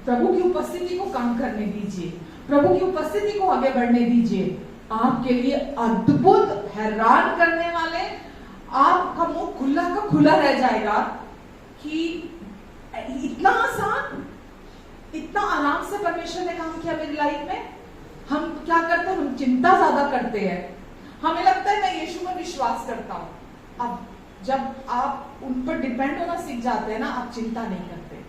प्रभु की उपस्थिति को काम करने दीजिए, प्रभु की उपस्थिति को आगे बढ़ने दीजिए। आपके लिए अद्भुत हैरान करने वाले, आपका मुंह खुला का खुला रह जाएगा कि इतना आसान, इतना आराम से परमेश्वर ने काम किया मेरी लाइफ में। हम क्या करते हैं? हम चिंता ज्यादा करते हैं। हमें लगता है मैं यीशु में विश्वास करता हूं। अब जब आप उन पर डिपेंड होना सीख जाते हैं ना, आप चिंता नहीं करते।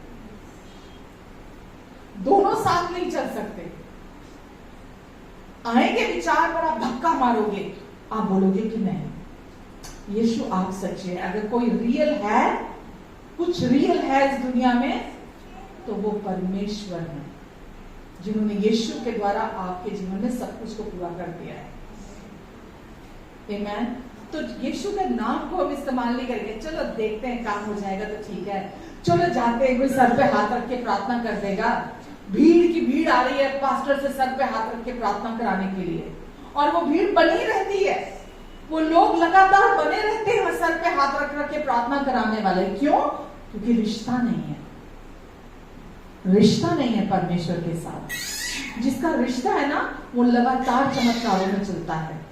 दोनों साथ नहीं चल सकते। आएंगे विचार पर आप धक्का मारोगे, आप बोलोगे कि नहीं यीशु आप सच्चे हैं। अगर कोई रियल है, कुछ रियल है इस दुनिया में, तो वो परमेश्वर है जिन्होंने यीशु के द्वारा आपके जीवन में सब कुछ को पूरा कर दिया है। आमीन। तो यीशु के नाम को हम इस्तेमाल नहीं करेंगे, चलो देखते हैं काम हो जाएगा तो ठीक है, चलो जाते हैं कोई सर पे हाथ रख के प्रार्थना कर देगा। भीड़ की भीड़ आ रही है पास्टर से सर पे हाथ रख के प्रार्थना कराने के लिए, और वो भीड़ बनी रहती है, वो लोग लगातार बने रहते हैं सर पे हाथ रख रख के प्रार्थना कराने वाले। क्यों? क्योंकि रिश्ता नहीं है, रिश्ता नहीं है परमेश्वर के साथ। जिसका रिश्ता है ना, वो लगातार चमत्कारों में चलता है,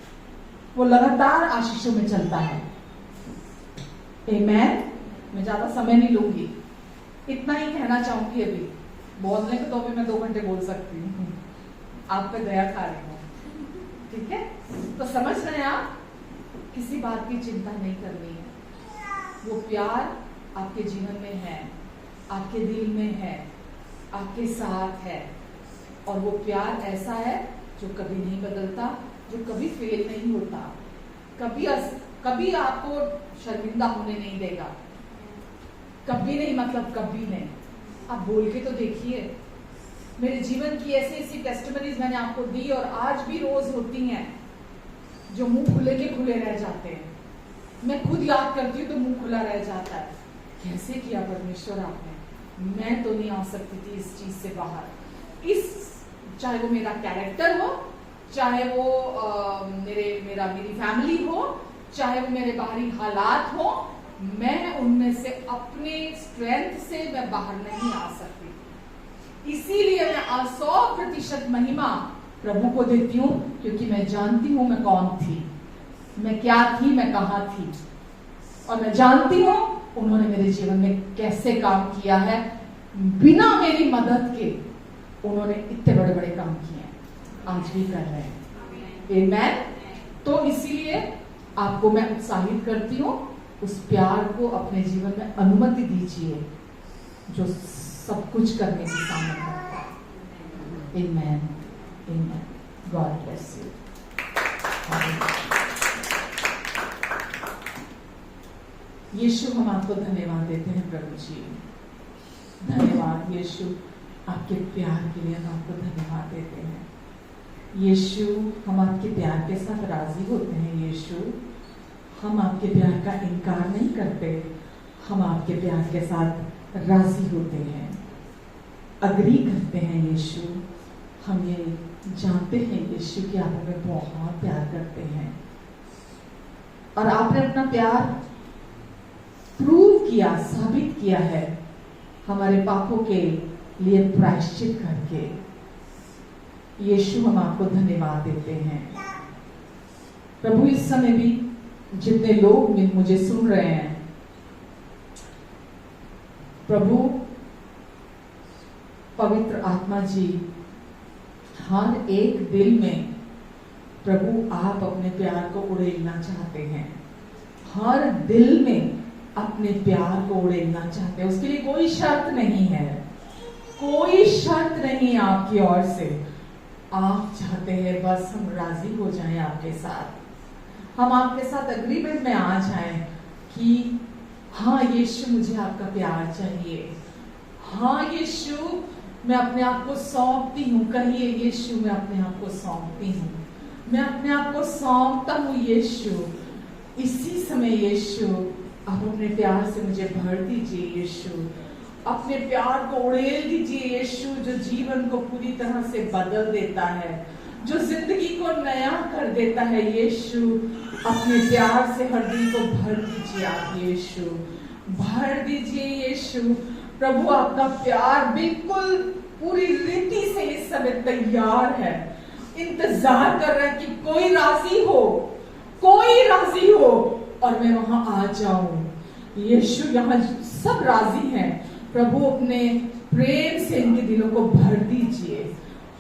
वो लगातार आशीषों में चलता है। आमीन। मैं ज्यादा समय नहीं लूंगी, इतना ही कहना चाहूंगी। अभी बोलने को तो अभी मैं 2 घंटे बोल सकती हूँ, आप पे दया खा रही हूँ, ठीक है। तो समझ रहे हैं आप, किसी बात की चिंता नहीं करनी है। वो प्यार आपके जीवन में है, आपके दिल में है, आपके साथ है, और वो प्यार ऐसा है जो कभी नहीं बदलता, जो कभी फेल नहीं होता, कभी आपको शर्मिंदा होने नहीं देगा, कभी नहीं, मतलब कभी नहीं। आप बोल के तो देखिए, मेरे जीवन की ऐसी ऐसी टेस्टिमनीज मैंने आपको दी और आज भी रोज होती हैं जो मुंह खुले के खुले रह जाते हैं। मैं खुद याद करती हूँ तो मुंह खुला रह जाता है, कैसे किया परमेश्वर आपने, मैं तो नहीं आ सकती थी इस चीज से बाहर। इस चाहे वो मेरा कैरेक्टर हो, चाहे वो मेरी फैमिली हो, चाहे वो मेरे बाहरी हालात हो, मैं उनमें से अपने स्ट्रेंथ से मैं बाहर नहीं आ सकती। इसीलिए मैं 100% महिमा प्रभु को देती हूँ, क्योंकि मैं जानती हूँ मैं कौन थी, मैं क्या थी, मैं कहाँ थी, और मैं जानती हूँ उन्होंने मेरे जीवन में कैसे काम किया है। बिना मेरी मदद के उन्होंने इतने बड़े बड़े काम किए हैं। आज भी कर रहे हैं। आमेन। तो इसीलिए आपको मैं उत्साहित करती हूँ, उस प्यार को अपने जीवन में अनुमति दीजिए जो सब कुछ करने की सामर्थ्य रखता है। Amen, amen. God bless you. Yeshu, हम आपको धन्यवाद देते हैं प्रभु जी। धन्यवाद यीशु, आपके प्यार के लिए हम आपको धन्यवाद देते हैं। यीशु, हम आपके प्यार के साथ राजी होते हैं। यीशु, हम आपके प्यार का इनकार नहीं करते, हम आपके प्यार के साथ राजी होते हैं, अग्री करते हैं। यीशु, हम ये जानते हैं यीशु कि आप हमें बहुत प्यार करते हैं और आपने अपना प्यार प्रूव किया, साबित किया है हमारे पापों के लिए प्रायश्चित करके। यीशु, हम आपको धन्यवाद देते हैं। प्रभु, इस समय भी जितने लोग मुझे सुन रहे हैं प्रभु, पवित्र आत्मा जी, हर एक दिल में प्रभु आप अपने प्यार को उड़ेलना चाहते हैं। हर दिल में अपने प्यार को उड़ेलना चाहते हैं। उसके लिए कोई शर्त नहीं है, कोई शर्त नहीं आपकी ओर से। आप चाहते हैं बस हम राजी हो जाएं आपके साथ, हम आपके साथ एग्रीमेंट में आ जाएं कि हाँ यीशु, मुझे आपका प्यार चाहिए। हाँ यीशु, मैं अपने आप को सौंपती हूँ। कहिए यीशु, मैं अपने आप को सौंपती हूँ, मैं अपने आप को सौंपता हूँ यीशु। इसी समय यीशु, आप अपने प्यार से मुझे भर दीजिए यीशु, अपने प्यार को उड़ेल दीजिए यीशु, जो जीवन को पूरी तरह से बदल देता है, जो जिंदगी को नया कर देता है। यीशु, अपने प्यार से हर दिल को भर दीजिए आप यीशु, भर दीजिए यीशु। प्रभु, आपका प्यार बिल्कुल पूरी रीति से इस समय तैयार है, इंतजार कर रहा है कि कोई राजी हो, कोई राजी हो और मैं वहां आ जाऊं। यीशु, यहाँ सब राजी हैं। प्रभु, अपने प्रेम से इनके दिलों को भर दीजिए,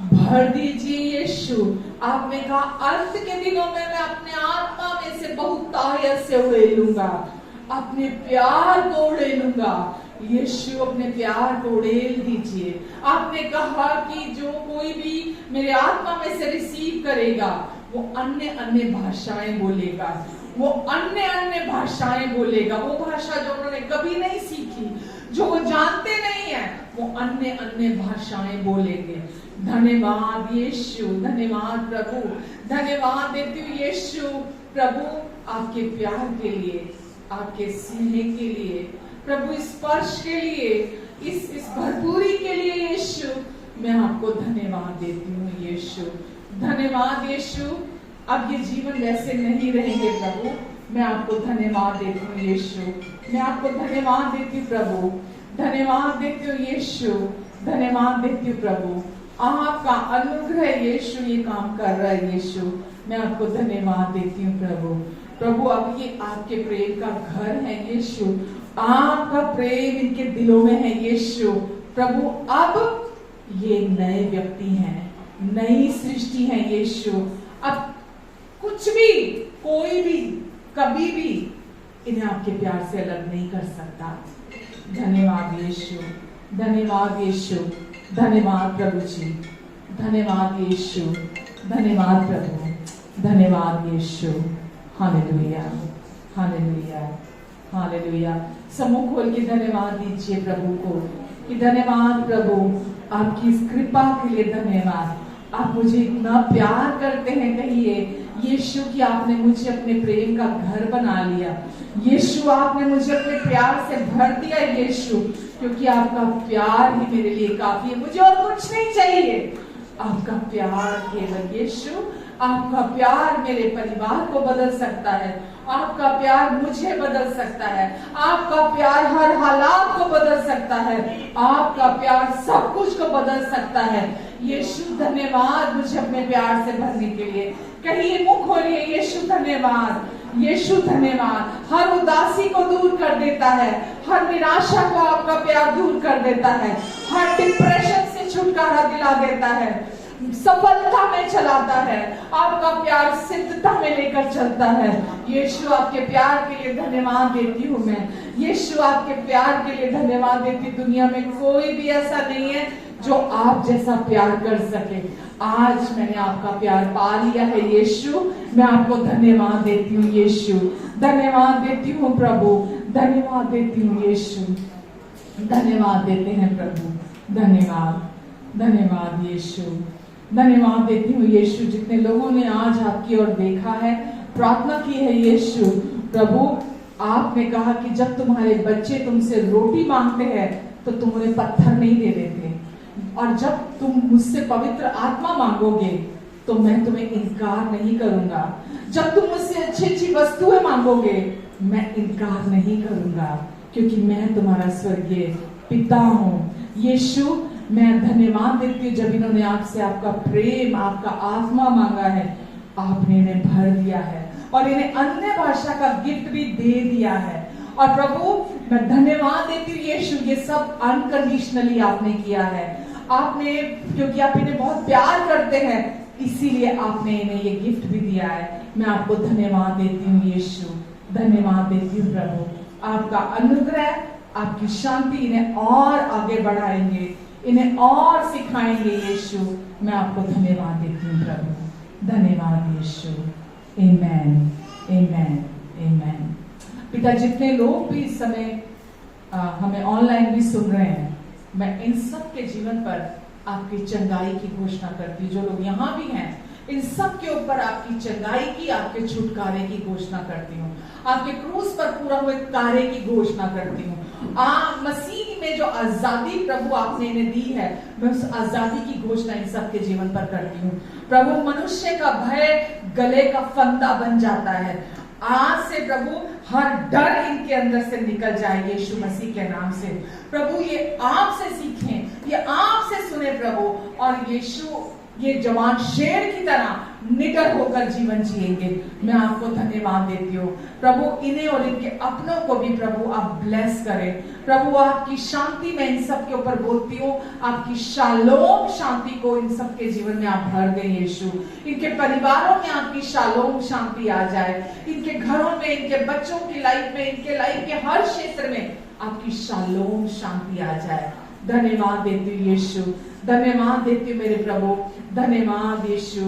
भर दीजिए यीशु। आपने कहा अंत के दिनों में मैं अपने आत्मा में से बहुत ताकत से उड़ेलूंगा, अपने प्यार को उड़ेलूंगा। यीशु, अपने प्यार को उड़ेल दीजिए। आपने कहा कि जो कोई भी मेरे आत्मा में से रिसीव करेगा वो अन्य अन्य भाषाएं बोलेगा, वो अन्य अन्य भाषाएं बोलेगा। वो भाषा जो उन्होंने कभी नहीं सीखी, जो वो जानते नहीं है, वो अन्य अन्य भाषाएं बोलेंगे। धन्यवाद यीशु, धन्यवाद प्रभु, धन्यवाद देती हूँ यीशु। प्रभु, आपके प्यार के लिए, आपके स्नेह के लिए, प्रभु स्पर्श के लिए, इस भरपूरी के लिए यीशु, मैं आपको धन्यवाद देती हूँ यीशु। धन्यवाद यीशु। अब ये जीवन वैसे नहीं रहेंगे प्रभु, मैं आपको धन्यवाद देती हूँ यीशु, मैं आपको धन्यवाद देती हूँ प्रभु, धन्यवाद देती हूँ यीशु, धन्यवाद देती हूँ प्रभु। आपका अनुग्रह यीशु ये काम कर रहा है यीशु, मैं आपको धन्यवाद देती हूँ प्रभु। प्रभु, अब ये आपके प्रेम का घर है यीशु, आपका प्रेम इनके दिलों में है यीशु। प्रभु, अब ये नए व्यक्ति हैं, नई सृष्टि है यीशु। अब कुछ भी, कोई भी, कभी भी इन्हें आपके प्यार से अलग नहीं कर सकता। धन्यवाद यीशु, धन्यवाद यीशु, धन्यवाद प्रभु जी, धन्यवाद यीशु, धन्यवाद प्रभु, धन्यवाद यीशु। Hallelujah, hallelujah, hallelujah. समूह खोल के धन्यवाद दीजिए प्रभु को कि धन्यवाद प्रभु, आपकी इस कृपा के लिए धन्यवाद। आप मुझे इतना प्यार करते हैं, कहिए यीशु कि आपने मुझे अपने प्रेम का घर बना लिया। यीशु, आपने मुझे अपने प्यार से भर दिया यीशु, क्योंकि आपका प्यार ही मेरे लिए काफी है, मुझे और कुछ नहीं चाहिए। आपका प्यार केवल यीशु, आपका प्यार मेरे परिवार को बदल सकता है, आपका प्यार मुझे बदल सकता है, आपका प्यार हर हालात को बदल सकता है, आपका प्यार सब कुछ को बदल सकता है। यीशु धन्यवाद मुझे अपने प्यार से भरने के लिए। कहिए, मुख खोलिए, यीशु धन्यवाद, यीशु धन्यवाद। हर उदासी को दूर कर देता है, हर निराशा को आपका प्यार दूर कर देता है, हर डिप्रेशन से छुटकारा दिला देता है। सफलता में चलाता है, आपका प्यार सिद्धता में लेकर चलता है। यीशु आपके प्यार के लिए धन्यवाद देती हूँ मैं, यीशु आपके प्यार के लिए धन्यवाद देती। दुनिया में कोई भी ऐसा नहीं है जो आप जैसा प्यार कर सके। आज मैंने आपका प्यार पा लिया है यीशु, मैं आपको धन्यवाद देती हूँ यीशु, धन्यवाद देती हूँ प्रभु, धन्यवाद देती हूँ यीशु, धन्यवाद देते हैं प्रभु, धन्यवाद, धन्यवाद यीशु, धन्यवाद देती हूँ यीशु। जितने लोगों ने आज आपकी ओर देखा है, प्रार्थना की है यीशु, प्रभु आपने कहा कि जब तुम्हारे बच्चे तुमसे रोटी मांगते हैं तो तुम उन्हें पत्थर नहीं दे देते, और जब तुम मुझसे पवित्र आत्मा मांगोगे तो मैं तुम्हें इनकार नहीं करूंगा। जब तुम मुझसे अच्छी अच्छी वस्तुएं मांगोगे मैं इनकार नहीं करूंगा, क्योंकि मैं तुम्हारा स्वर्गीय पिता हूँ। यीशु मैं धन्यवाद देती हूँ, जब इन्होंने आपसे आपका प्रेम, आपका आत्मा मांगा है, आपने इन्हें भर दिया है और इन्हें अन्य भाषा का गिफ्ट भी दे दिया है। और प्रभु मैं धन्यवाद देती हूँ यीशु, ये सब अनकंडीशनली आपने किया है, आपने, क्योंकि आप इन्हें बहुत प्यार करते हैं इसीलिए आपने इन्हें ये गिफ्ट भी दिया है। मैं आपको धन्यवाद देती हूँ यीशु, धन्यवाद देती हूँ प्रभु। आपका अनुग्रह, आपकी शांति इन्हें और आगे बढ़ाएंगे, इन्हें और सिखाएंगे यीशु। मैं आपको धन्यवाद देती हूँ प्रभु, धन्यवाद यीशु। आमेन, आमेन, आमेन। पिता जितने लोग भी इस समय हमें ऑनलाइन भी सुन रहे हैं, मैं इन सब के जीवन पर आपकी चंगाई की घोषणा करती हूँ। जो लोग यहाँ भी हैं इन सब के ऊपर आपकी चंगाई की, आपके छुटकारे की घोषणा करती हूँ, आपके क्रूस पर पूरा हुए कार्य की घोषणा करती हूँ। मसीह में जो आजादी प्रभु आपने इन्हें दी है, मैं उस आजादी की घोषणा इन सब के जीवन पर करती हूँ। प्रभु मनुष्य का भय गले का फंदा बन जाता है, आज से प्रभु हर डर इनके अंदर से निकल जाए यीशु मसीह के नाम से। प्रभु ये आपसे सीखें, ये आपसे सुने प्रभु, और यीशु ये जवान शेर की तरह निडर होकर जीवन जिएंगे। मैं आपको धन्यवाद देती हूँ प्रभु, इन्हें और इनके अपनों को भी प्रभु आप ब्लेस करें। प्रभु आपकी शांति में इन सब के ऊपर बोलती हूँ, आपकी शालोम शांति को इन सब के जीवन में आप भर दें यीशु। इनके परिवारों में आपकी शालोम शांति आ जाए, इनके घरों में, इनके बच्चों की लाइफ में, इनके लाइफ के हर क्षेत्र में आपकी शालोम शांति आ जाए। धन्यवाद देती हूँ यीशु, धन्यवाद देती हूँ मेरे प्रभु, धन्यवाद यीशु,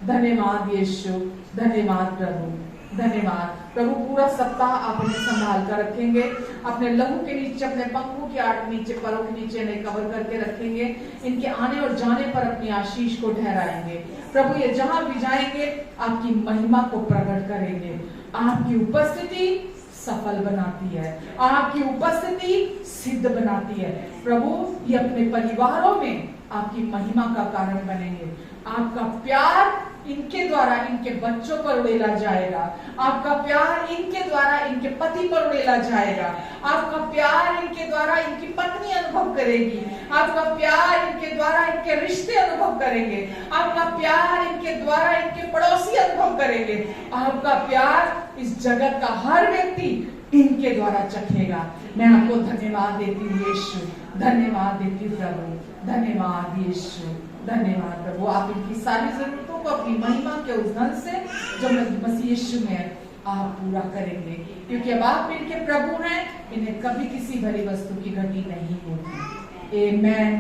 धन्यवाद यीशु, धन्यवाद प्रभु, धन्यवाद प्रभु। पूरा सप्ताह आप इन्हें संभाल कर रखेंगे, अपने लहू के नीचे, अपने पंखों के आड़ नीचे, पैरों के नीचे इन्हें कवर करके रखेंगे। इनके आने और जाने पर अपनी आशीष को ठहराएंगे प्रभु। ये जहां भी जाएंगे आपकी महिमा को प्रकट करेंगे। आपकी उपस्थिति सफल बनाती है, आपकी उपस्थिति सिद्ध बनाती है प्रभु। ये अपने परिवारों में आपकी महिमा का कारण बनेंगे। आपका प्यार इनके द्वारा इनके बच्चों पर उड़ेला जाएगा, आपका प्यार इनके द्वारा इनके पति पर उड़ेला जाएगा, आपका प्यार इनके द्वारा इनकी पत्नी अनुभव करेगी, आपका प्यार इनके द्वारा इनके रिश्ते अनुभव करेंगे, आपका प्यार इनके द्वारा इनके पड़ोसी अनुभव करेंगे, आपका प्यार इस जगत का हर व्यक्ति इनके द्वारा चखेगा। मैं आपको धन्यवाद देती हूँ यीशु, धन्यवाद देती हूँ प्रभु, धन्यवाद यीशु, धन्यवाद प्रभु। आप इनकी सारी जरूरतों को अपनी महिमा के उस धन से जो मसीह यीशु में आप पूरा करेंगे, क्योंकि अब आप इनके प्रभु हैं। इन्हें कभी किसी भली वस्तु की घटी नहीं होगी। आमेन,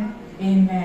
आमेन।